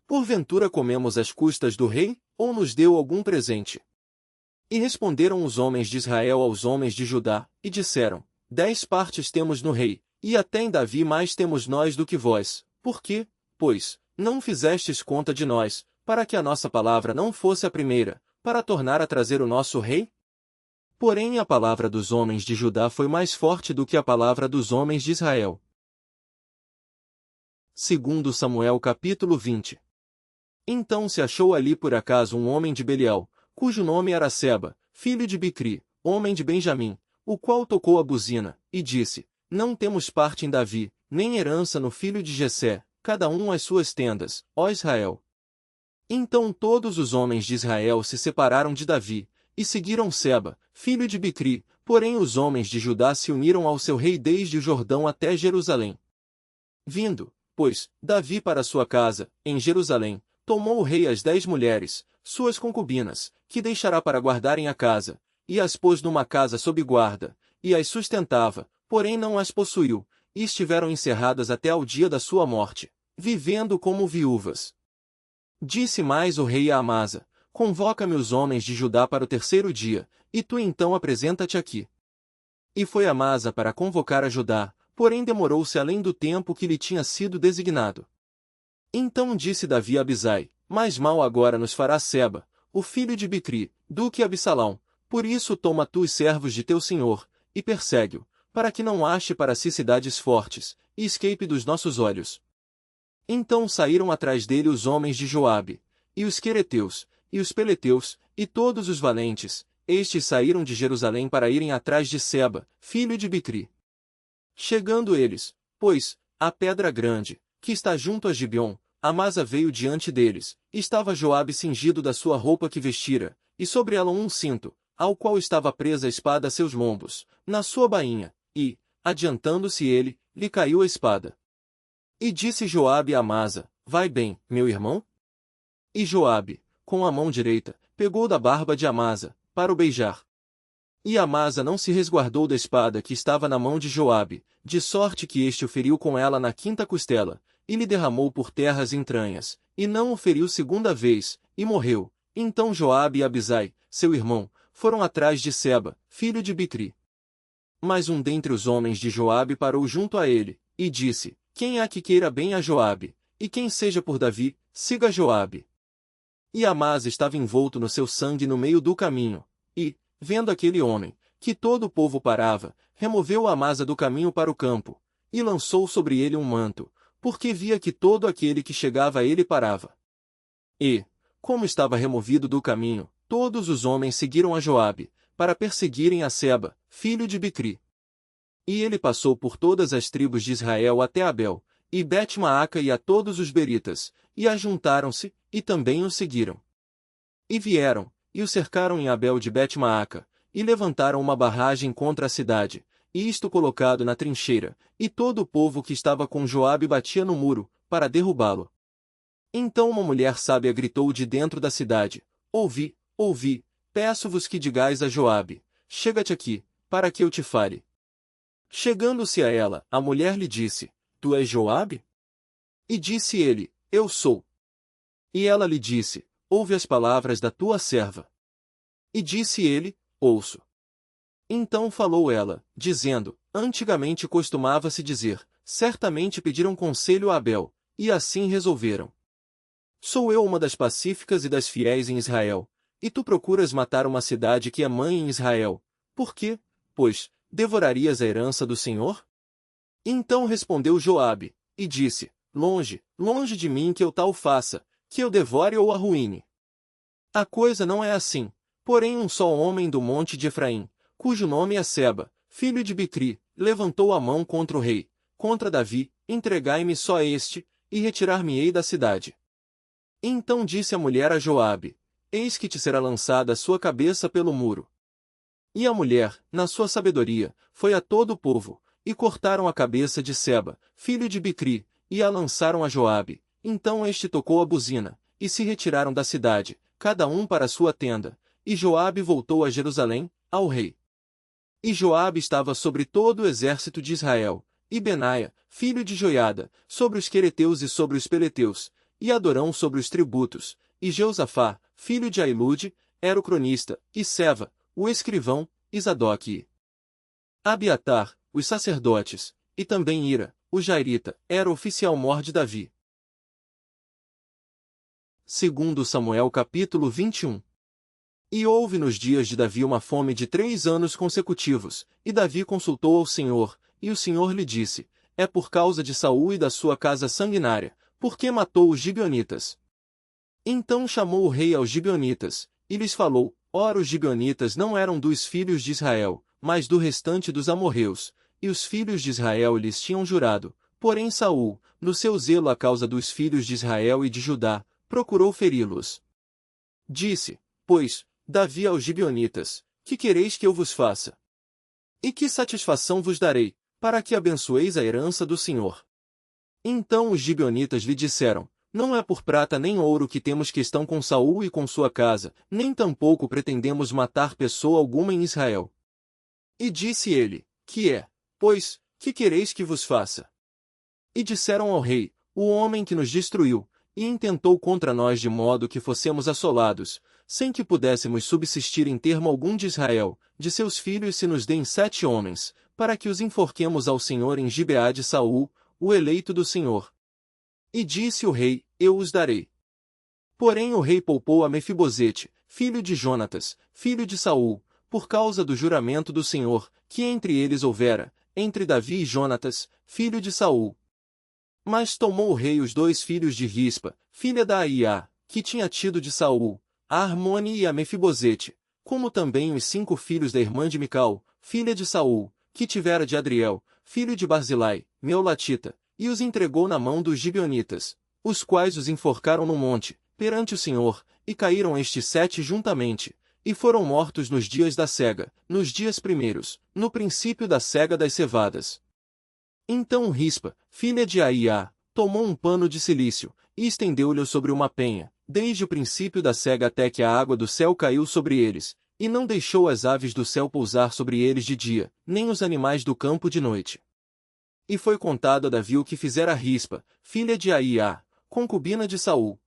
Porventura comemos às custas do rei, ou nos deu algum presente? E responderam os homens de Israel aos homens de Judá, e disseram, 10 partes temos no rei, e até em Davi mais temos nós do que vós, por quê, pois, não fizestes conta de nós, para que a nossa palavra não fosse a primeira, para tornar a trazer o nosso rei? Porém a palavra dos homens de Judá foi mais forte do que a palavra dos homens de Israel. Segundo Samuel capítulo 20. Então se achou ali por acaso um homem de Belial, cujo nome era Seba, filho de Bicri, homem de Benjamim, o qual tocou a buzina, e disse, não temos parte em Davi, nem herança no filho de Jessé, cada um às suas tendas, ó Israel. Então todos os homens de Israel se separaram de Davi, e seguiram Seba, filho de Bicri, porém os homens de Judá se uniram ao seu rei desde o Jordão até Jerusalém. Vindo, pois, Davi para sua casa, em Jerusalém, tomou o rei as 10 mulheres, suas concubinas, que deixará para guardarem a casa, e as pôs numa casa sob guarda, e as sustentava, porém não as possuiu, e estiveram encerradas até ao dia da sua morte, vivendo como viúvas. Disse mais o rei a Amasa, convoca-me os homens de Judá para o terceiro dia, e tu então apresenta-te aqui. E foi Amasa para convocar a Judá, porém demorou-se além do tempo que lhe tinha sido designado. Então disse Davi a Abisai, mais mal agora nos fará Seba, o filho de Bicri, do que Absalão, por isso toma tu os servos de teu senhor, e persegue-o, para que não ache para si cidades fortes, e escape dos nossos olhos. Então saíram atrás dele os homens de Joabe, e os quereteus, e os peleteus, e todos os valentes, estes saíram de Jerusalém para irem atrás de Seba, filho de Bicri. Chegando eles, pois, à pedra grande, que está junto a Gibeon, Amasa veio diante deles, e estava Joabe cingido da sua roupa que vestira, e sobre ela um cinto, ao qual estava presa a espada a seus lombos, na sua bainha, e, adiantando-se ele, lhe caiu a espada. E disse Joabe a Amasa, vai bem, meu irmão? E Joabe, com a mão direita, pegou da barba de Amasa, para o beijar. E Amasa não se resguardou da espada que estava na mão de Joabe, de sorte que este o feriu com ela na quinta costela, e lhe derramou por terra as entranhas, e não o feriu segunda vez, e morreu. Então Joabe e Abisai, seu irmão, foram atrás de Seba, filho de Bicri. Mas um dentre os homens de Joabe parou junto a ele, e disse, quem há que queira bem a Joabe, e quem seja por Davi, siga Joabe. E Amasa estava envolto no seu sangue no meio do caminho, e, vendo aquele homem, que todo o povo parava, removeu Amasa do caminho para o campo, e lançou sobre ele um manto, porque via que todo aquele que chegava a ele parava. E, como estava removido do caminho, todos os homens seguiram a Joabe, para perseguirem a Seba, filho de Bicri. E ele passou por todas as tribos de Israel até Abel, e Bet-Maaca e a todos os beritas, e ajuntaram-se, e também o seguiram. E vieram, e o cercaram em Abel de Bet-Maaca, e levantaram uma barragem contra a cidade, e isto colocado na trincheira, e todo o povo que estava com Joabe batia no muro, para derrubá-lo. Então uma mulher sábia gritou de dentro da cidade, ouvi, ouvi, peço-vos que digais a Joabe, chega-te aqui, para que eu te fale. Chegando-se a ela, a mulher lhe disse, tu és Joabe? E disse ele, eu sou. E ela lhe disse, ouve as palavras da tua serva. E disse ele, ouço. Então falou ela, dizendo, antigamente costumava-se dizer, certamente pediram conselho a Abel, e assim resolveram. Sou eu uma das pacíficas e das fiéis em Israel, e tu procuras matar uma cidade que é mãe em Israel. Por quê? Pois, devorarias a herança do Senhor? Então respondeu Joabe, e disse, longe, longe de mim que eu tal faça, que eu devore ou arruíne. A coisa não é assim, porém um só homem do monte de Efraim, cujo nome é Seba, filho de Bicri, levantou a mão contra o rei, contra Davi, entregai-me só este, e retirar-me-ei da cidade. Então disse a mulher a Joabe, eis que te será lançada a sua cabeça pelo muro. E a mulher, na sua sabedoria, foi a todo o povo, e cortaram a cabeça de Seba, filho de Bicri, e a lançaram a Joabe. Então este tocou a buzina, e se retiraram da cidade, cada um para a sua tenda, e Joabe voltou a Jerusalém, ao rei. E Joabe estava sobre todo o exército de Israel, e Benaia, filho de Joiada, sobre os quereteus e sobre os peleteus, e Adorão sobre os tributos, e Jeosafá, filho de Ailude, era o cronista, e Seva, o escrivão, e Zadoque e Abiatar, os sacerdotes, e também Ira, o jairita, era o oficial-mor de Davi. Segundo Samuel capítulo 21. E houve nos dias de Davi uma fome de 3 anos consecutivos, e Davi consultou ao Senhor, e o Senhor lhe disse, é por causa de Saul e da sua casa sanguinária, porque matou os gibeonitas. Então chamou o rei aos gibeonitas, e lhes falou, ora os gibeonitas não eram dos filhos de Israel, mas do restante dos amorreus, e os filhos de Israel lhes tinham jurado, porém Saul, no seu zelo à causa dos filhos de Israel e de Judá, procurou feri-los. Disse, pois, Davi aos gibeonitas, que quereis que eu vos faça? E que satisfação vos darei, para que abençoeis a herança do Senhor? Então os gibeonitas lhe disseram, não é por prata nem ouro que temos questão com Saul e com sua casa, nem tampouco pretendemos matar pessoa alguma em Israel. E disse ele, que é, pois, que quereis que vos faça? E disseram ao rei, o homem que nos destruiu, e intentou contra nós de modo que fossemos assolados, sem que pudéssemos subsistir em termo algum de Israel, de seus filhos se nos deem 7 homens, para que os enforquemos ao Senhor em Gibeá de Saul, o eleito do Senhor. E disse o rei, eu os darei. Porém o rei poupou a Mefibosete, filho de Jonatas, filho de Saul, por causa do juramento do Senhor, que entre eles houvera, entre Davi e Jonatas, filho de Saul. Mas tomou o rei os 2 filhos de Rispa, filha da Aiá, que tinha tido de Saul, a Armone e a Mefibosete, como também os 5 filhos da irmã de Mical, filha de Saul, que tivera de Adriel, filho de Barzilai, Meolatita, e os entregou na mão dos gibeonitas, os quais os enforcaram no monte, perante o Senhor, e caíram estes 7 juntamente, e foram mortos nos dias da cega, nos dias primeiros, no princípio da cega das cevadas. Então Rispa, filha de Aiá, tomou um pano de cilício, e estendeu-lhe sobre uma penha, desde o princípio da cega até que a água do céu caiu sobre eles, e não deixou as aves do céu pousar sobre eles de dia, nem os animais do campo de noite. E foi contado a Davi o que fizera Rispa, filha de Aiá, concubina de Saul.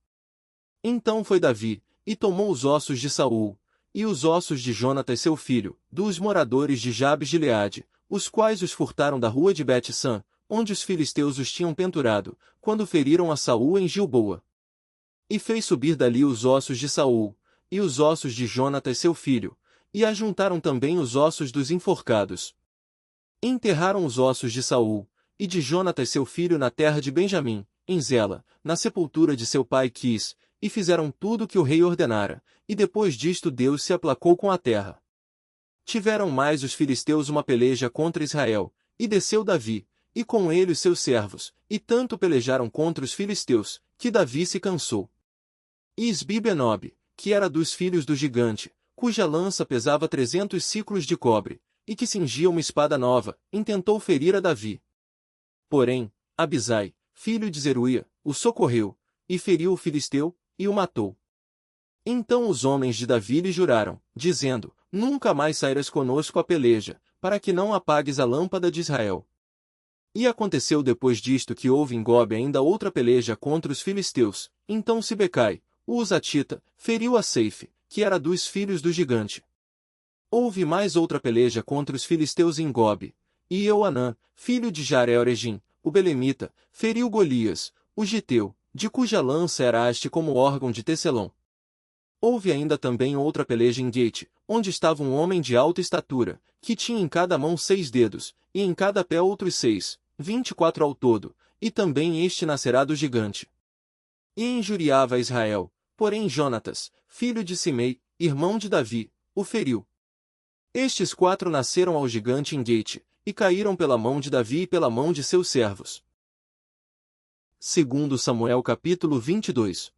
Então foi Davi, e tomou os ossos de Saul, e os ossos de Jonatas seu filho, dos moradores de Jabes-Gileade, os quais os furtaram da rua de Bet-San, onde os filisteus os tinham pendurado, quando feriram a Saul em Gilboa. E fez subir dali os ossos de Saul, e os ossos de Jonatas seu filho, e ajuntaram também os ossos dos enforcados. Enterraram os ossos de Saul, e de Jonatas seu filho na terra de Benjamim, em Zela, na sepultura de seu pai Quis, e fizeram tudo o que o rei ordenara, e depois disto Deus se aplacou com a terra. Tiveram mais os filisteus uma peleja contra Israel, e desceu Davi, e com ele os seus servos, e tanto pelejaram contra os filisteus, que Davi se cansou. E Isbi-Benob, que era dos filhos do gigante, cuja lança pesava 300 siclos de cobre, e que cingia uma espada nova, intentou ferir a Davi. Porém, Abisai, filho de Zeruia, o socorreu, e feriu o filisteu, e o matou. Então os homens de Davi lhe juraram, dizendo, nunca mais sairás conosco à peleja, para que não apagues a lâmpada de Israel. E aconteceu depois disto que houve em Gobe ainda outra peleja contra os filisteus, então Sibecai, o Uzatita, feriu a Seife, que era dos filhos do gigante. Houve mais outra peleja contra os filisteus em Gobe, e Euanã, filho de Jaare-Oregim, o belemita, feriu Golias, o giteu, de cuja lança era haste como órgão de tecelão. Houve ainda também outra peleja em Gate, onde estava um homem de alta estatura, que tinha em cada mão 6 dedos, e em cada pé outros 6, 24 ao todo, e também este nascerá do gigante. E injuriava a Israel, porém Jonatas, filho de Simei, irmão de Davi, o feriu. Estes 4 nasceram ao gigante em Gate, e caíram pela mão de Davi e pela mão de seus servos. Segundo Samuel capítulo 22.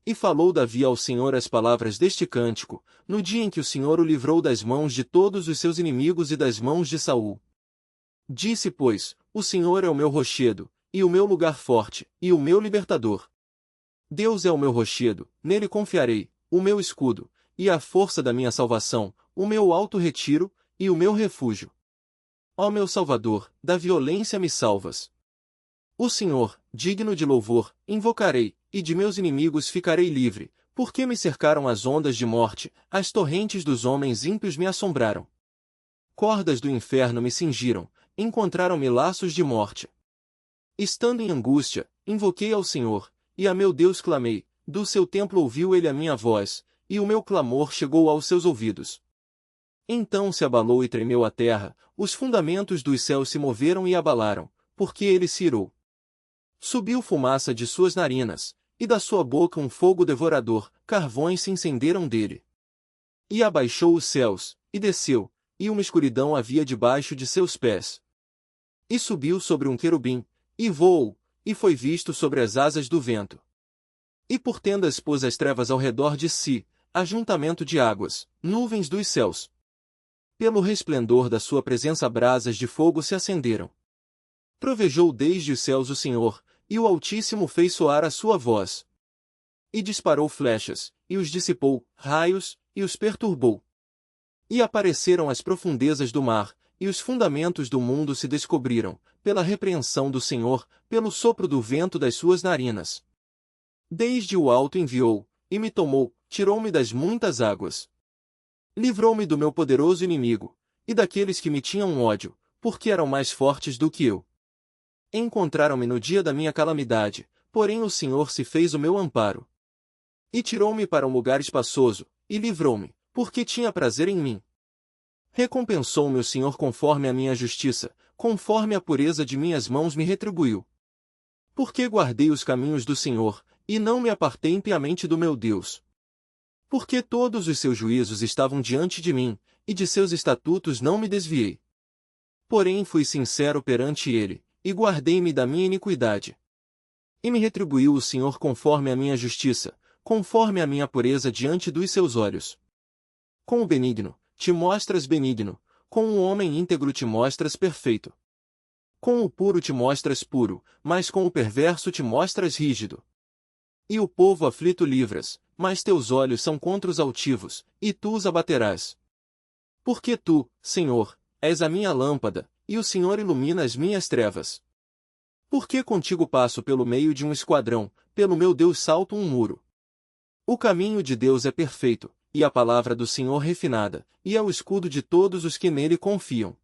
E falou Davi ao Senhor as palavras deste cântico, no dia em que o Senhor o livrou das mãos de todos os seus inimigos e das mãos de Saul. Disse, pois, o Senhor é o meu rochedo, e o meu lugar forte, e o meu libertador. Deus é o meu rochedo, nele confiarei, o meu escudo, e a força da minha salvação, o meu alto retiro, e o meu refúgio. Ó meu Salvador, da violência me salvas. O Senhor, digno de louvor, invocarei, e de meus inimigos ficarei livre, porque me cercaram as ondas de morte, as torrentes dos homens ímpios me assombraram. Cordas do inferno me cingiram, encontraram-me laços de morte. Estando em angústia, invoquei ao Senhor, e a meu Deus clamei, do seu templo ouviu ele a minha voz, e o meu clamor chegou aos seus ouvidos. Então se abalou e tremeu a terra, os fundamentos dos céus se moveram e abalaram, porque ele se irou. Subiu fumaça de suas narinas, e da sua boca um fogo devorador, carvões se incenderam dele. E abaixou os céus, e desceu, e uma escuridão havia debaixo de seus pés. E subiu sobre um querubim, e voou, e foi visto sobre as asas do vento. E por tendas pôs as trevas ao redor de si, ajuntamento de águas, nuvens dos céus. Pelo resplendor da sua presença brasas de fogo se acenderam. Trovejou desde os céus o Senhor, e o Altíssimo fez soar a sua voz. E disparou flechas, e os dissipou, raios, e os perturbou. E apareceram as profundezas do mar, e os fundamentos do mundo se descobriram, pela repreensão do Senhor, pelo sopro do vento das suas narinas. Desde o alto enviou, e me tomou, tirou-me das muitas águas. Livrou-me do meu poderoso inimigo, e daqueles que me tinham ódio, porque eram mais fortes do que eu. Encontraram-me no dia da minha calamidade, porém o Senhor se fez o meu amparo. E tirou-me para um lugar espaçoso, e livrou-me, porque tinha prazer em mim. Recompensou-me o Senhor conforme a minha justiça, conforme a pureza de minhas mãos me retribuiu. Porque guardei os caminhos do Senhor, e não me apartei impiamente do meu Deus. Porque todos os seus juízos estavam diante de mim, e de seus estatutos não me desviei. Porém fui sincero perante ele, e guardei-me da minha iniquidade. E me retribuiu o Senhor conforme a minha justiça, conforme a minha pureza diante dos seus olhos. Com o benigno, te mostras benigno, com o homem íntegro te mostras perfeito. Com o puro te mostras puro, mas com o perverso te mostras rígido. E o povo aflito livras, mas teus olhos são contra os altivos, e tu os abaterás. Porque tu, Senhor, és a minha lâmpada, e o Senhor ilumina as minhas trevas. Porque contigo passo pelo meio de um esquadrão, pelo meu Deus salto um muro. O caminho de Deus é perfeito, e a palavra do Senhor refinada, e é o escudo de todos os que nele confiam.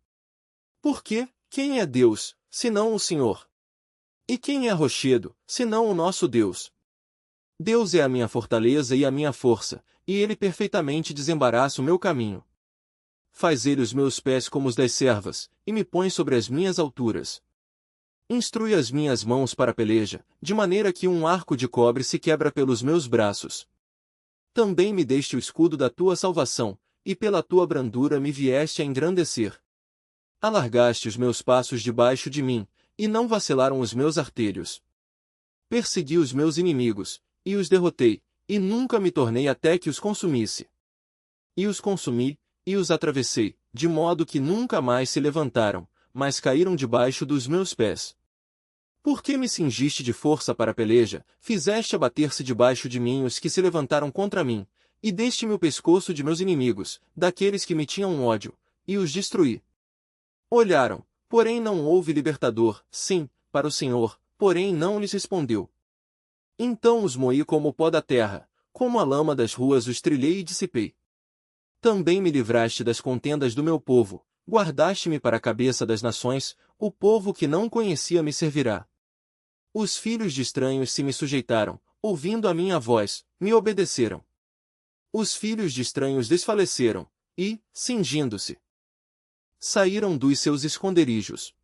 Porque, quem é Deus, senão o Senhor? E quem é rochedo, senão o nosso Deus? Deus é a minha fortaleza e a minha força, e ele perfeitamente desembaraça o meu caminho. Faz ele os meus pés como os das servas, e me põe sobre as minhas alturas. Instrui as minhas mãos para a peleja, de maneira que um arco de cobre se quebra pelos meus braços. Também me deste o escudo da tua salvação, e pela tua brandura me vieste a engrandecer. Alargaste os meus passos debaixo de mim, e não vacilaram os meus artelhos. Persegui os meus inimigos, e os derrotei, e nunca me tornei até que os consumisse. E os consumi, e os atravessei, de modo que nunca mais se levantaram, mas caíram debaixo dos meus pés. Por que me cingiste de força para a peleja, fizeste abater-se debaixo de mim os que se levantaram contra mim, e deste-me o pescoço de meus inimigos, daqueles que me tinham ódio, e os destruí. Olharam, porém não houve libertador, sim, para o Senhor, porém não lhes respondeu. Então os moí como o pó da terra, como a lama das ruas os trilhei e dissipei. Também me livraste das contendas do meu povo, guardaste-me para a cabeça das nações, o povo que não conhecia me servirá. Os filhos de estranhos se me sujeitaram, ouvindo a minha voz, me obedeceram. Os filhos de estranhos desfaleceram, e, cingindo-se, saíram dos seus esconderijos.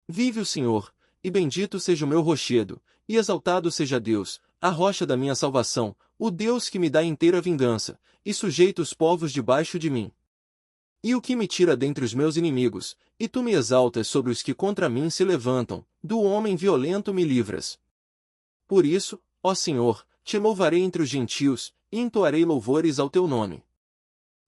Vive o Senhor, e bendito seja o meu rochedo, e exaltado seja Deus, a rocha da minha salvação, o Deus que me dá inteira vingança, e sujeita os povos debaixo de mim. E o que me tira dentre os meus inimigos, e tu me exaltas sobre os que contra mim se levantam, do homem violento me livras. Por isso, ó Senhor, te louvarei entre os gentios, e entoarei louvores ao teu nome.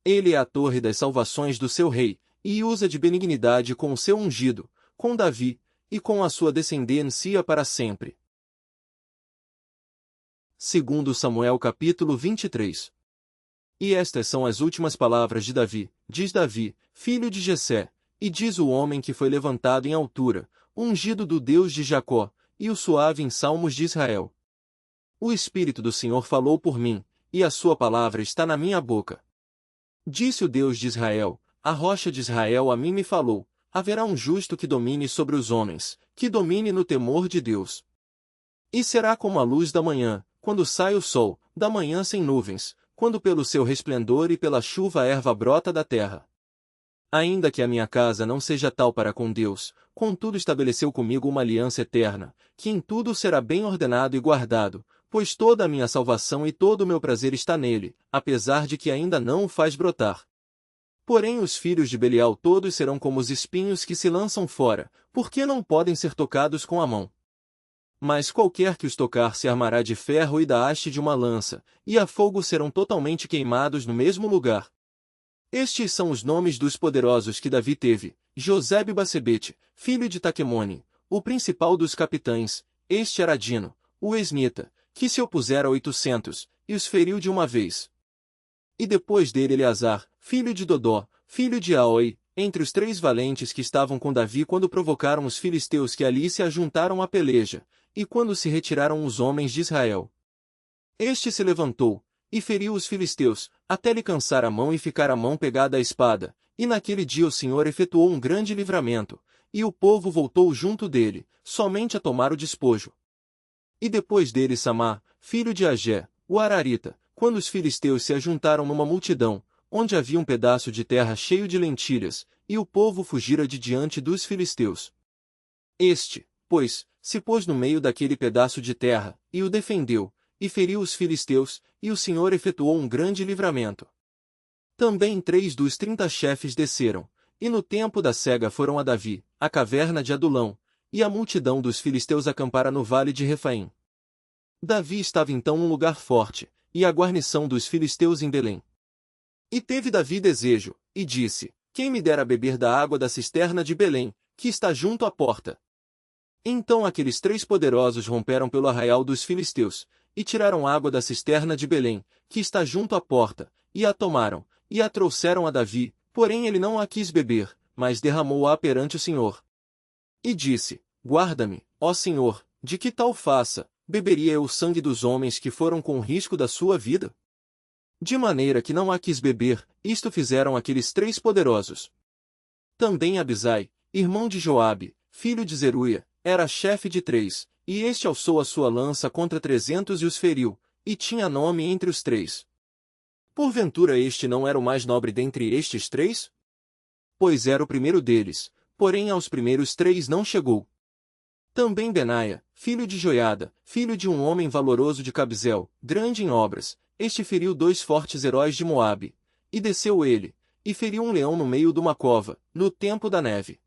Ele é a torre das salvações do seu rei, e usa de benignidade com o seu ungido, com Davi, e com a sua descendência para sempre. Segundo Samuel capítulo 23. E estas são as últimas palavras de Davi, diz Davi, filho de Jessé, e diz o homem que foi levantado em altura, ungido do Deus de Jacó, e o suave em salmos de Israel. O Espírito do Senhor falou por mim, e a sua palavra está na minha boca. Disse o Deus de Israel, a rocha de Israel a mim me falou, haverá um justo que domine sobre os homens, que domine no temor de Deus. E será como a luz da manhã, quando sai o sol, da manhã sem nuvens, quando pelo seu resplendor e pela chuva a erva brota da terra. Ainda que a minha casa não seja tal para com Deus, contudo estabeleceu comigo uma aliança eterna, que em tudo será bem ordenado e guardado, pois toda a minha salvação e todo o meu prazer está nele, apesar de que ainda não o faz brotar. Porém os filhos de Belial todos serão como os espinhos que se lançam fora, porque não podem ser tocados com a mão. Mas qualquer que os tocar se armará de ferro e da haste de uma lança, e a fogo serão totalmente queimados no mesmo lugar. Estes são os nomes dos poderosos que Davi teve: Josebe-Basebete, filho de Taquemone, o principal dos capitães, este era Dino, o esnita, que se opusera a 800, e os feriu de uma vez. E depois dele Eleazar, filho de Dodó, filho de Aoi, entre os 3 valentes que estavam com Davi quando provocaram os filisteus que ali se ajuntaram à peleja, e quando se retiraram os homens de Israel. Este se levantou, e feriu os filisteus, até lhe cansar a mão e ficar a mão pegada à espada, e naquele dia o Senhor efetuou um grande livramento, e o povo voltou junto dele, somente a tomar o despojo. E depois dele Samá, filho de Agé, o Ararita, quando os filisteus se ajuntaram numa multidão, onde havia um pedaço de terra cheio de lentilhas, e o povo fugira de diante dos filisteus. Este, pois, se pôs no meio daquele pedaço de terra, e o defendeu, e feriu os filisteus, e o Senhor efetuou um grande livramento. Também 3 dos 30 chefes desceram, e no tempo da cega foram a Davi, a caverna de Adulão, e a multidão dos filisteus acampara no vale de Refaim. Davi estava então num lugar forte, e a guarnição dos filisteus em Belém. E teve Davi desejo, e disse, quem me dera beber da água da cisterna de Belém, que está junto à porta? Então aqueles 3 poderosos romperam pelo arraial dos filisteus, e tiraram água da cisterna de Belém, que está junto à porta, e a tomaram, e a trouxeram a Davi, porém ele não a quis beber, mas derramou-a perante o Senhor. E disse, guarda-me, ó Senhor, de que tal faça, beberia eu o sangue dos homens que foram com o risco da sua vida? De maneira que não a quis beber, isto fizeram aqueles 3 poderosos. Também Abisai, irmão de Joabe, filho de Zeruia, era chefe de 3, e este alçou a sua lança contra 300 e os feriu, e tinha nome entre os 3. Porventura este não era o mais nobre dentre estes 3? Pois era o primeiro deles, porém aos primeiros 3 não chegou. Também Benaia, filho de Joiada, filho de um homem valoroso de Cabzel, grande em obras, este feriu 2 fortes heróis de Moabe, e desceu ele, e feriu um leão no meio de uma cova, no tempo da neve.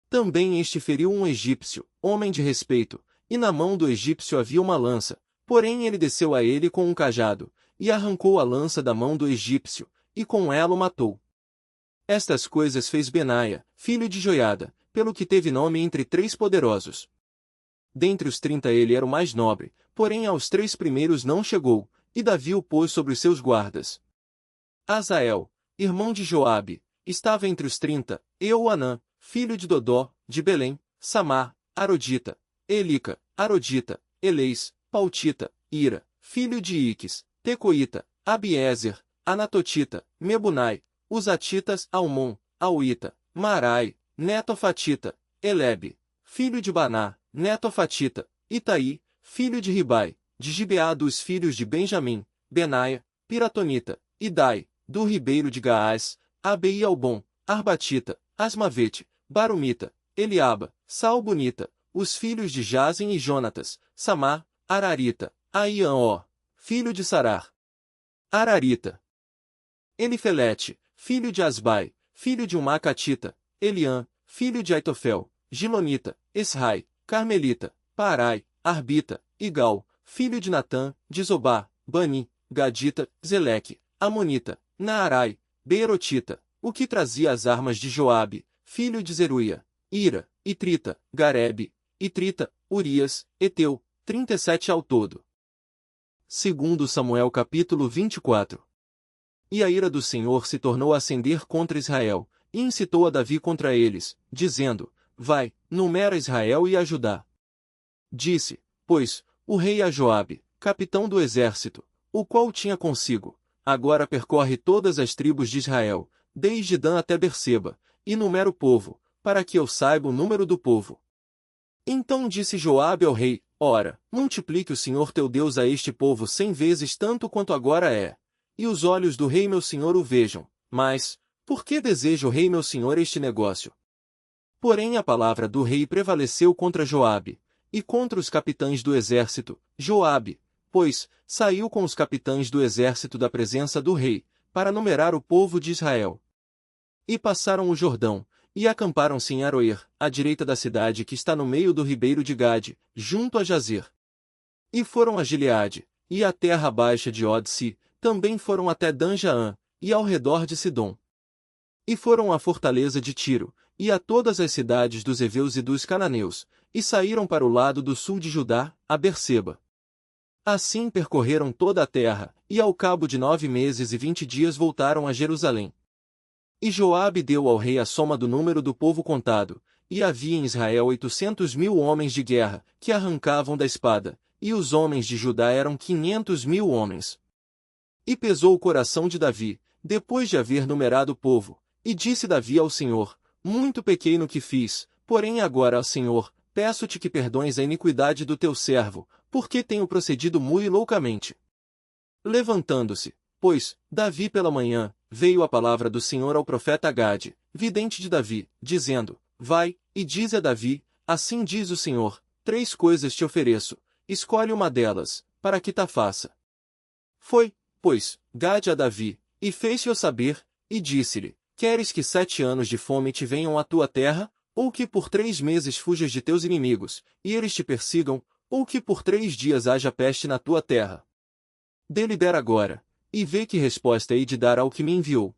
Também este feriu um egípcio, homem de respeito, e na mão do egípcio havia uma lança, porém ele desceu a ele com um cajado, e arrancou a lança da mão do egípcio, e com ela o matou. Estas coisas fez Benaia, filho de Joiada, pelo que teve nome entre 3 poderosos. Dentre os 30 ele era o mais nobre, porém aos 3 primeiros não chegou, e Davi o pôs sobre os seus guardas. Azael, irmão de Joabe, estava entre os 30, Euanã, filho de Dodó, de Belém, Samar, Arodita, Elica, Arodita, Eleis, Pautita, Ira, filho de Iques, Tecoíta, Abiezer, Anatotita, Mebunai, os Atitas, Almon, Auita, Marai, Netofatita, Elebe, filho de Baná, Netofatita, Itaí, filho de Ribai, de Gibeá dos filhos de Benjamim, Benaia, Piratonita, Idai, do ribeiro de Gaás, Abei Albon, Arbatita, Asmavete, Barumita, Eliaba, Salbunita, os filhos de Jazem e Jonatas, Samar, Ararita, Aian-ó, filho de Sarar, Ararita, Elifelete, filho de Asbai, filho de Umacatita, Eliã, filho de Aitofel, Gilonita, Esrai, Carmelita, Parai, Arbita, Igal, filho de Natã, de Zobá, Bani, Gadita, Zeleque, Amonita, Naarai, Beerotita, o que trazia as armas de Joabe, filho de Zeruia, Ira, Itrita, Garebe, Itrita, Urias, Eteu, 37 ao todo. Segundo Samuel capítulo 24. E a ira do Senhor se tornou a acender contra Israel, e incitou a Davi contra eles, dizendo, vai, numera Israel e a Judá. Disse, pois, o rei a Joabe, capitão do exército, o qual tinha consigo, agora percorre todas as tribos de Israel, desde Dan até Berseba, e numera o povo, para que eu saiba o número do povo. Então disse Joabe ao rei, ora, multiplique o Senhor teu Deus a este povo 100 vezes tanto quanto agora é. E os olhos do rei meu senhor o vejam, mas, por que deseja o rei meu senhor este negócio? Porém a palavra do rei prevaleceu contra Joabe, e contra os capitães do exército, Joabe, pois, saiu com os capitães do exército da presença do rei, para numerar o povo de Israel. E passaram o Jordão, e acamparam-se em Aroer, à direita da cidade que está no meio do ribeiro de Gade, junto a Jazer. E foram a Gileade, e à terra baixa de Odsi, também foram até Dan-Jaã, e ao redor de Sidom. E foram à fortaleza de Tiro, e a todas as cidades dos heveus e dos cananeus, e saíram para o lado do sul de Judá, a Berseba. Assim percorreram toda a terra, e ao cabo de 9 meses e 20 dias voltaram a Jerusalém. E Joabe deu ao rei a soma do número do povo contado, e havia em Israel 800.000 homens de guerra, que arrancavam da espada, e os homens de Judá eram 500.000 homens. E pesou o coração de Davi, depois de haver numerado o povo, e disse Davi ao Senhor, muito pequei no que fiz, porém agora, ó Senhor, peço-te que perdoes a iniquidade do teu servo, porque tenho procedido muito loucamente. Levantando-se, pois, Davi pela manhã, veio a palavra do Senhor ao profeta Gade, vidente de Davi, dizendo, vai, e dize a Davi, assim diz o Senhor, 3 coisas te ofereço, escolhe uma delas, para que ta faça. Foi, pois, Gade a Davi, e fez-se-o saber, e disse-lhe, queres que 7 anos de fome te venham à tua terra, ou que por 3 meses fujas de teus inimigos, e eles te persigam, ou que por 3 dias haja peste na tua terra? Delibera agora, e vê que resposta hei de dar ao que me enviou.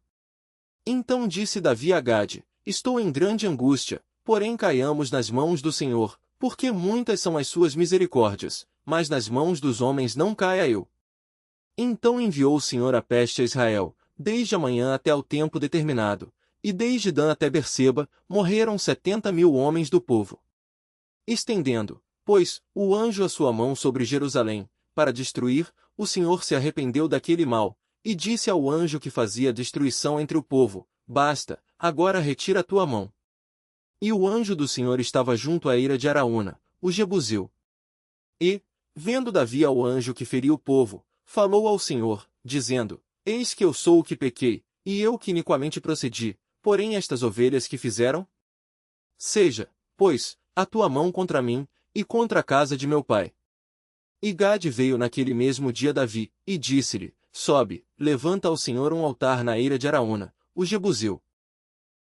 Então disse Davi a Gade, estou em grande angústia, porém caiamos nas mãos do Senhor, porque muitas são as suas misericórdias, mas nas mãos dos homens não caia eu. Então enviou o Senhor a peste a Israel, desde a manhã até ao tempo determinado, e desde Dan até Berseba, morreram 70.000 homens do povo. Estendendo, pois, o anjo a sua mão sobre Jerusalém, para destruir, o Senhor se arrependeu daquele mal, e disse ao anjo que fazia destruição entre o povo, basta, agora retira a tua mão. E o anjo do Senhor estava junto à eira de Araúna, o Jebuseu. E, vendo Davi ao anjo que feriu o povo, falou ao Senhor, dizendo, eis que eu sou o que pequei, e eu que iniquamente procedi, porém estas ovelhas que fizeram? Seja, pois, a tua mão contra mim, e contra a casa de meu pai. E Gade veio naquele mesmo dia Davi, e disse-lhe, sobe, levanta ao Senhor um altar na eira de Araúna, o Jebuseu.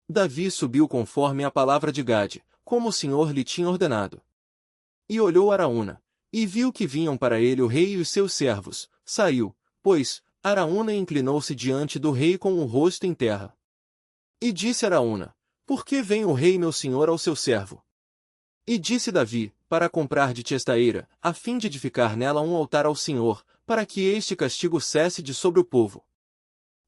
Davi subiu conforme a palavra de Gade, como o Senhor lhe tinha ordenado. E olhou Araúna, e viu que vinham para ele o rei e os seus servos, saiu, pois, Araúna inclinou-se diante do rei com o rosto em terra. E disse Araúna, por que vem o rei meu senhor ao seu servo? E disse Davi, para comprar de ti esta eira, a fim de edificar nela um altar ao Senhor, para que este castigo cesse de sobre o povo.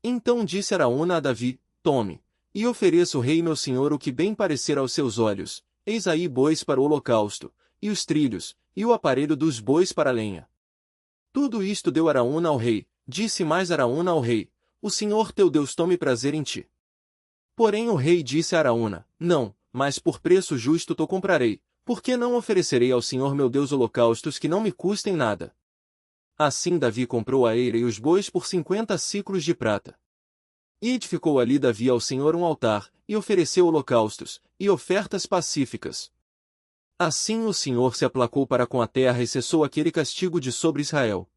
Então disse Araúna a Davi, tome, e ofereça o rei meu senhor o que bem parecer aos seus olhos, eis aí bois para o holocausto, e os trilhos, e o aparelho dos bois para a lenha. Tudo isto deu Araúna ao rei, disse mais Araúna ao rei, o Senhor teu Deus tome prazer em ti. Porém o rei disse a Araúna, não, mas por preço justo te comprarei, porque não oferecerei ao Senhor meu Deus holocaustos que não me custem nada. Assim Davi comprou a eira e os bois por 50 siclos de prata. E edificou ali Davi ao Senhor um altar, e ofereceu holocaustos, e ofertas pacíficas. Assim o Senhor se aplacou para com a terra e cessou aquele castigo de sobre Israel.